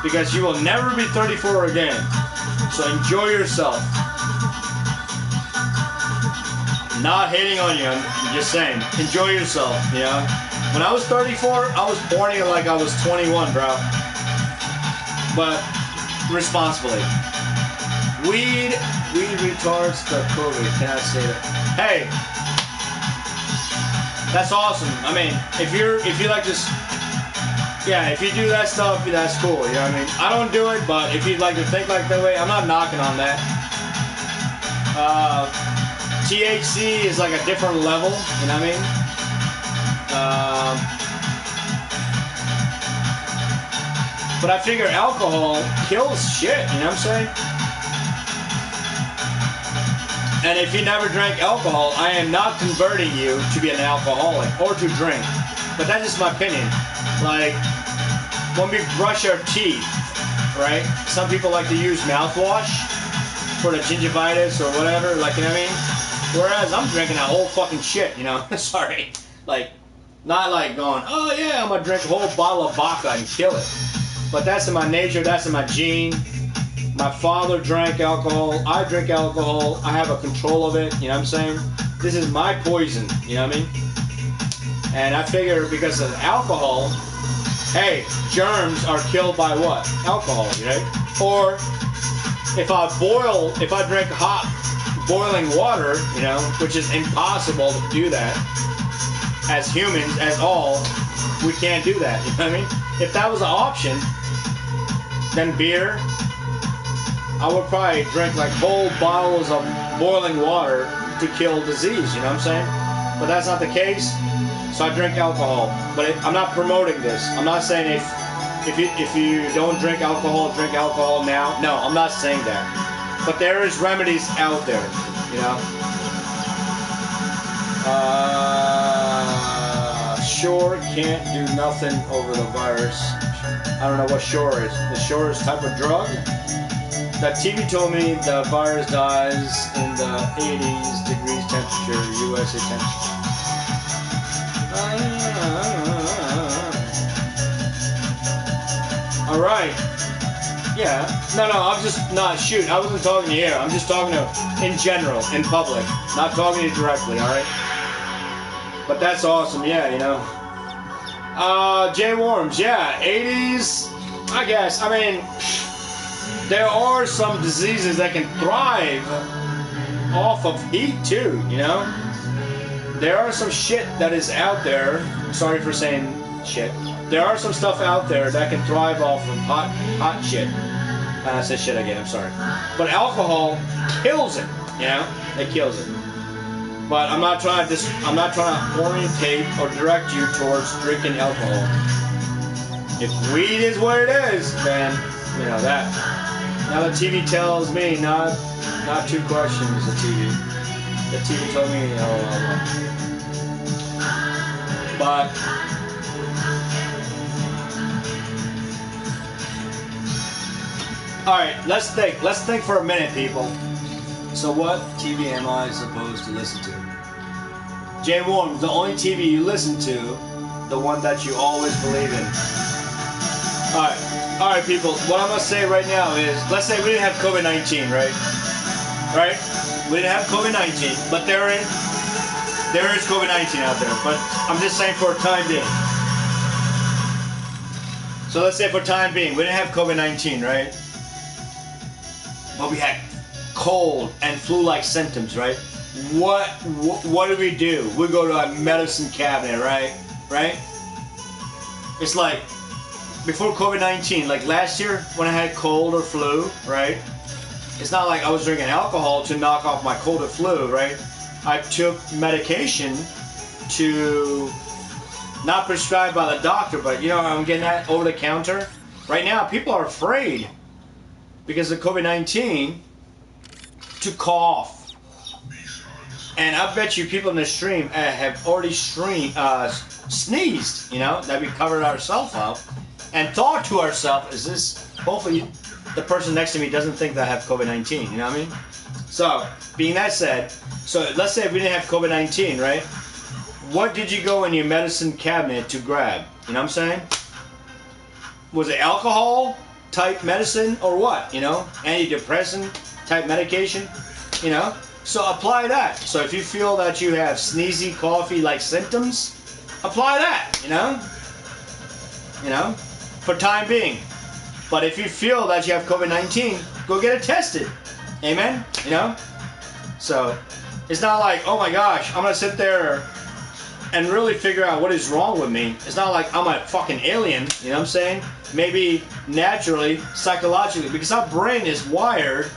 Because you will never be 34 again. So enjoy yourself. Not hating on you, I'm just saying. Enjoy yourself, you know? When I was 34, I was partying like I was 21, bro. But responsibly. Weed retards the COVID. Can I say that? Hey, that's awesome. I mean, if you like this, yeah, if you do that stuff, that's cool. You know what I mean? I don't do it, but if you'd like to think like that way, I'm not knocking on that. THC is like a different level. You know what I mean? But I figure alcohol kills shit. You know what I'm saying? And if you never drank alcohol, I am not converting you to be an alcoholic or to drink. But that's just my opinion. Like, when we brush our teeth, right? Some people like to use mouthwash for the gingivitis or whatever, like, you know what I mean? Whereas I'm drinking that whole fucking shit, you know? Sorry. Like, not like going, oh yeah, I'm gonna drink a whole bottle of vodka and kill it. But that's in my nature, that's in my gene. My father drank alcohol, I drink alcohol, I have a control of it, you know what I'm saying? This is my poison, you know what I mean? And I figure because of alcohol, hey, germs are killed by what? Alcohol, right? Or if I drink hot boiling water, you know, which is impossible to do that. As humans, as all, we can't do that, you know what I mean? If that was an option, then beer, I would probably drink like whole bottles of boiling water to kill disease, you know what I'm saying? But that's not the case, so I drink alcohol. But I'm not promoting this. I'm not saying if you don't drink alcohol now. No, I'm not saying that. But there is remedies out there, you know? Sure can't do nothing over the virus. I don't know what Sure is. The Sure is type of drug? That TV told me the virus dies in the 80s degrees temperature, USA temperature. Alright. Yeah. No, I'm just, shoot, I wasn't talking to you. I'm just talking to, in general, in public. Not talking to you directly, alright? But that's awesome, yeah, you know. J Worms, yeah, 80s, I guess. I mean, there are some diseases that can thrive off of heat too, you know? There are some shit that is out there, sorry for saying shit. There are some stuff out there that can thrive off of hot shit. I said shit again, I'm sorry. But alcohol kills it, you know? It kills it. But I'm not trying to orientate or direct you towards drinking alcohol. If weed is what it is, then you know that. Now the TV tells me not two questions. The TV told me, but all right, let's think for a minute, people. So what TV am I supposed to listen to? J Warm, the only TV you listen to, the one that you always believe in. Alright people, what I'm going to say right now is, let's say we didn't have COVID-19, right? Right? We didn't have COVID-19, but there is COVID-19 out there, but I'm just saying for a time being. So let's say for time being, we didn't have COVID-19, right? But we had cold and flu-like symptoms, right? What do? We go to a medicine cabinet, right? It's like before COVID-19, like last year when I had cold or flu, right? It's not like I was drinking alcohol to knock off my cold or flu, right? I took medication to, not prescribed by the doctor, but you know, I'm getting that over the counter. Right now, people are afraid because of COVID-19 to cough. And I bet you people in the stream have already sneezed, you know, that we covered ourselves up and thought to ourselves, is this, hopefully the person next to me doesn't think that I have COVID-19. You know what I mean? So, being that said, so let's say if we didn't have COVID-19, right? What did you go in your medicine cabinet to grab? You know what I'm saying? Was it alcohol type medicine or what? You know, antidepressant type medication? You know? So apply that. So if you feel that you have sneezy, coughy like symptoms, apply that, you know? You know? For time being. But if you feel that you have COVID-19, go get it tested. Amen? You know? So it's not like, oh my gosh, I'm gonna sit there and really figure out what is wrong with me. It's not like I'm a fucking alien, you know what I'm saying? Maybe naturally, psychologically, because our brain is wired.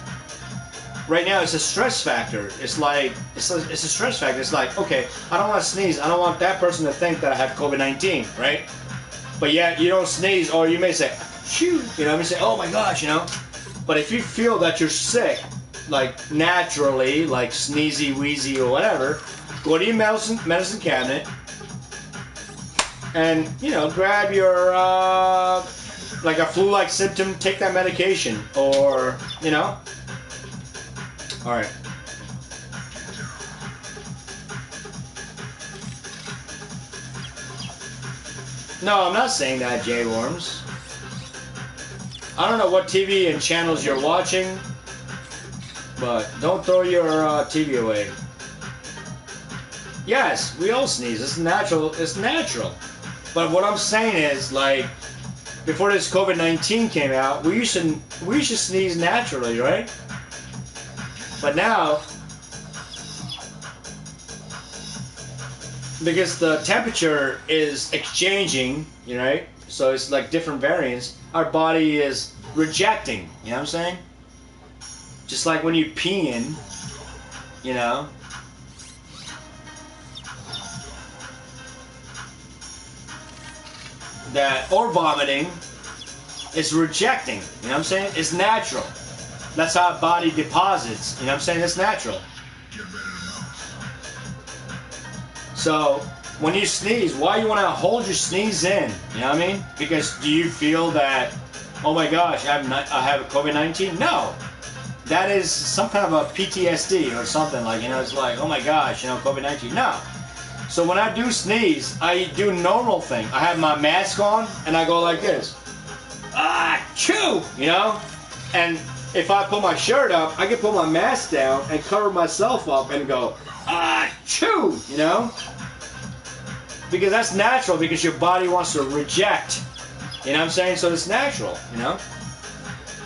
Right now, it's a stress factor. It's like, it's a stress factor. It's like, okay, I don't want to sneeze. I don't want that person to think that I have COVID-19, right? But yet, you don't sneeze, or you may say, shoo, you know, you say, oh my gosh, you know? But if you feel that you're sick, like naturally, like sneezy, wheezy, or whatever, go to your medicine cabinet and, you know, grab your, like a flu-like symptom, take that medication, or, you know? All right. No, I'm not saying that, Jay Worms. I don't know what TV and channels you're watching, but don't throw your TV away. Yes, we all sneeze. It's natural. It's natural. But what I'm saying is, like, before this COVID-19 came out, we used to sneeze naturally, right? But now, because the temperature is exchanging, you know, right? So it's like different variants, our body is rejecting, you know what I'm saying? Just like when you pee in, you know? That, or vomiting, is rejecting, you know what I'm saying? It's natural. That's how our body deposits. You know what I'm saying? It's natural. So, when you sneeze, why you want to hold your sneeze in? You know what I mean? Because do you feel that, oh my gosh, I have COVID-19? No. That is some kind of a PTSD or something. Like, you know, it's like, oh my gosh, you know, COVID-19. No. So when I do sneeze, I do normal thing. I have my mask on, and I go like this. Ah, chew! You know? And if I pull my shirt up, I can pull my mask down and cover myself up and go, ah, chew, you know? Because that's natural, because your body wants to reject. You know what I'm saying? So it's natural, you know?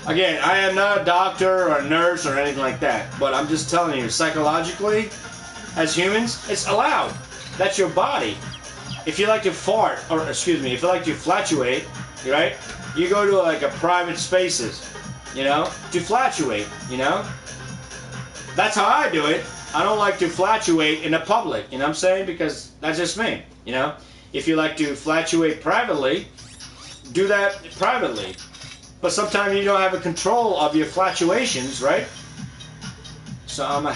Again, I am not a doctor or a nurse or anything like that, but I'm just telling you, psychologically, as humans, it's allowed. That's your body. If you like to fart, or excuse me, if you like to flatulate, right? You go to like a private spaces. You know, to flatulate, you know? That's how I do it. I don't like to flatulate in the public, you know what I'm saying? Because that's just me, you know? If you like to flatulate privately, do that privately. But sometimes you don't have a control of your flatulations, right? So I'm gonna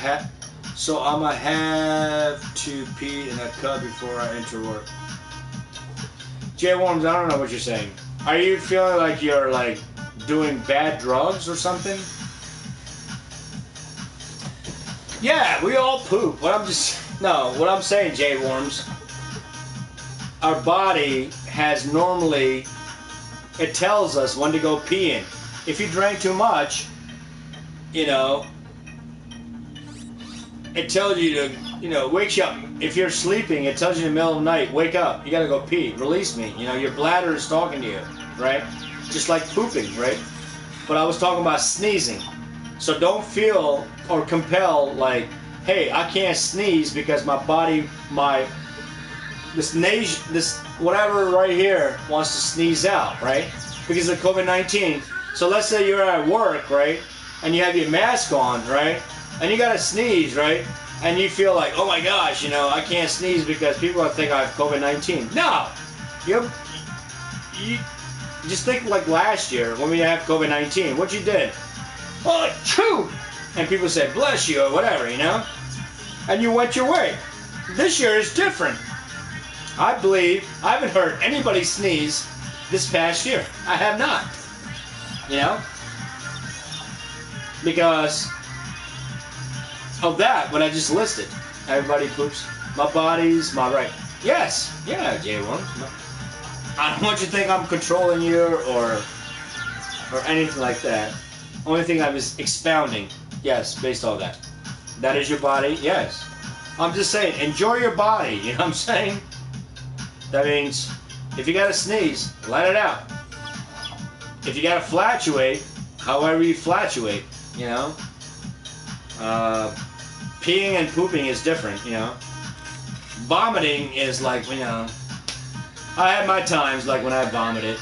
have to pee in a cup before I enter work. Jay Worms, I don't know what you're saying. Are you feeling like you're like doing bad drugs or something? Yeah, we all poop. What I'm saying, Jay Worms, our body has normally, it tells us when to go pee in. If you drank too much, you know, it tells you to, you know, wakes you up. If you're sleeping, it tells you in the middle of the night, wake up, you gotta go pee, release me. You know, your bladder is talking to you, right? Just like pooping, right? But I was talking about sneezing. So don't feel or compel like, hey, I can't sneeze because my body, this whatever right here wants to sneeze out, right? Because of COVID-19. So let's say you're at work, right? And you have your mask on, right? And you gotta sneeze, right? And you feel like, oh my gosh, you know, I can't sneeze because people are think I have COVID-19. No! You just think like last year when we had COVID-19. What you did? Oh, chew! And people said, bless you, or whatever, you know? And you went your way. This year is different. I believe, I haven't heard anybody sneeze this past year. I have not. You know? because of that, what I just listed. Everybody poops. My body's my right. Yes, yeah, J1. I don't want you to think I'm controlling you or anything like that. Only thing I was expounding, yes, based on that. That is your body, yes. I'm just saying, enjoy your body, you know what I'm saying? That means, if you gotta sneeze, let it out. If you gotta flatulate, however you flatulate, you know? Peeing and pooping is different, you know? Vomiting is like, you know, I had my times, like when I vomited.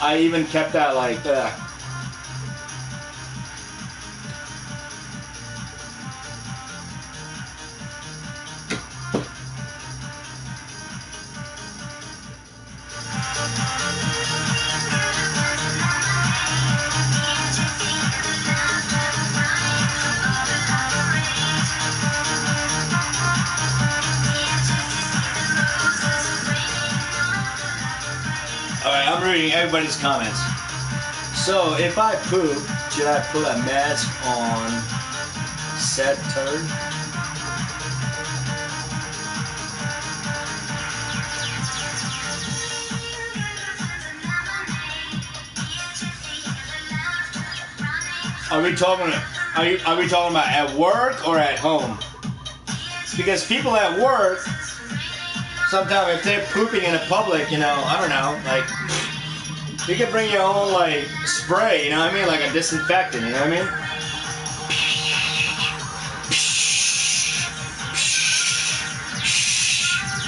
I even kept that like, Alright, I'm reading everybody's comments. So, if I poop, should I put a mask on said turd? Are we talking about at work or at home? Because people at work, sometimes if they're pooping in a public, you know, I don't know, like, you can bring your own, like, spray, you know what I mean? Like a disinfectant, you know what I mean?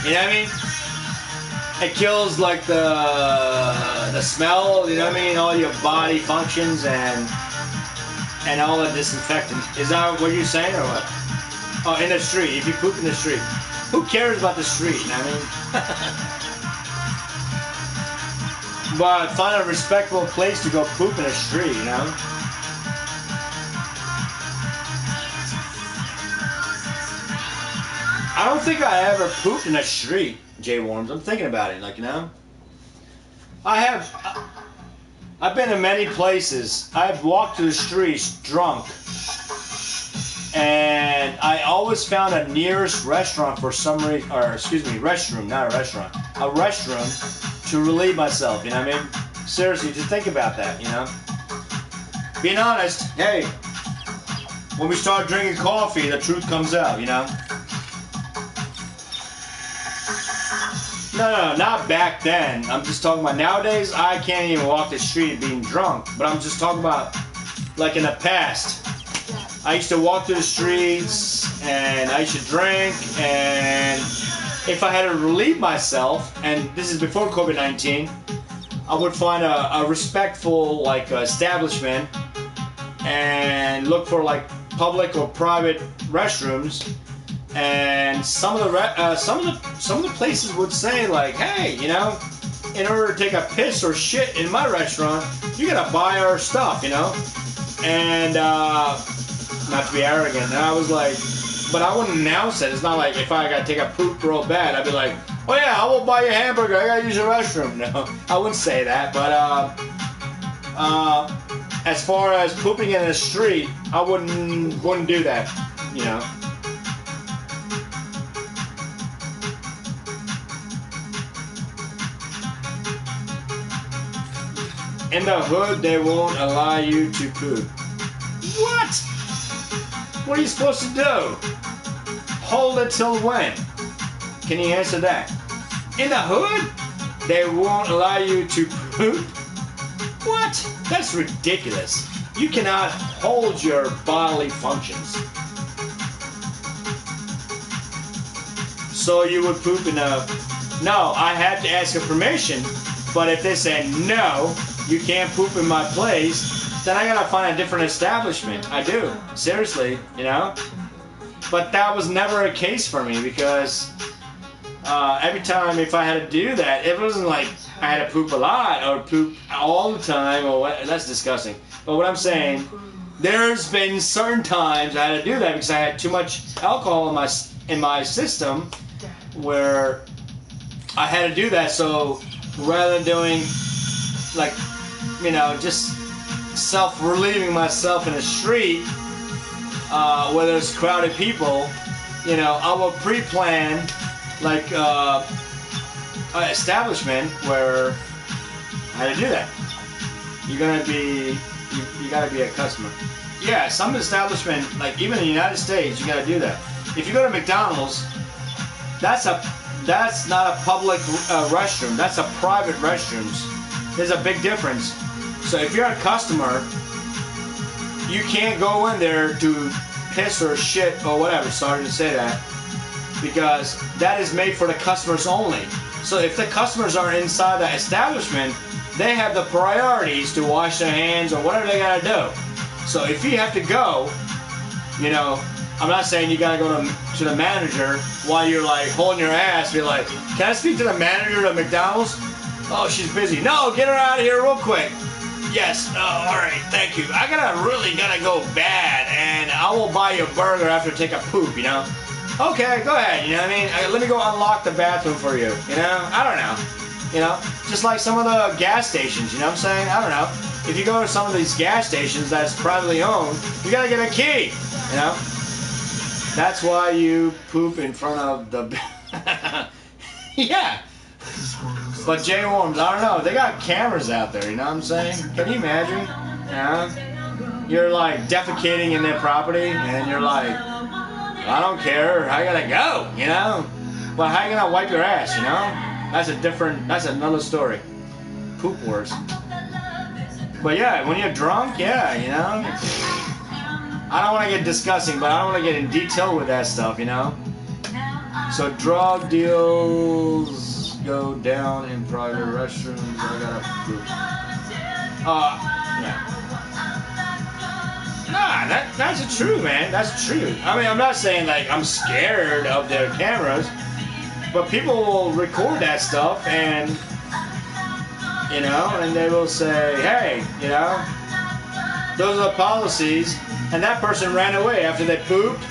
You know what I mean? It kills, like, the smell, you know what I mean? All your body functions and all the disinfectant. Is that what you're saying or what? Oh, in the street. If you poop in the street. Who cares about the street, you know what I mean? But find a respectable place to go poop in a street, you know? I don't think I ever pooped in a street, Jay Worms. I'm thinking about it, like, you know? I've been to many places. I've walked through the streets drunk. And I always found a nearest restaurant for some reason, or excuse me, restroom, not a restaurant. A restroom to relieve myself, you know what I mean? Seriously, just think about that, you know? Being honest, hey, when we start drinking coffee, the truth comes out, you know? No, not back then. I'm just talking about nowadays, I can't even walk the street being drunk. But I'm just talking about, like in the past. I used to walk through the streets, and I used to drink, and if I had to relieve myself, and this is before COVID-19, I would find a respectful, like, establishment, and look for, like, public or private restrooms, and some of the places would say, like, hey, you know, in order to take a piss or shit in my restaurant, you gotta buy our stuff, you know, and not to be arrogant, and I was like, but I wouldn't announce it. It's not like if I gotta take a poop real bad, I'd be like, oh yeah, I will buy you a hamburger, I gotta use the restroom. No, I wouldn't say that, but as far as pooping in the street, I wouldn't do that, you know. In the hood, they won't allow you to poop. What? What are you supposed to do? Hold it till when? Can you answer that? In the hood, they won't allow you to poop? What? That's ridiculous. You cannot hold your bodily functions. So you would poop in a... No, I had to ask for permission, but if they say no, you can't poop in my place, then I gotta find a different establishment. I do. Seriously, you know? But that was never a case for me because every time if I had to do that, it wasn't like I had to poop a lot or poop all the time or what. That's disgusting. But what I'm saying, there's been certain times I had to do that because I had too much alcohol in my system where I had to do that. So rather than doing, like, you know, just self-relieving myself in the street where there's crowded people, you know, I will pre-plan like an establishment where how to do that. You're gonna be, you gotta be a customer. Yeah, some establishment, like even in the United States, you gotta do that. If you go to McDonald's, that's not a public restroom. That's a private restrooms. There's a big difference. So if you're a customer, you can't go in there to piss or shit or whatever. Sorry to say that, because that is made for the customers only. So if the customers are inside the establishment, they have the priorities to wash their hands or whatever they gotta do. So if you have to go, you know, I'm not saying you gotta go to the manager while you're like holding your ass. Be like, can I speak to the manager at McDonald's? Oh, she's busy. No, get her out of here real quick. Yes. Oh, all right. Thank you. I really gotta go bad, and I will buy you a burger after I take a poop. You know? Okay, go ahead. You know what I mean? Let me go unlock the bathroom for you. You know? I don't know. You know? Just like some of the gas stations. You know what I'm saying? I don't know. If you go to some of these gas stations that's privately owned, you gotta get a key. You know? That's why you poop in front of the. Yeah. But J Worms, I don't know. They got cameras out there. You know what I'm saying? Can you imagine? Yeah. You're like defecating in their property, and you're like, I don't care. I gotta go. You know. But how you gonna wipe your ass? You know? That's another story. Poop wars. But yeah, when you're drunk, yeah, you know. I don't want to get disgusting, but I don't want to get in detail with that stuff, you know? So drug deals go down in private restrooms. I gotta poop. Yeah. Nah, that's true, man. That's true. I mean, I'm not saying like I'm scared of their cameras, but people will record that stuff and, you know, and they will say, hey, you know, those are the policies. And that person ran away after they pooped.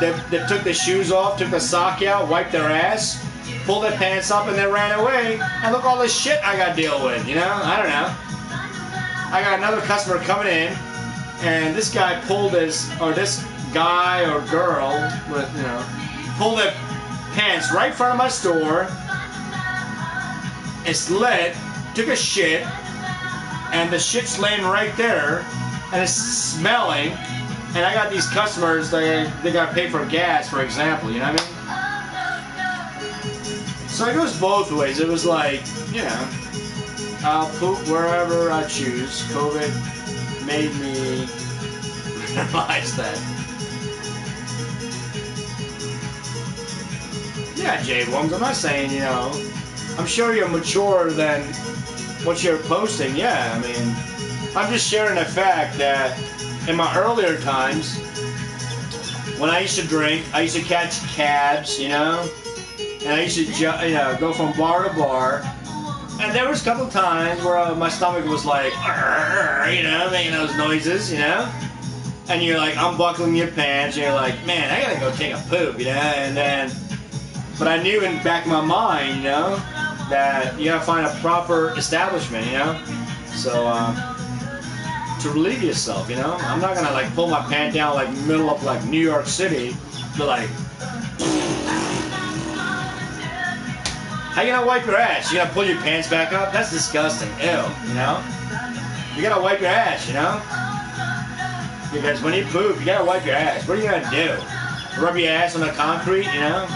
They took their shoes off, took the sock out, wiped their ass, pulled their pants up, and they ran away. And look all this shit I got to deal with, you know? I don't know. I got another customer coming in, and this guy pulled this guy or girl, with, you know, pulled their pants right in front of my store. It's lit, took a shit, and the shit's laying right there. And it's smelling, and I got these customers, they got to pay for gas, for example, you know what I mean? So it goes both ways. It was like, you know, I'll poop wherever I choose. COVID made me realize that. Yeah, J-Worms, I'm not saying, you know, I'm sure you're mature than what you're posting, yeah, I mean, I'm just sharing the fact that in my earlier times, when I used to drink, I used to catch cabs, you know, and I used to, you know, go from bar to bar, and there was a couple times where my stomach was like, you know, making those noises, you know, and you're like unbuckling your pants, and you're like, man, I gotta go take a poop, you know, and then, but I knew in the back of my mind, you know, that you gotta find a proper establishment, you know, so, to relieve yourself, you know? I'm not gonna like pull my pants down like middle of like New York City, but like, how you gonna wipe your ass? You gonna pull your pants back up? That's disgusting. Ew, you know? You gotta wipe your ass, you know? Because when you poop, you gotta wipe your ass. What are you gonna do? Rub your ass on the concrete, you know?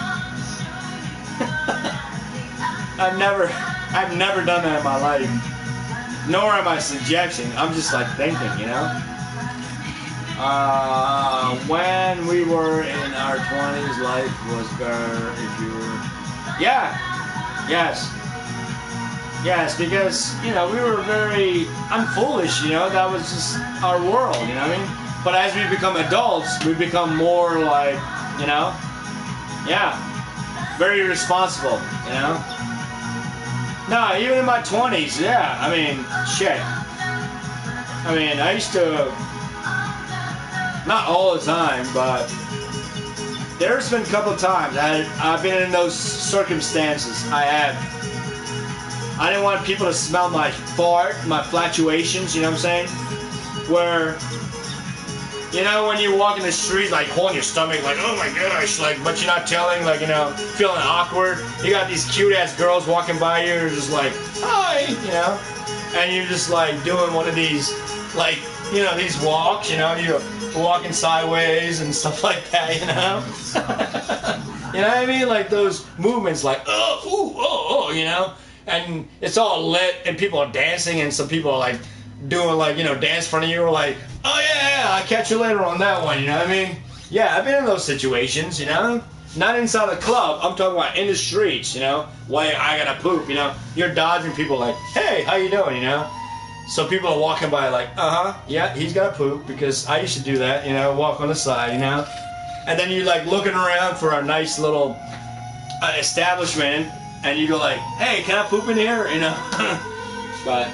I've never done that in my life. Nor am I suggesting. I'm just like thinking, you know. When we were in our 20s, life was better if you were. Yeah. Yes. Yes, because you know we were very. I'm foolish, you know. That was just our world, you know what I mean. But as we become adults, we become more like, you know. Yeah. Very responsible, you know. No, even in my 20s, yeah, I mean, shit. I mean, I used to, not all the time, but there's been a couple of times I've been in those circumstances. I have. I didn't want people to smell my fart, my flatulations, you know what I'm saying? where, you know, when you walk in the street, like holding your stomach, like, oh my gosh, like, but you're not telling, like, you know, feeling awkward. You got these cute ass girls walking by you, you're just like, hi, you know, and you're just like doing one of these, like, you know, these walks, you know, you're walking sideways and stuff like that, you know. You know what I mean? Like those movements, like, oh, ooh, oh, you know, and it's all lit, and people are dancing, and some people are like doing, like, you know, dance in front of you, or like, oh yeah, I'll catch you later on that one, you know what I mean? Yeah, I've been in those situations, you know? Not inside the club, I'm talking about in the streets, you know? Why I gotta poop, you know? You're dodging people like, hey, how you doing, you know? So people are walking by like, yeah, he's gotta poop, because I used to do that, you know, walk on the side, you know? And then you're like looking around for a nice little establishment, and you go like, hey, can I poop in here, you know? But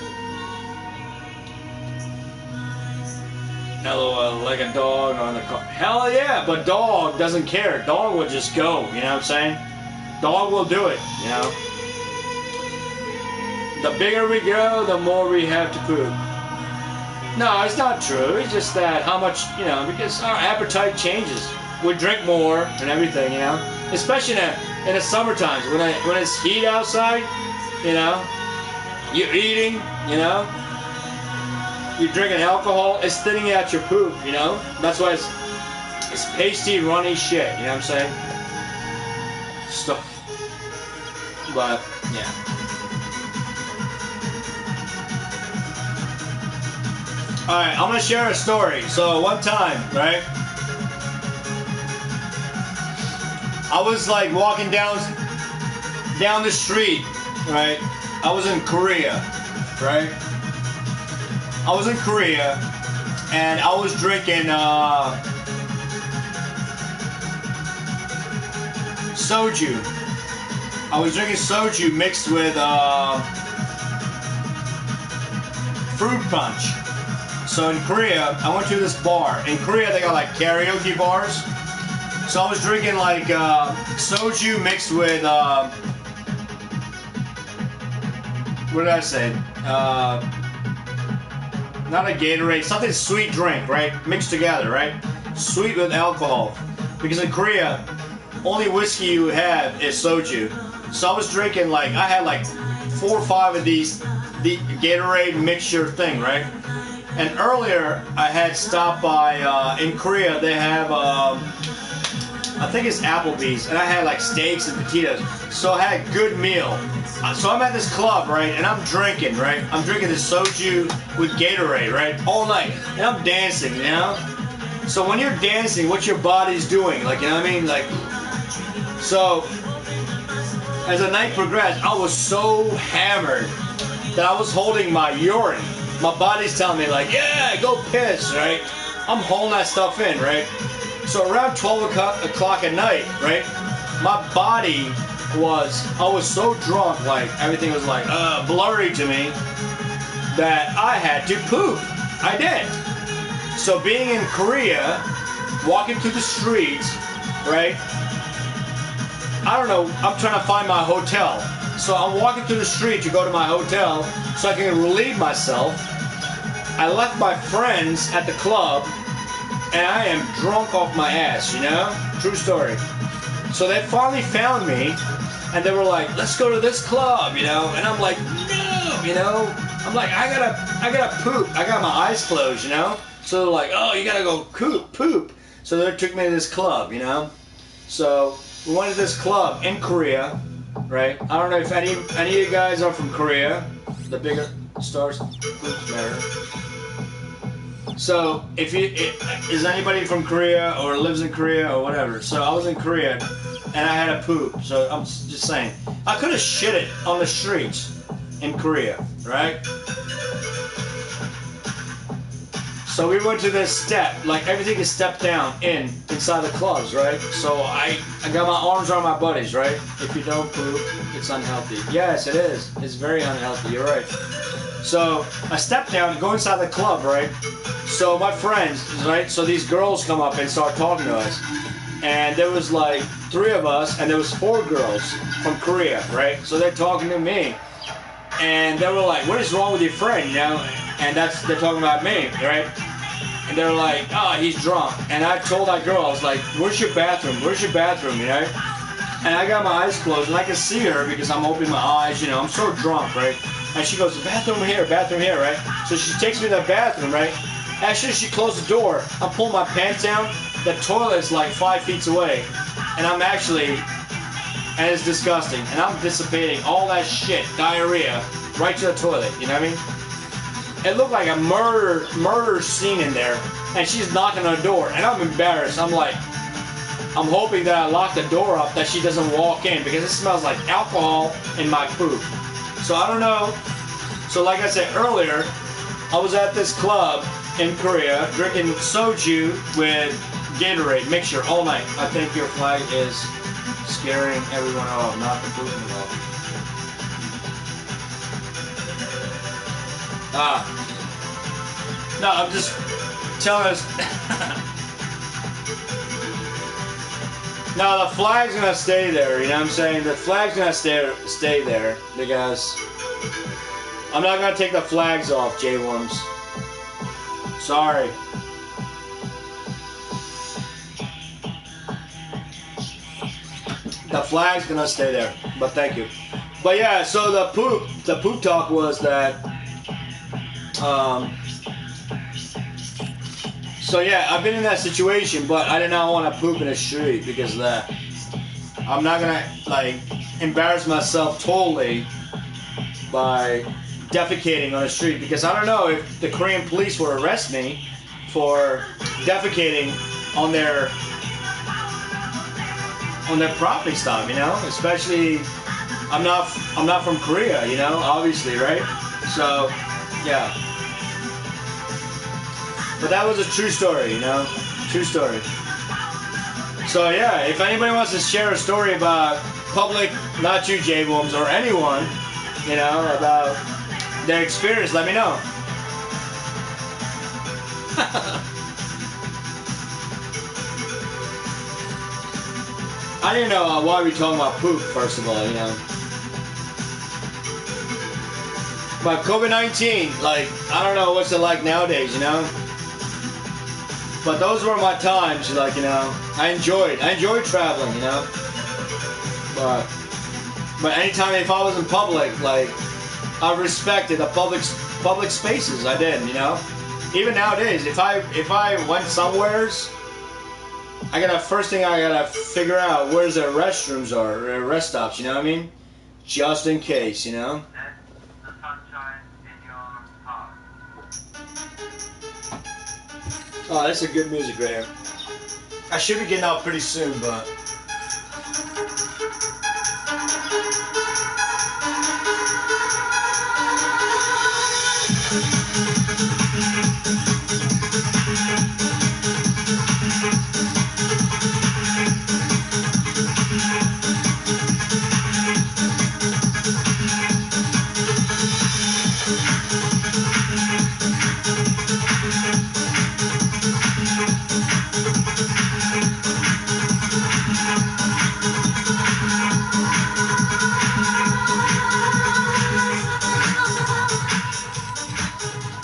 LOL, like a dog on the car. Hell yeah, but dog doesn't care. Dog will just go, you know what I'm saying? Dog will do it, you know? The bigger we grow, the more we have to poop. No, it's not true. It's just that how much, you know, because our appetite changes. We drink more and everything, you know? Especially in the summer times, when it's heat outside, you know? You're eating, you know? You're drinking alcohol, it's thinning out your poop, you know? That's why it's pasty, runny shit, you know what I'm saying? Stuff. But, yeah. Alright, I'm gonna share a story. So, one time, right? I was like walking down the street, right? I was in Korea, right? I was in Korea, and I was drinking soju. I was drinking soju mixed with fruit punch. So in Korea, I went to this bar. In Korea, they got like karaoke bars. So I was drinking like soju mixed with what did I say? Not a Gatorade, something sweet drink, right? Mixed together, right? Sweet with alcohol. Because in Korea, only whiskey you have is soju. So I was drinking like, I had like 4 or 5 of these, the Gatorade mixture thing, right? And earlier, I had stopped by, in Korea, they have, I think it's Applebee's, and I had like steaks and potatoes. So I had a good meal. So I'm at this club, right, and I'm drinking, right? I'm drinking this soju with Gatorade, right, all night. And I'm dancing, you know? So when you're dancing, what your body's doing, like, you know what I mean? Like, so as the night progressed, I was so hammered that I was holding my urine. My body's telling me, like, yeah, go piss, right? I'm holding that stuff in, right? So around 12 o'clock at night, right, my body I was so drunk, like, everything was like, blurry to me, that I had to poop. I did. So being in Korea, walking through the streets, right, I don't know, I'm trying to find my hotel. So I'm walking through the street to go to my hotel so I can relieve myself. I left my friends at the club, and I am drunk off my ass, you know? True story. So they finally found me, and they were like, let's go to this club, you know? And I'm like, no, you know? I'm like, I gotta poop. I got my eyes closed, you know? So they're like, oh, you gotta go poop. So they took me to this club, you know? So we went to this club in Korea, right? I don't know if any of you guys are from Korea. The bigger stars, poops matter. So, is anybody from Korea or lives in Korea or whatever? So I was in Korea, and I had a poop. So I'm just saying, I could have shit it on the streets in Korea, right? So we went to this step, like everything is stepped down inside the clubs, right? So I got my arms around my buddies, right? If you don't poop, it's unhealthy. Yes, it is. It's very unhealthy. You're right. So I stepped down and go inside the club, right? So my friends, right? So these girls come up and start talking to us. And there was like 3 of us, and there was 4 girls from Korea, right? So they're talking to me. And they were like, what is wrong with your friend, you know? and they're talking about me, right? And they're like, oh, he's drunk. And I told that girl, I was like, where's your bathroom? Where's your bathroom, you know? And I got my eyes closed, and I can see her because I'm opening my eyes, you know, I'm so drunk, right? And she goes, bathroom here, right? So she takes me to the bathroom, right? As soon as she closed the door, I'm pulling my pants down. The toilet is like 5 feet away. And I'm actually, and it's disgusting. And I'm dissipating all that shit, diarrhea, right to the toilet, you know what I mean? It looked like a murder scene in there. And she's knocking on the door, and I'm embarrassed. I'm like, I'm hoping that I lock the door up, that she doesn't walk in, because it smells like alcohol in my poop. So I don't know. So like I said earlier, I was at this club in Korea drinking soju with Gatorade mixture all night. I think your flag is scaring everyone off, not the Putin off. No, I'm just telling us. No, the flag's gonna stay there, you know what I'm saying? The flag's gonna stay there because I'm not gonna take the flags off, J-Worms. Sorry. The flag's gonna stay there, but thank you. But yeah, so the poop talk was that, so yeah, I've been in that situation, but I did not want to poop in the street because of that. I'm not gonna like embarrass myself totally by defecating on the street, because I don't know if the Korean police will arrest me for defecating on their property stuff, you know. Especially, I'm not from Korea, you know, obviously, right? So, yeah. But that was a true story, you know? True story. So yeah, if anybody wants to share a story about public, not you J-Worms, or anyone, you know, about their experience, let me know. I didn't know why we talking about poop, first of all, you know. But COVID-19, like, I don't know what's it like nowadays, you know? But those were my times, like, you know. I enjoyed traveling, you know. But anytime if I was in public, like, I respected the public spaces. I did, you know. Even nowadays, if I went somewheres, first thing I gotta figure out where's the restrooms are, or rest stops. You know what I mean? Just in case, you know. That's the sunshine in your heart. Oh, that's a good music right here. I should be getting out pretty soon, but.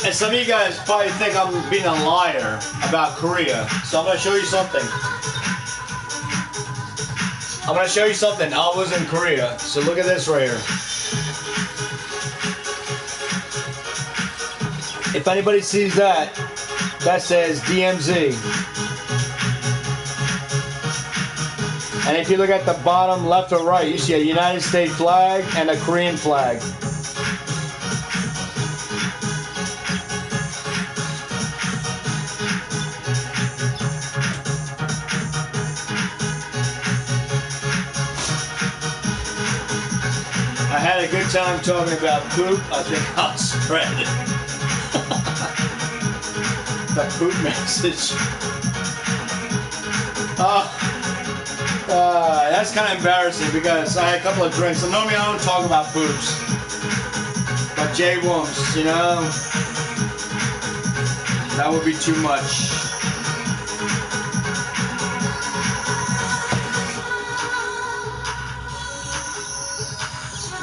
And some of you guys probably think I'm being a liar about Korea. So I'm going to show you something. I'm going to show you something. I was in Korea. So look at this right here. If anybody sees that, that says DMZ. And if you look at the bottom left or right, you see a United States flag and a Korean flag. I had a good time talking about poop. I think I'll spread the poop message. That's kind of embarrassing because I had a couple of drinks. So normally I don't talk about poops. But J-Worms, you know, that would be too much.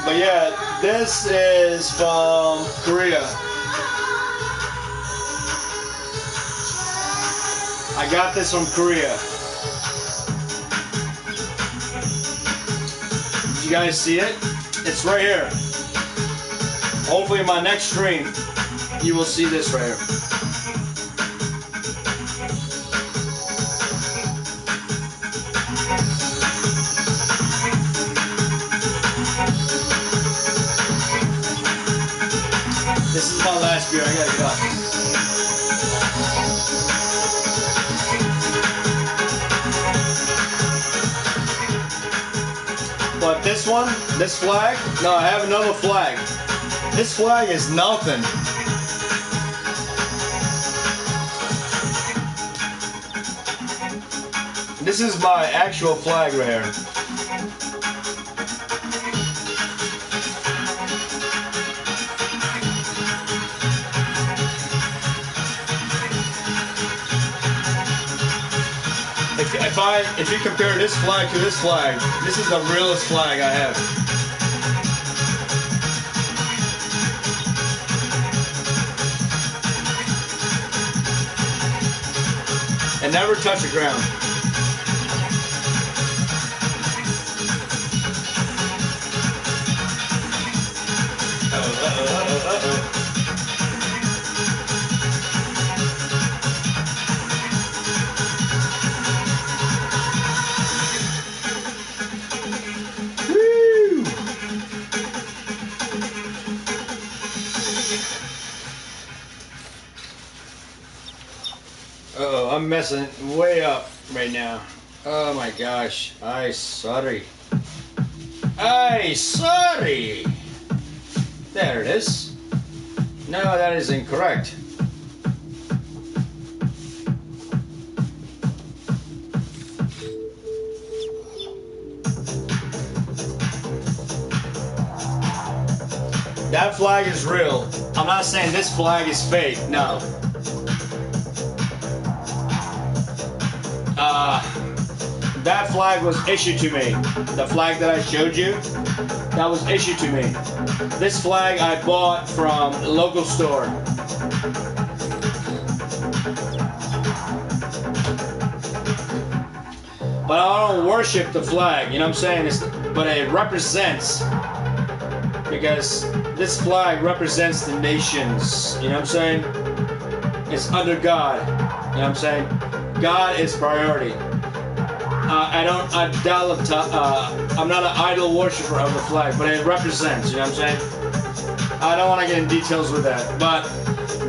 But yeah, this is from Korea. I got this from Korea. Did you guys see it? It's right here. Hopefully in my next stream, you will see this right here. This is my last beer. I gotta get up. But this one, this flag, no, I have another flag. This flag is nothing. This is my actual flag right here. If you compare this flag to this flag, this is the realest flag I have. And never touch the ground. Uh-oh, I'm messing way up right now. Oh my gosh. I'm sorry. I'm sorry. There it is. No, that is incorrect. That flag is real. I'm not saying this flag is fake. No. That flag was issued to me. The flag that I showed you, that was issued to me. This flag I bought from a local store. But I don't worship the flag, you know what I'm saying? But it represents, because this flag represents the nations, you know what I'm saying? It's under God, you know what I'm saying? God is priority. I'm not an idol worshiper of the flag, but it represents, you know what I'm saying? I don't want to get in details with that, but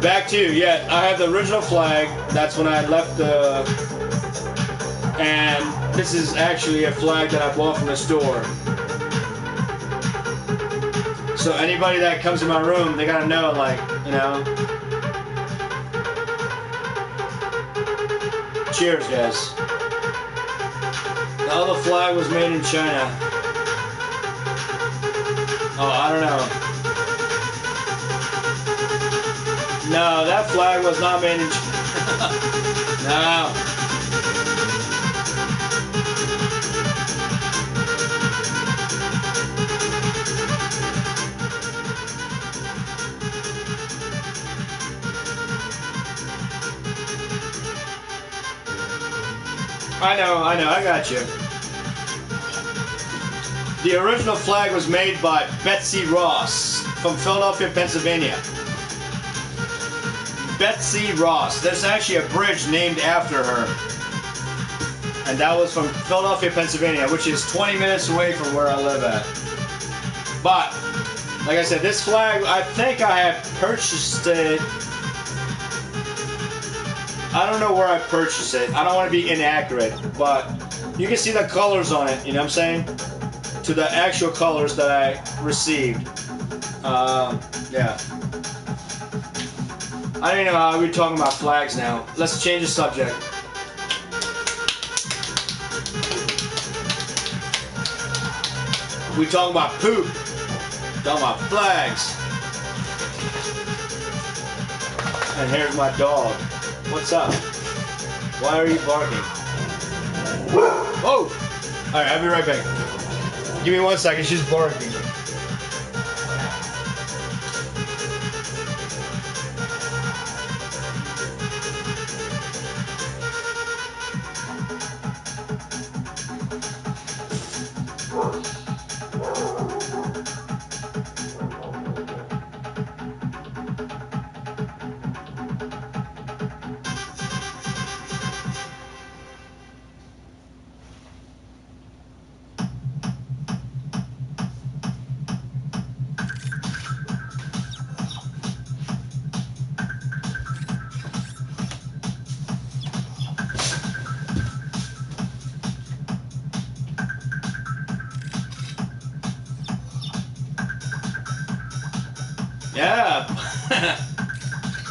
back to you. Yeah, I have the original flag. That's when I left the, and this is actually a flag that I bought from the store. So anybody that comes in my room, they gotta know, like, you know. Cheers, guys. The other flag was made in China. Oh, I don't know. No, that flag was not made in China. No. I got you. The original flag was made by Betsy Ross from Philadelphia, Pennsylvania. Betsy Ross. There's actually a bridge named after her. And that was from Philadelphia, Pennsylvania, which is 20 minutes away from where I live at. But, like I said, this flag, I think I have purchased it. I don't know where I purchased it. I don't want to be inaccurate, but you can see the colors on it, you know what I'm saying? To the actual colors that I received. Yeah. I don't even know how we're talking about flags now. Let's change the subject. We talking about poop. Talking about flags. And here's my dog. What's up? Why are you barking? Whoa! Alright, I'll be right back. Give me 1 second, she's barking.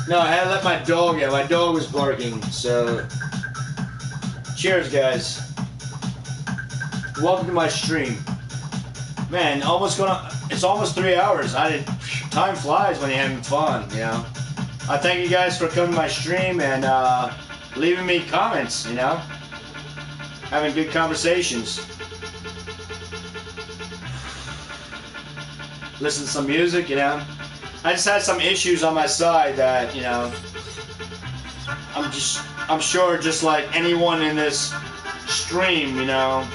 No, I had to let my dog out. My dog was barking, so... Cheers, guys. Welcome to my stream. Man, it's almost 3 hours. Time flies when you're having fun, you know? I thank you guys for coming to my stream and leaving me comments, you know? Having good conversations. Listen to some music, you know? I just had some issues on my side that, you know, I'm sure just like anyone in this stream, you know,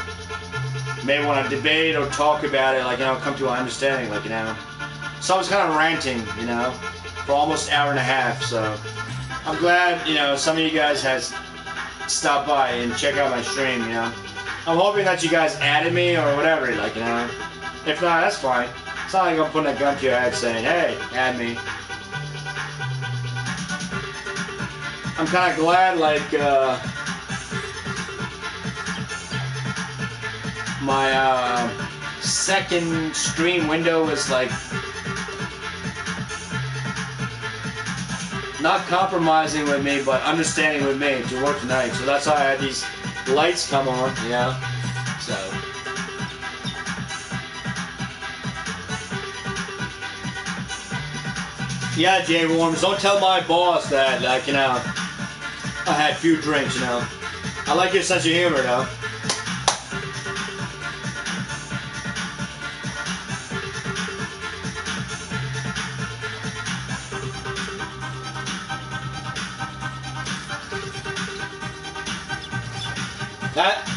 may want to debate or talk about it, like, you know, come to an understanding, like, you know. So I was kind of ranting, you know, for almost an hour and a half, so I'm glad, you know, some of you guys has stopped by and check out my stream, you know. I'm hoping that you guys added me or whatever, like, you know. If not, that's fine. It's not like I'm putting a gun to your head saying, hey, add me. I'm kind of glad, like, my second stream window is, like, not compromising with me, but understanding with me to work tonight. So that's why I had these lights come on, you know. So. Yeah, Jay Worms, don't tell my boss that, like, you know, I had a few drinks, you know. I like your sense of humor, though.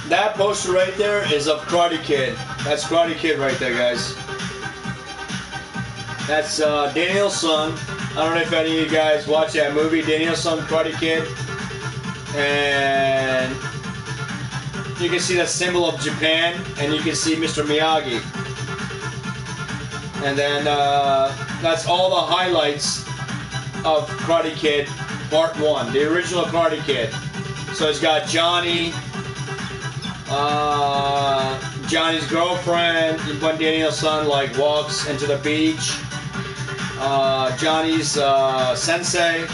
That poster right there is of Karate Kid. That's Karate Kid right there, guys. That's Daniel's son. I don't know if any of you guys watch that movie, Daniel's son, Karate Kid. And you can see that symbol of Japan, and you can see Mr. Miyagi. And then that's all the highlights of Karate Kid Part 1, the original Karate Kid. So it's got Johnny, Johnny's girlfriend, when Daniel's son like walks into the beach, Johnny's sensei,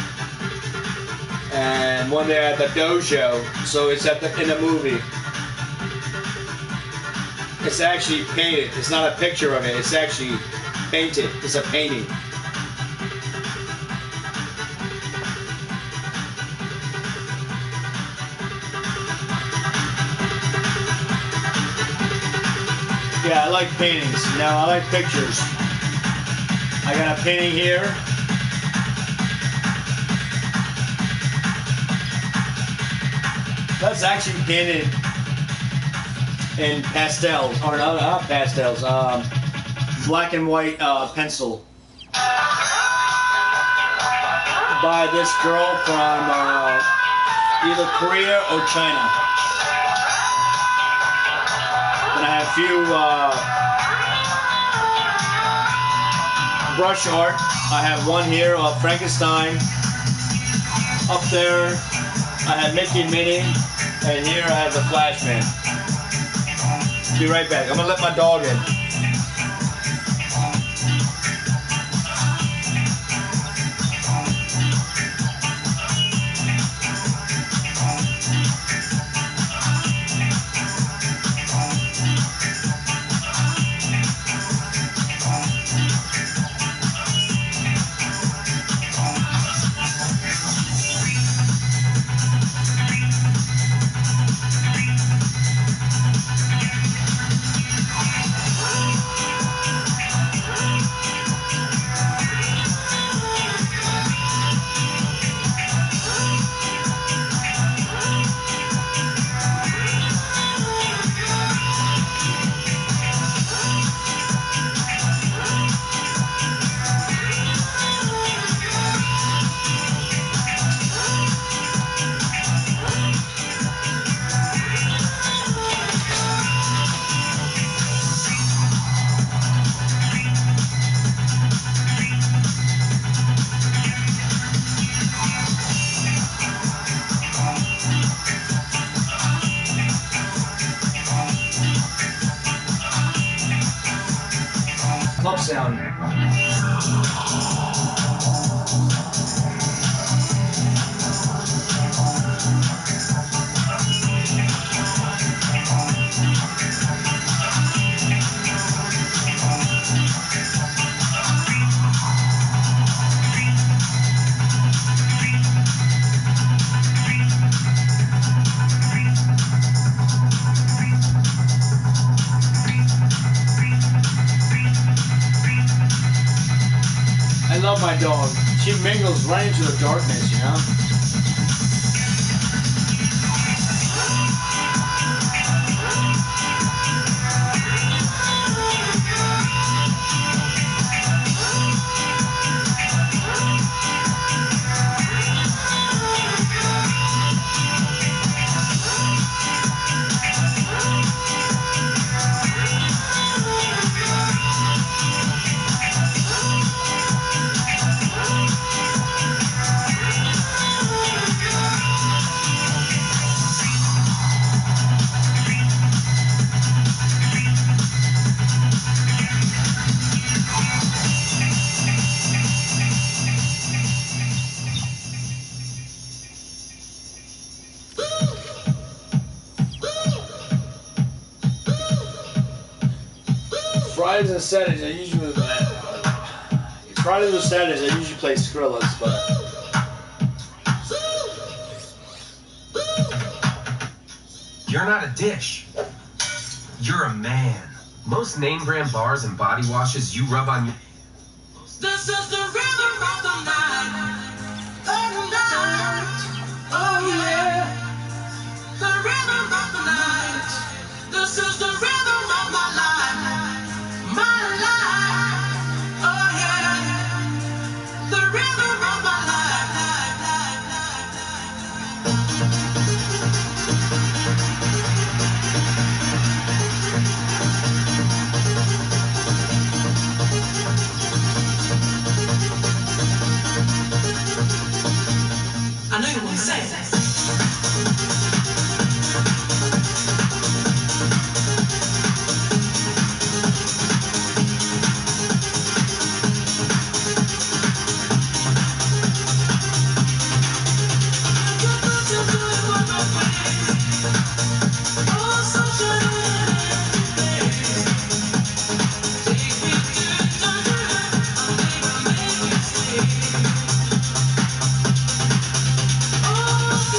and when they're at the dojo. So it's in the movie. It's actually painted. It's not a picture of it. It's actually painted. It's a painting. Yeah, I like paintings. You know, I like pictures. I got a painting here. That's actually painted in pastels, or not pastels, black and white pencil by this girl from either Korea or China. And I have a few brush art. I have one here of Frankenstein. Up there, I have Mickey and Minnie. And here I have the Flash Man. Be right back. I'm gonna let my dog in. Club sound. dog. She mingles right into the darkness, you know? Fridays and Saturdays, I usually play Skrillex, but You're not a dish. You're a man. Most name brand bars and body washes you rub on your... This is the rhythm of the night. Of the night. Oh yeah. The rhythm of the night. This is the rhythm of my life. My life. Oh yeah. The rhythm of my life. I know you want to say it. Oh,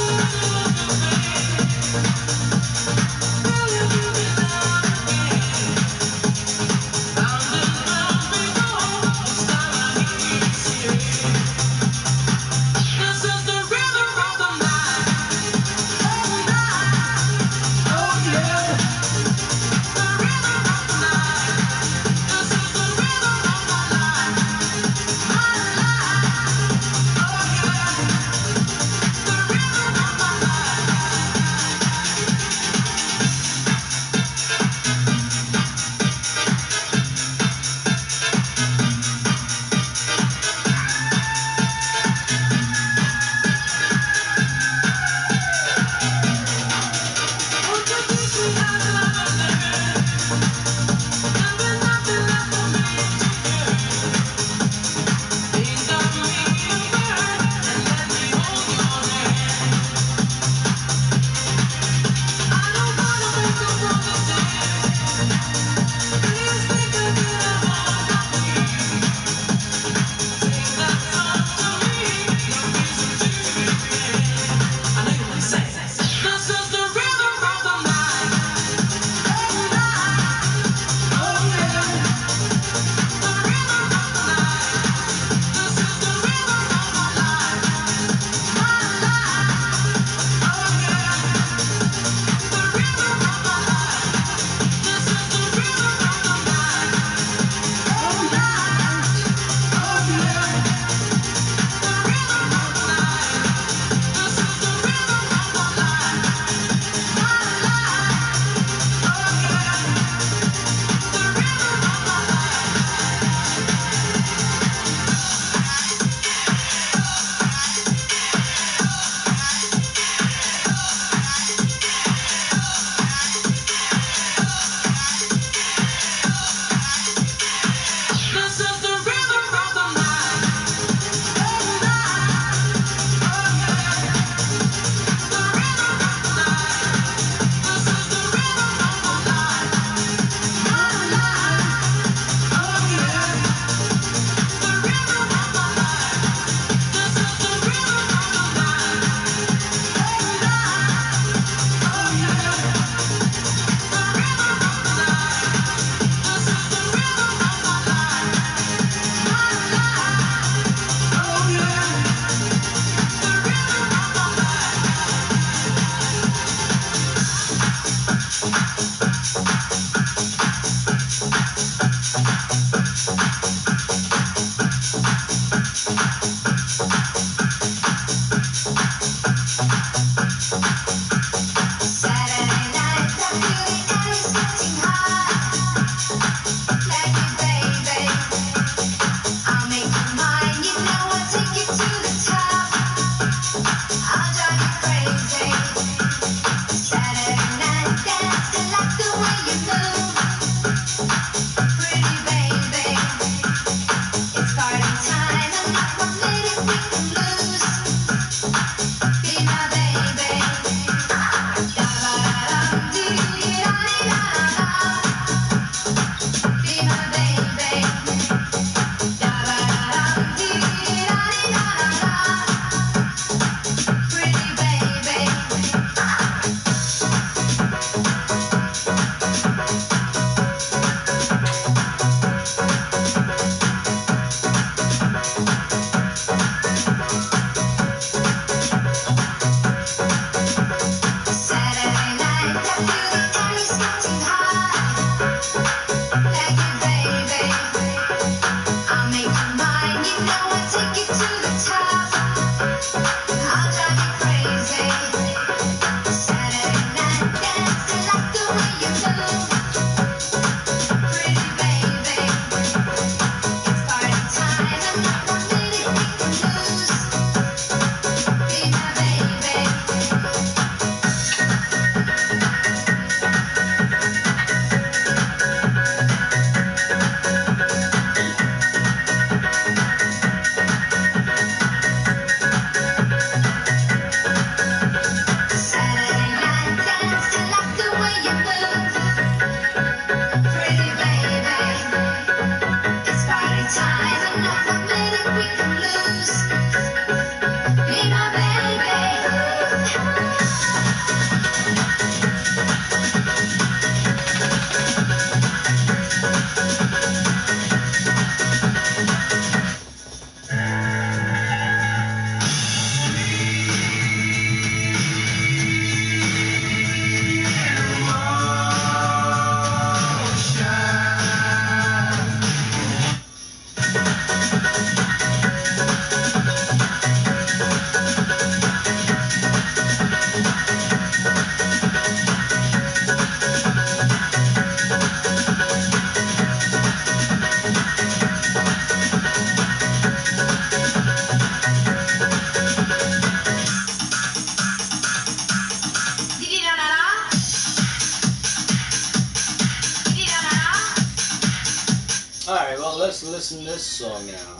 listen to this song now.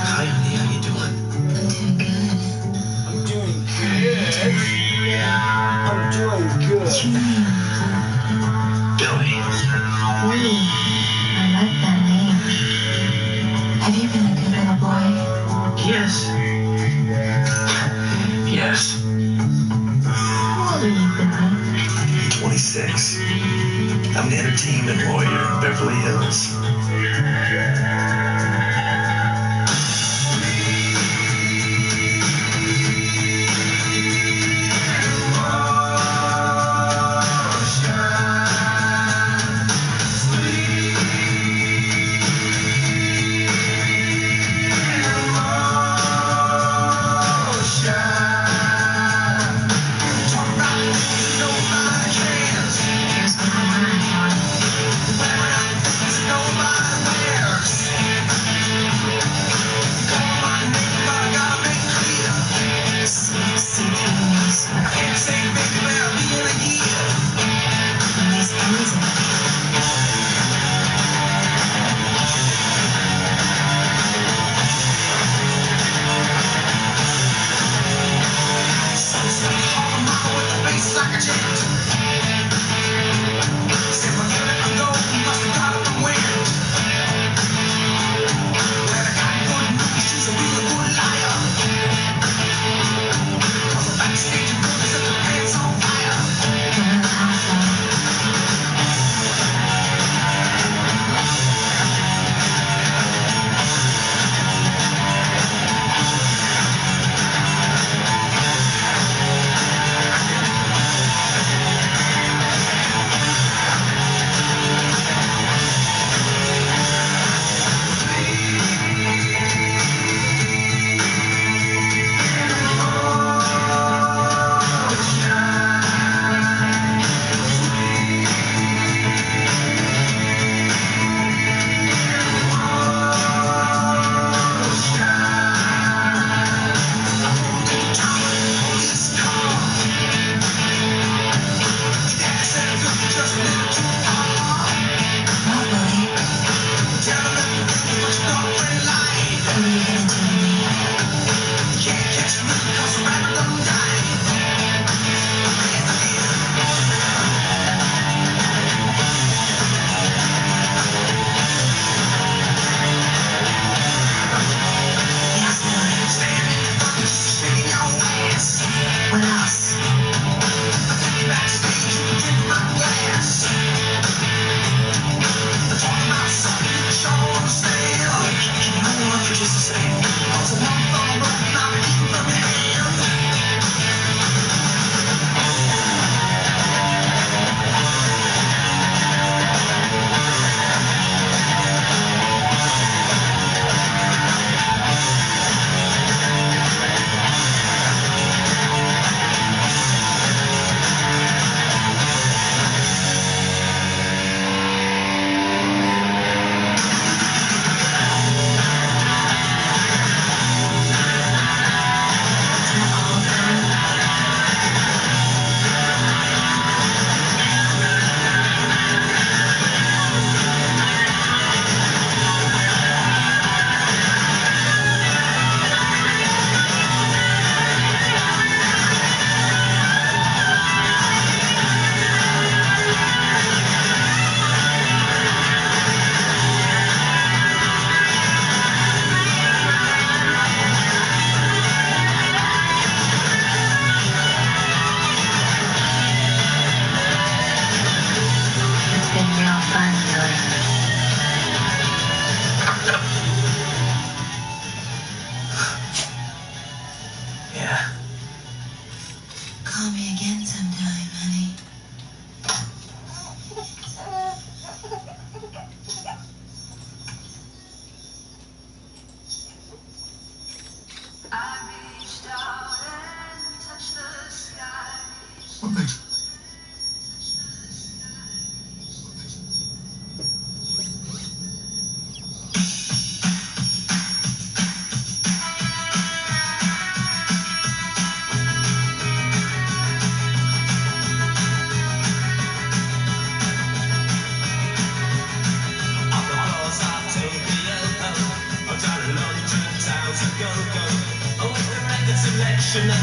Hi, honey. How you doing? I'm doing good. I'm doing good. What's your name? Billy. Ooh, I like that name. Have you been a good little boy? Yes. Yes. How old are you, Billy? 26. I'm an entertainment lawyer in Beverly Hills. Here's what I want.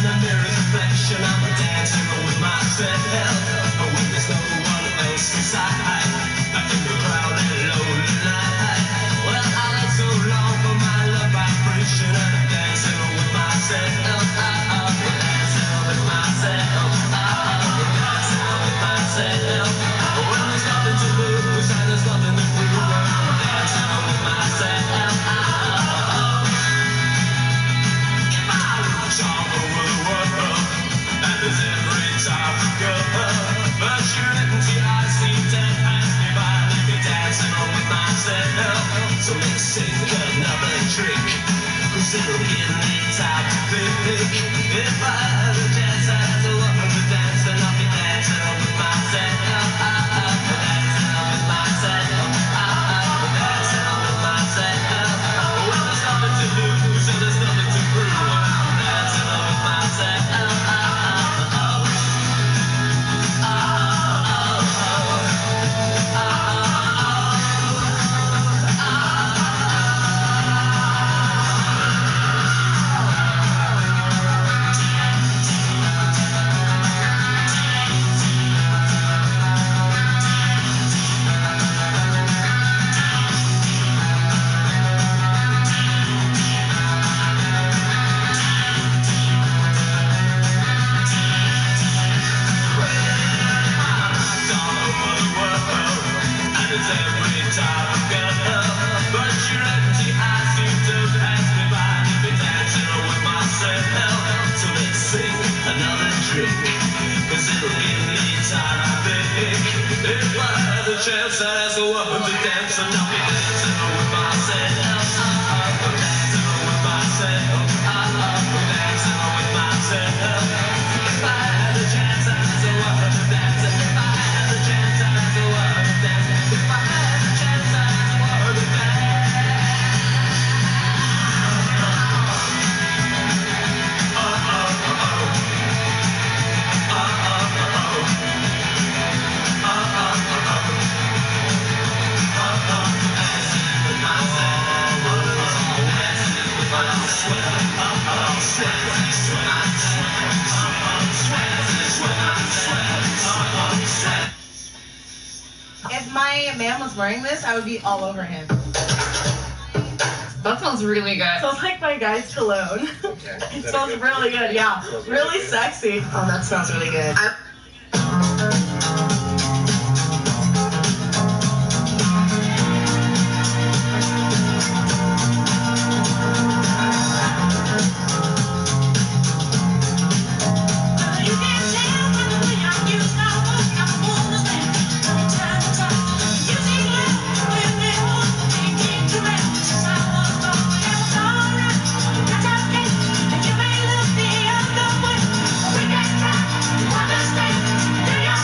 the mirror's reflection, I'm dancing with myself. But when there's no one else inside, in the crowded lonely night. Well, I wait so long for my love vibration, and I'm dancing with myself. Dancing with myself. Dancing with myself. When there's nothing to lose and there's nothing to prove, I'm dancing with myself. If I was all over the world, and there's every time to go, but your empty eyes seem to pass me by, like a dancing with myself. So let's sing another trick, 'cause it'll give me time to think. If I had a chance as a woman to dance, then I'll be dancing with myself. Dancing with myself. Dancing with myself. When there's nothing to lose and there's nothing to prove, I'm dancing with myself. Chance as a woman to dance, and I'll be dancing with myself. Dancing with myself. Dancing with myself. If I had a chance as a woman to dance, if I had a chance as a woman to dance, if I had a chance as a woman to dance. If my man was wearing this, I would be all over him. That smells really good. Smells like my guy's cologne. It smells really good, yeah. Really sexy. Oh, that smells really good. Understand? Do you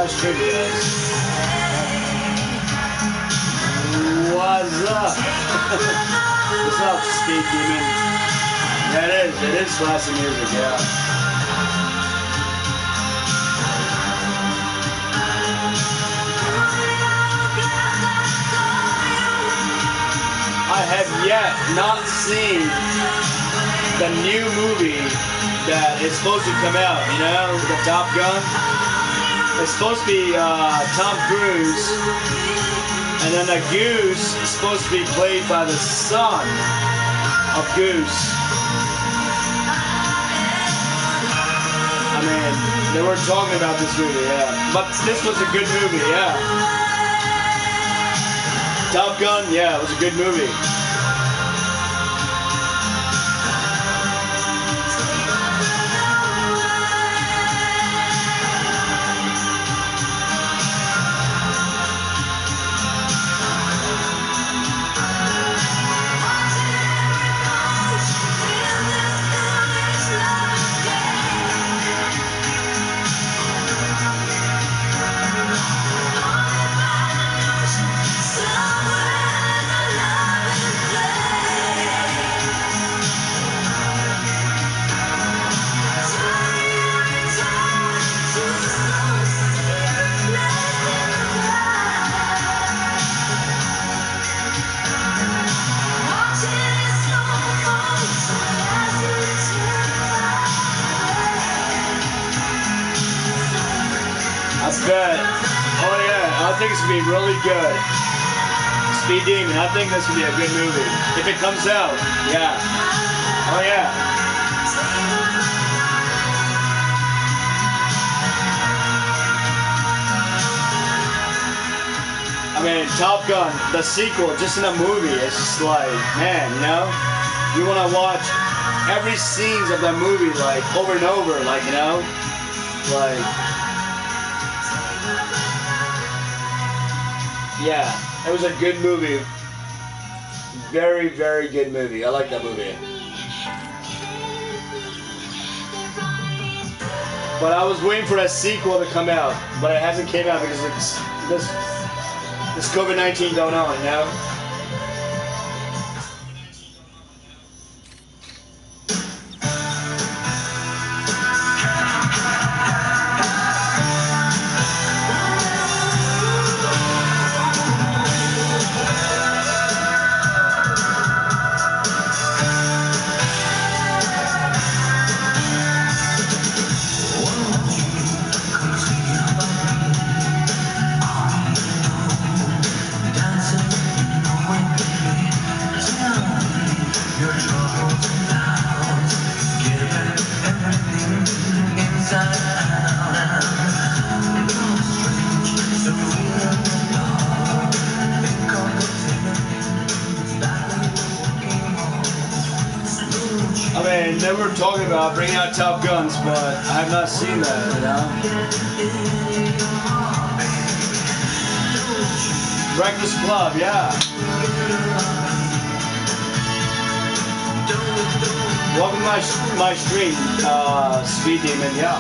my stream, guys. What's up? What's up, Speed Demon? Yeah, it is classic music, yeah. I have yet not seen the new movie that is supposed to come out, you know, the Top Gun. It's supposed to be Tom Cruise, and then the Goose is supposed to be played by the son of Goose. I mean, they were talking about this movie, yeah. But this was a good movie, yeah. Top Gun, yeah, it was a good movie. Good. Oh yeah, I think it's gonna be really good. Speed Demon, I think this will be a good movie. If it comes out, yeah. Oh yeah. I mean, Top Gun, the sequel, just in a movie, it's just like, man, you know? You wanna watch every scenes of that movie, like, over and over, like, you know? Like... Yeah, it was a good movie. Very, very good movie. I like that movie. But I was waiting for that sequel to come out, but it hasn't came out because it's this COVID-19 going on, you know? I mean, they were talking about bringing out Top Guns, but I have not seen that, you know? Breakfast Club, yeah. Welcome to my stream, Speed Demon, yeah.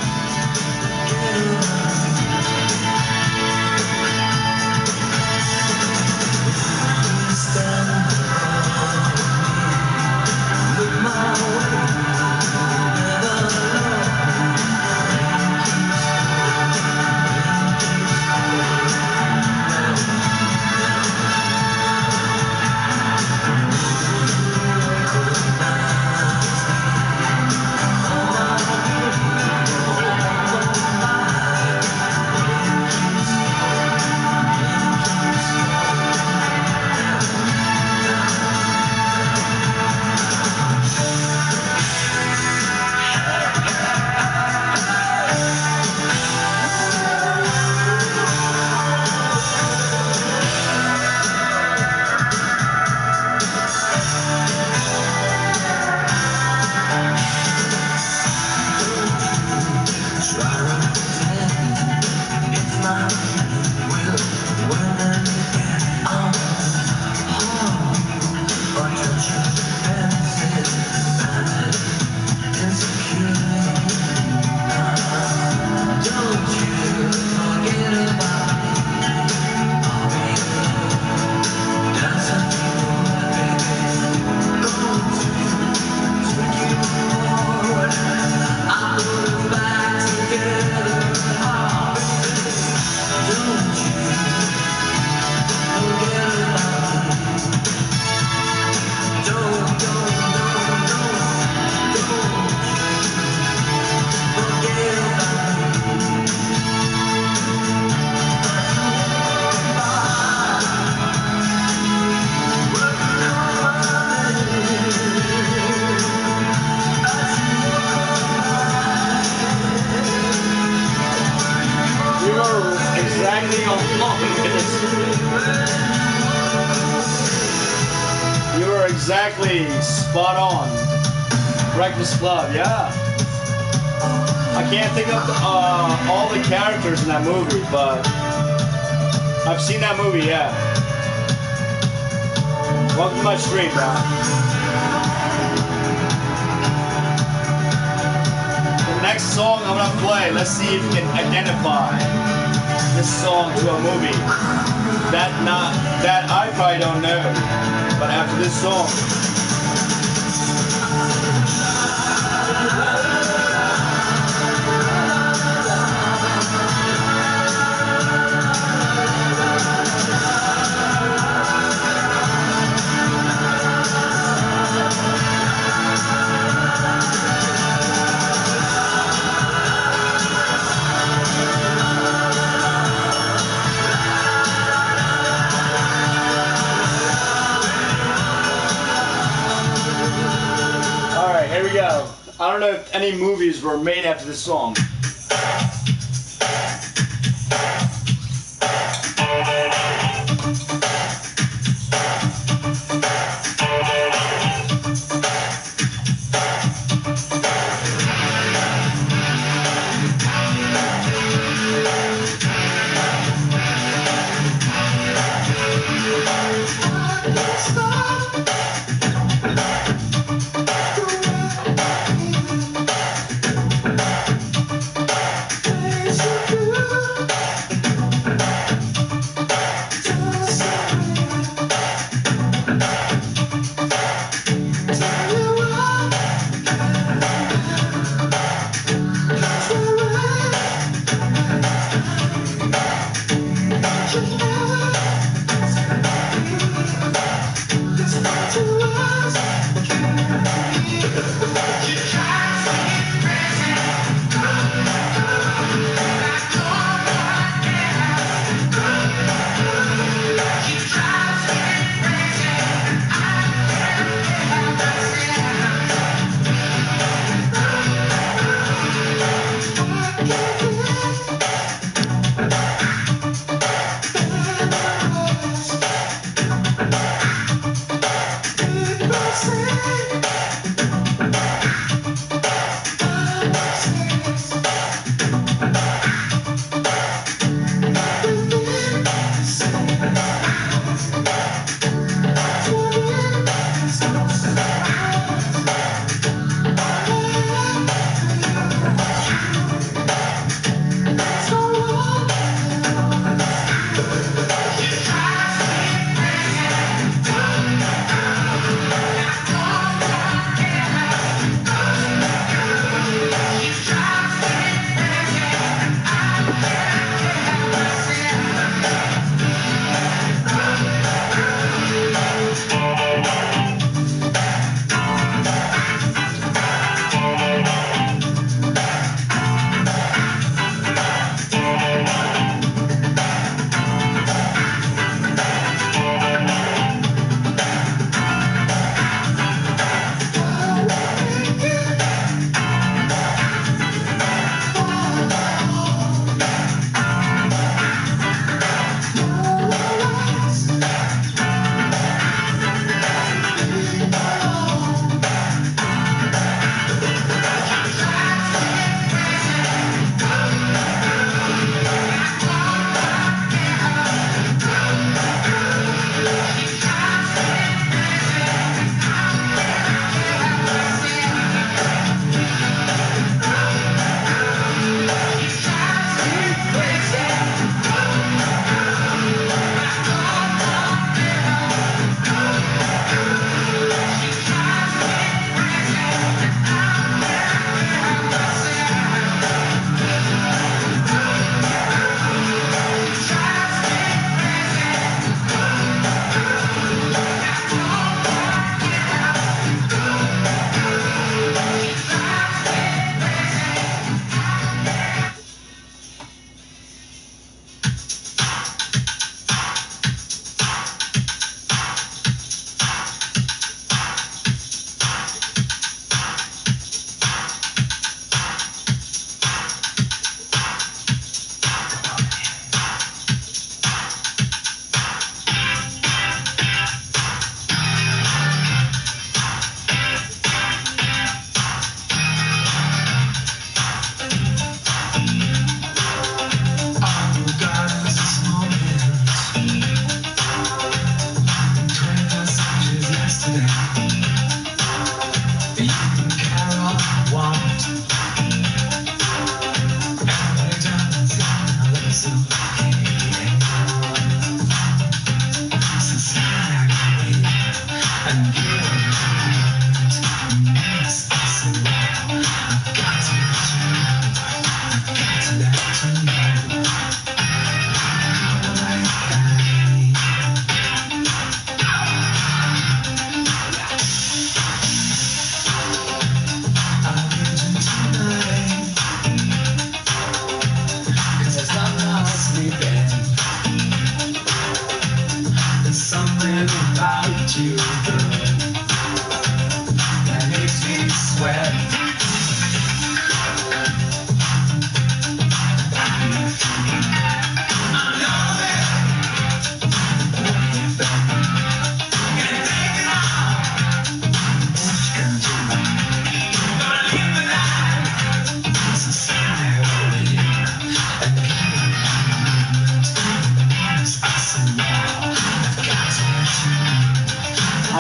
exactly on this. You were exactly spot on. Breakfast Club, yeah. I can't think of all the characters in that movie, but I've seen that movie, yeah. Welcome to my stream, bro. The next song I'm gonna play, let's see if you can identify this song to a movie that I probably don't know, but after this song. Alright, here we go. I don't know if any movies were made after this song.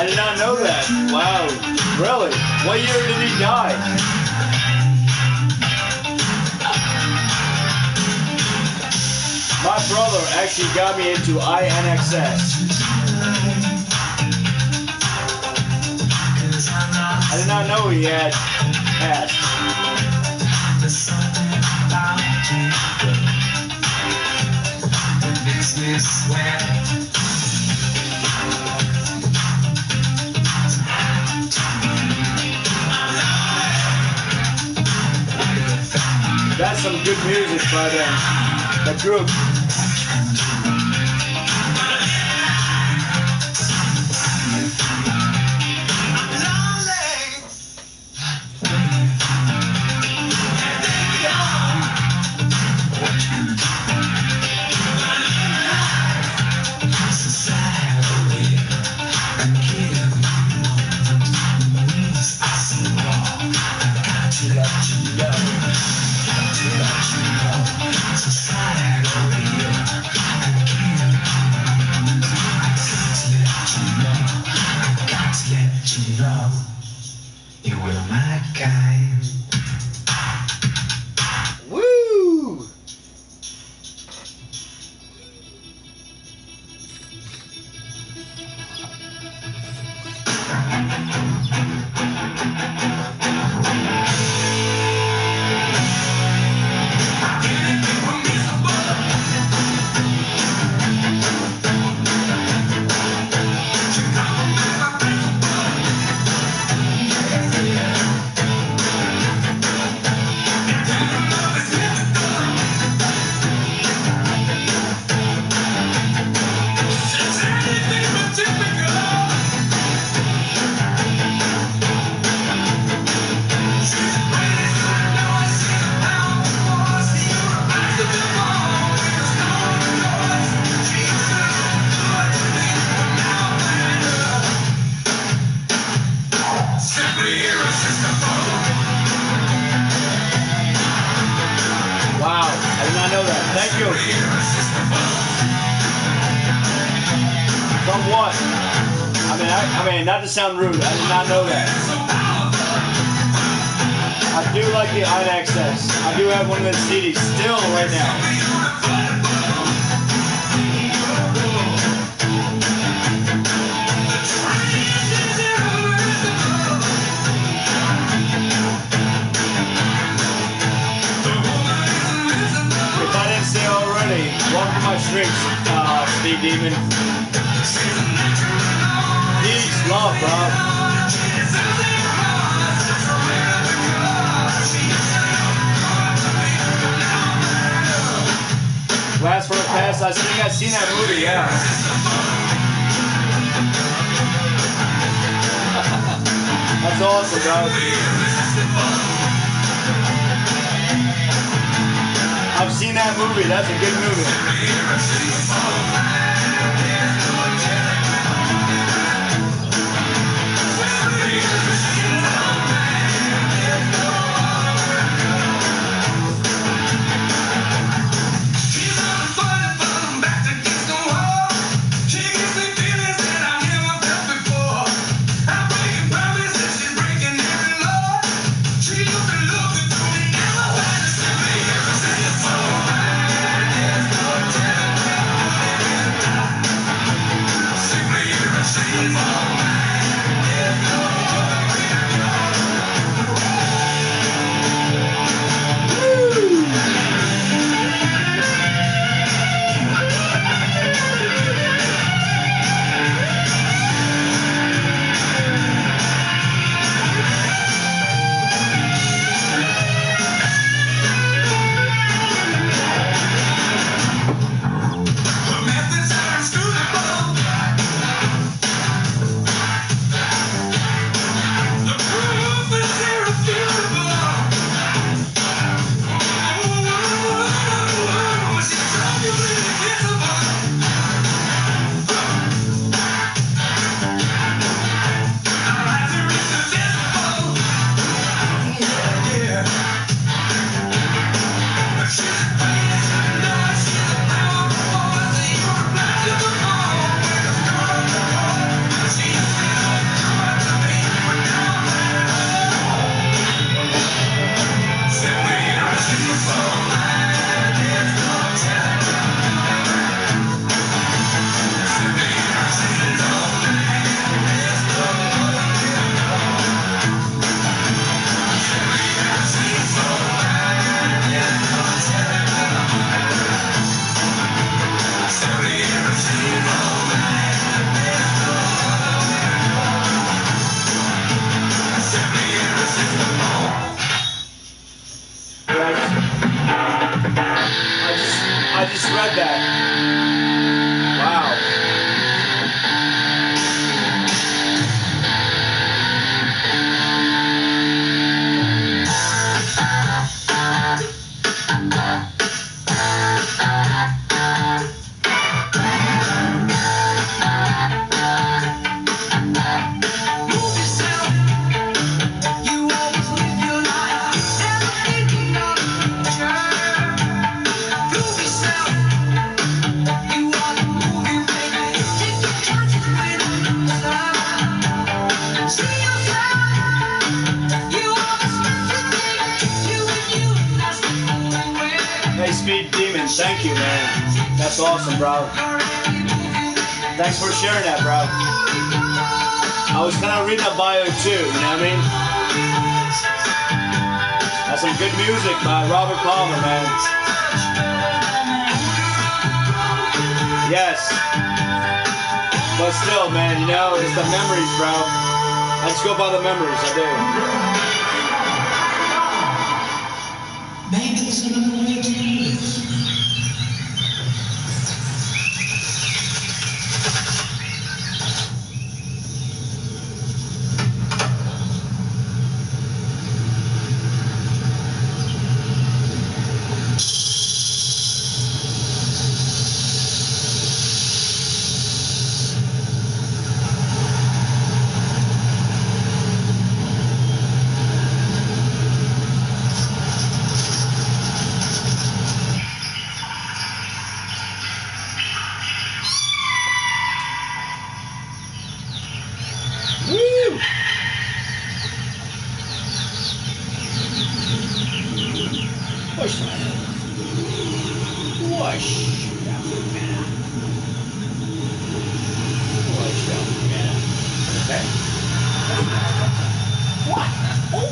I did not know that. Wow. Really? What year did he die? My brother actually got me into INXS. I did not know he had passed. There's something about you that makes me sweat. That's some good music by the group. You were my kind. Woo! Wow, I did not know that. Thank you. From what? I mean, not to sound rude, I did not know that. I do like the INXS. I do have one of the CDs still right now. If I didn't say already, welcome to my stream, Steve Demon. Peace, love, bro. Last for the Past, I think I've seen that movie, yeah. That's awesome, guys. I've seen that movie, that's a good movie. Thank you, man. That's awesome, bro. Thanks for sharing that, bro. I was kind of reading that bio too, you know what I mean? That's some good music by Robert Palmer, man. Yes. But still, man, you know, it's the memories, bro. I just go by the memories, I do. Maybe there's another way to live. Woo! Push my head. Push. Okay. What? Oh.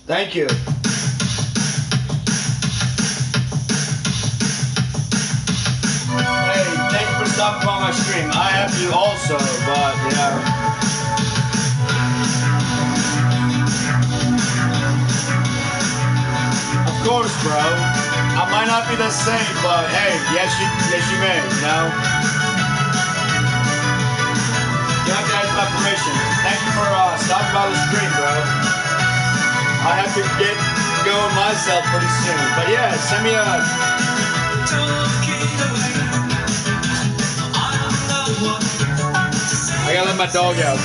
Thank you. Hey, thank you for stopping by my stream. I have to also, but you know. Of course, bro. I might not be the same, but hey, yes you may, you know. You have to ask my permission. Thank you for stopping by the stream, bro. I have to get going myself pretty soon. But yeah, send me a... I gotta let my dog out.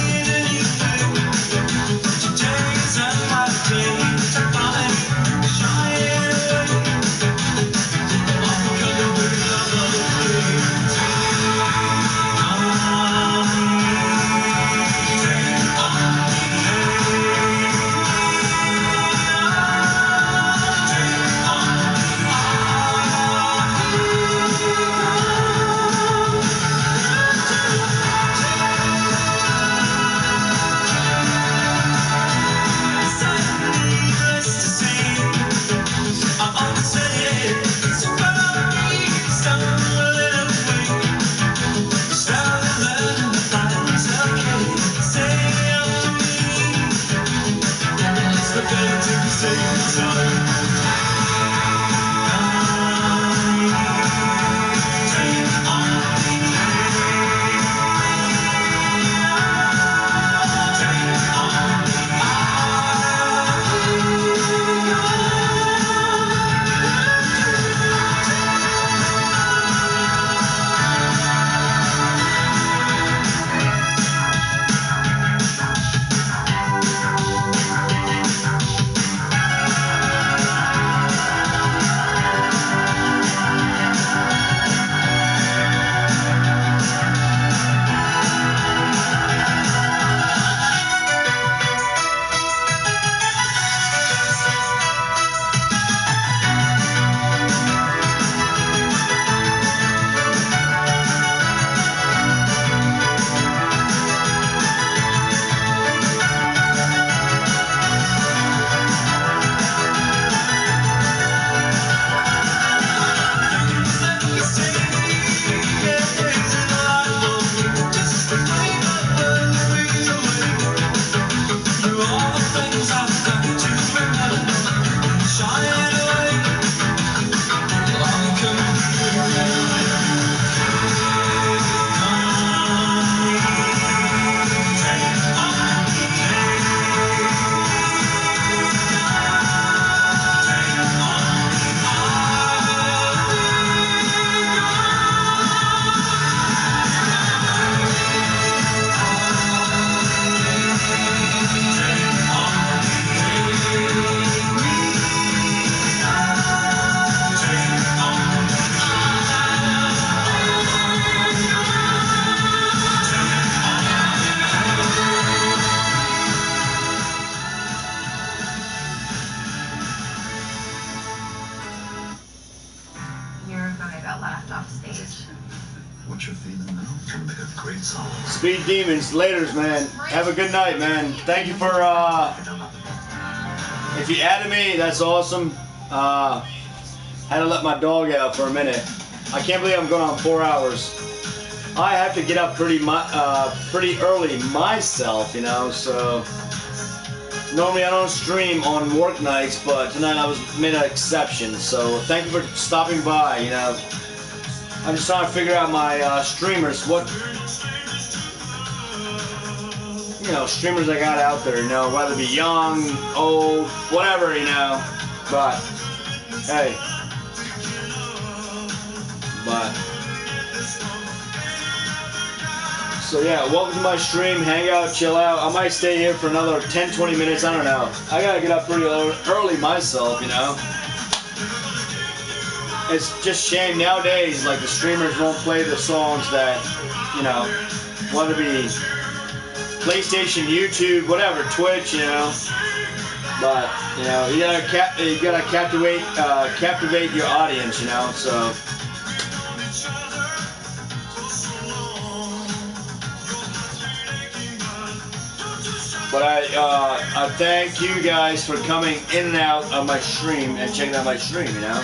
What you're feeling now can make a great song. Speed Demons, laters, man. Have a good night, man. Thank you for, if you added me, that's awesome. Had to let my dog out for a minute. I can't believe I'm going on 4 hours. I have to get up pretty early myself, you know, so normally I don't stream on work nights, but tonight I made an exception, so thank you for stopping by, you know. I'm just trying to figure out my streamers, what, you know, streamers I got out there, you know, whether it be young, old, whatever, you know, but, hey, so yeah, welcome to my stream, hang out, chill out. I might stay here for another 10-20 minutes, I don't know. I gotta get up pretty early myself, you know. It's just shame nowadays, like the streamers won't play the songs that, you know, whether it be PlayStation, YouTube, whatever, Twitch, you know. But, you know, you gotta captivate your audience, you know, so. But I thank you guys for coming in and out of my stream and checking out my stream, you know.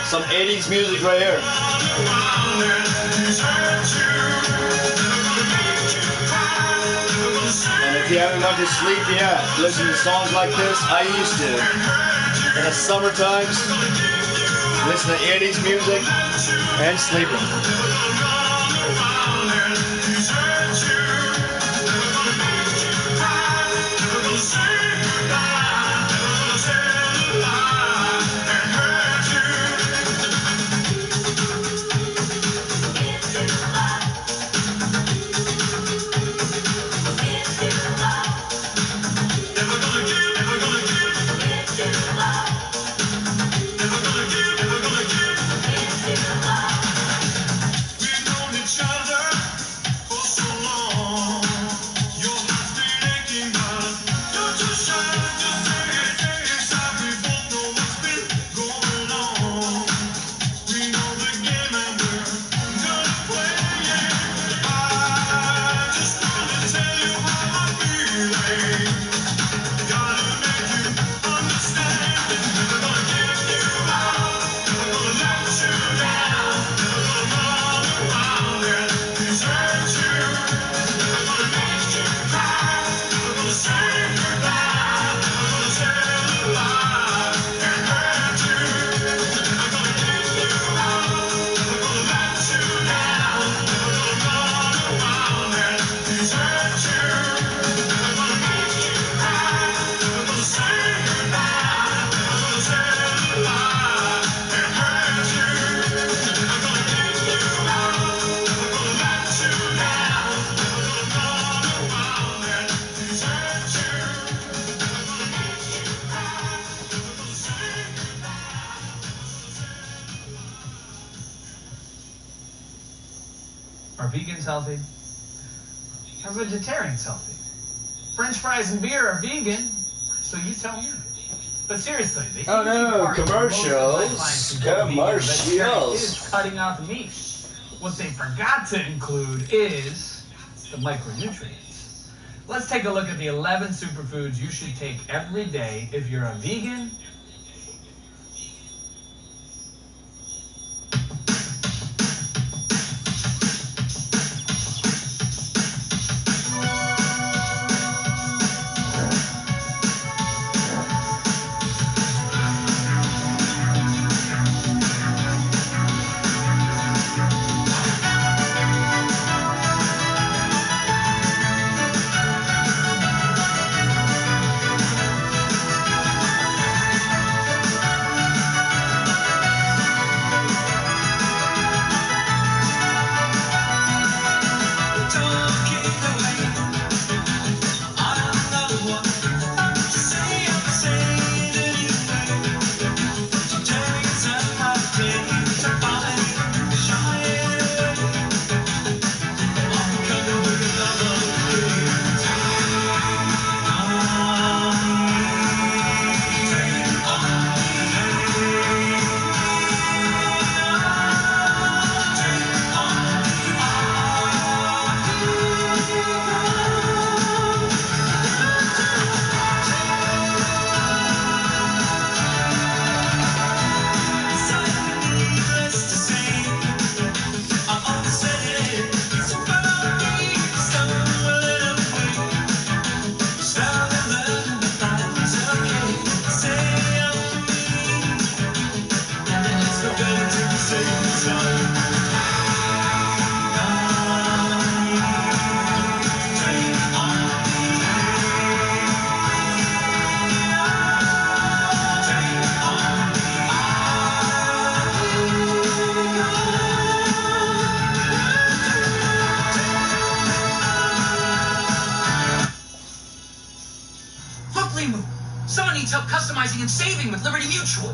Some 80s music right here. And if you haven't gone to sleep yet, listen to songs like this. I used to. In the summer times, listen to 80s music and sleeping. Are vegans healthy? Are vegetarians healthy? French fries and beer are vegan, so you tell me. But seriously, the Oh no, commercials. Commercials. Is cutting off meat. What they forgot to include is the micronutrients. Let's take a look at the 11 superfoods you should take every day if you're a vegan. Look, Limu, someone needs help customizing and saving with Liberty Mutual.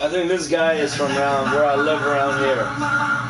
I think this guy is from around where I live around here.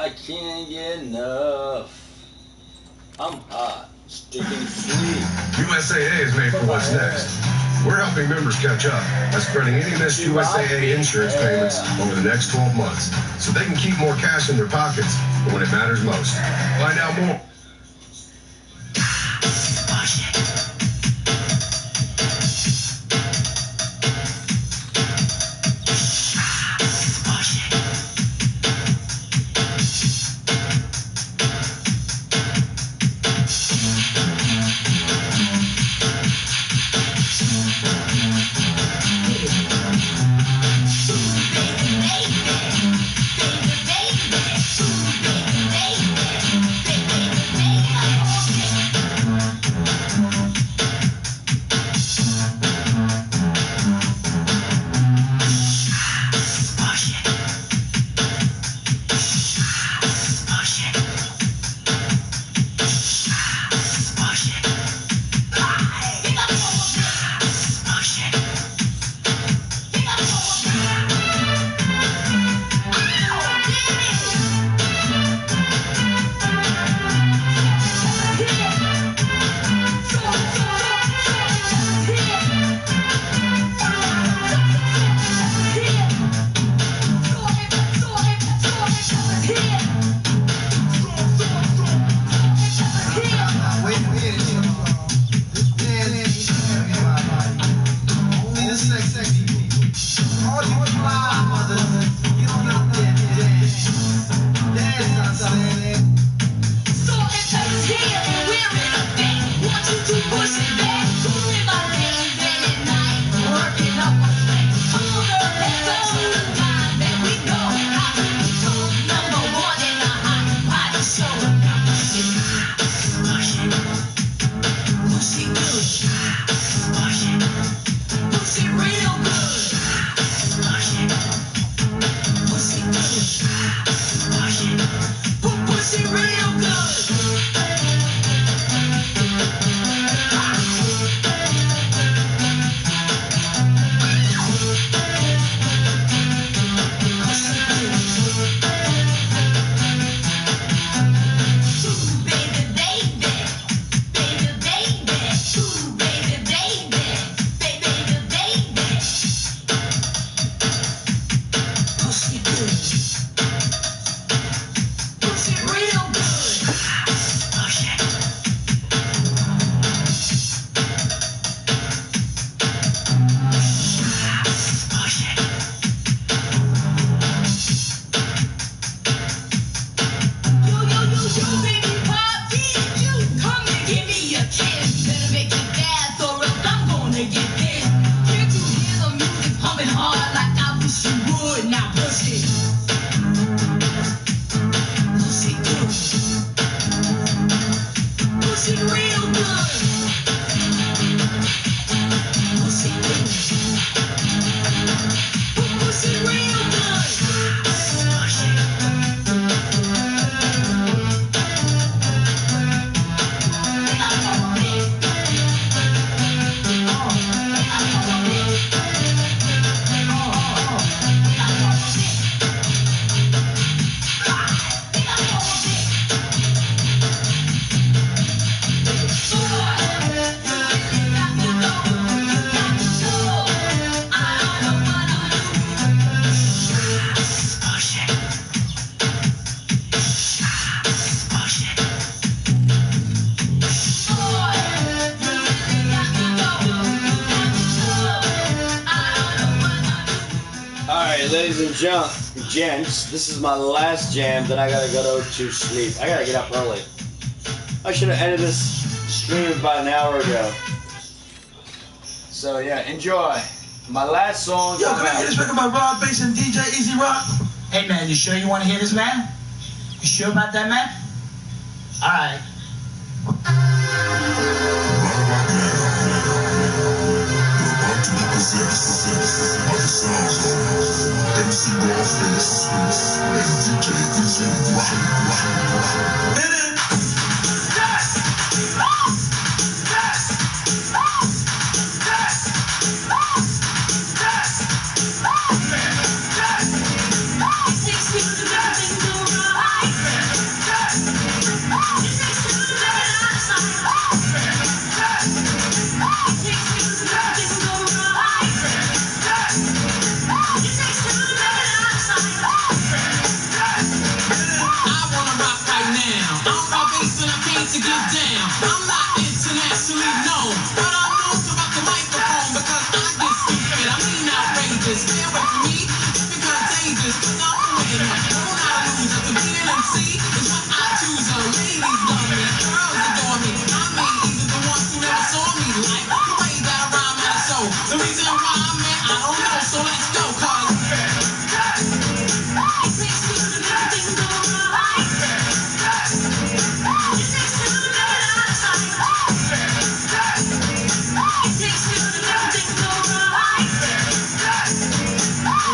I can't get enough. I'm hot, sticking sweet. USAA is made for what's next. We're helping members catch up by spreading any missed USAA insurance payments over the next 12 months so they can keep more cash in their pockets when it matters most. Find out more. Push it real good. Ladies and gents, this is my last jam, then I gotta go to sleep. I gotta get up early. I should have ended this stream about an hour ago. So yeah, enjoy. My last song. Yo, can I get this record by Rob Bass and DJ Easy Rock? Hey man, you sure you want to hear this, man? You sure about that, man? Alright. MC Rawface and DJ Easy Rock. Hit it! Yes! Yes! Yes! Yes! It takes me to everything to right. Yes! It takes me to the outside. Yes! It takes me to everything to right. Yes! It takes me to the outside. I wanna rock right now. I'm Rob Bass and I came to get down. I'm not internationally known, but I'm known to rock the microphone because I get stupid. I mean outrageous. Stay away from me, it's become dangerous. Cause I'm a winner, I'm not a loser. To be an MC is what I choose. Ladies love me, girls adore me. I mean, even the ones who never saw me like the way that I rhyme at a show. The reason why I'm in, I don't know, so let's go, cause It takes me to everything to right. It takes me to the outside. It takes me to everything to right.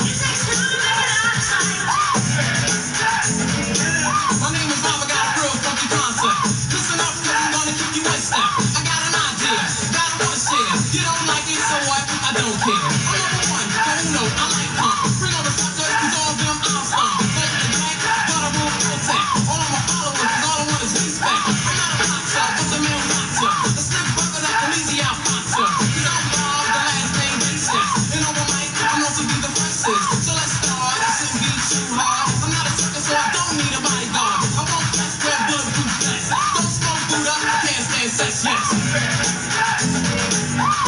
It takes me to the outside. my name is Rob, I got a real funky concept. Listen up, cause I'm gonna kick you one step. I got an idea, gotta wanna share. You don't like it, so what? I don't care. I'm number one, don't know, I like punk. Bring all the suckers, cause all of them I'll stomp. Hold the back, but I will protect. All of my followers, cause all I want is respect. I'm not a boxer, but the man boxer. A slick bucket up and easy out boxer. Cause I'm Rob, the last name basis. And on my mic, I'm known to be the freshest. So let's start, it shouldn't be too hard. I'm not a sucker, so I don't need a bodyguard. I won't flex, wear bulletproof vests. Don't smoke Buddha, I can't stand sex, yes.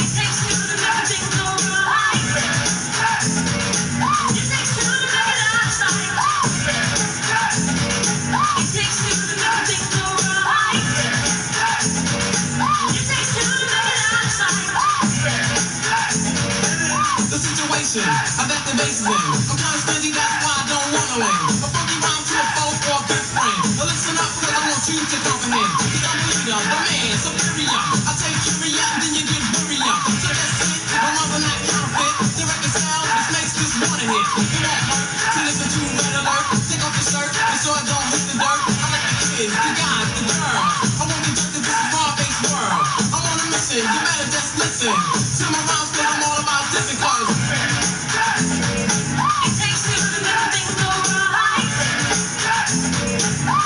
It takes me to everything to right. It takes me to the outside. It takes me to everything to right. It takes me to the outside. The situation, I got the bases in. I'm kinda stingy, that's why I don't wanna win. A funky rhyme to a foe or a good friend. Now listen up, cause I want you to comprehend. Cause I'm the leader, the man, superior. I take curia, then you get warrior. So that's it, my mother not counterfeit. The record sound, this makes this wanna hit. It won't hurt to listen to Red Alert. Take off your shirt, and so I don't hurt. the guys, the girls. I won't be judging this raw-based world. I'm on a mission, you better just listen to my rhymes, 'cause I'm all about dissing cars. It takes two to make things go right.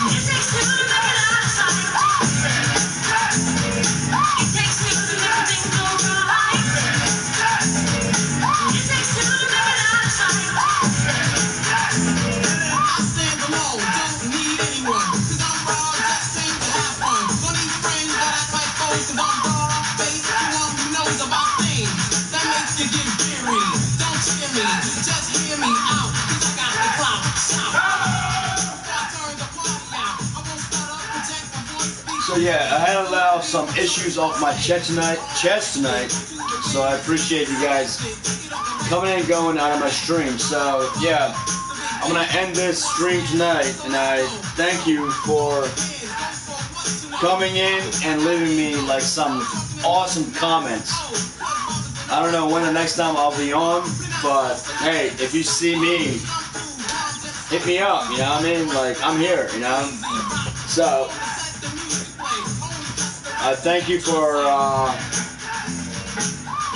It takes two to make it out of sight. It takes two to make things go right. It takes two to make it out of sight. I stand alone, don't need anyone, 'cause I'm raw, just came to have fun. Don't need friends that act like foes, 'cause I'm raw-based, the one who knows about things that makes you get weary. Don't cheer me, just hear me out, 'cause I got the clout. Shout. Before I turn the party out, I won't start up, project my voice, speak. So yeah, I had to allow some issues off my chest tonight. So I appreciate you guys coming and going out of my stream. So yeah, I'm gonna end this stream tonight, and I thank you for coming in and leaving me like some awesome comments. I don't know when the next time I'll be on, but hey, if you see me, hit me up, you know what I mean? Like, I'm here, you know? So, I thank you for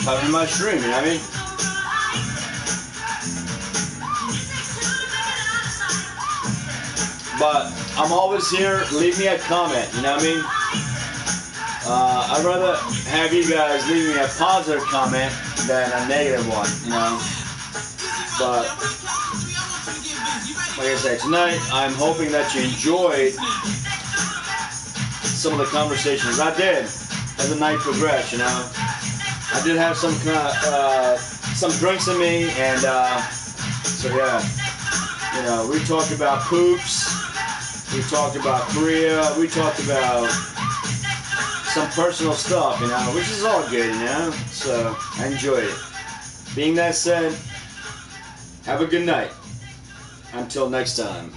coming to my stream, you know what I mean? But I'm always here, leave me a comment, you know what I mean? I'd rather have you guys leave me a positive comment than a negative one, you know? But, like I said, tonight I'm hoping that you enjoyed some of the conversations. I did, as the night progressed, you know? I did have some drinks in me, and so yeah, you know, we talked about poops, we talked about Korea, we talked about some personal stuff, you know, which is all good, you know, so I enjoyed it. Being that said, have a good night. Until next time.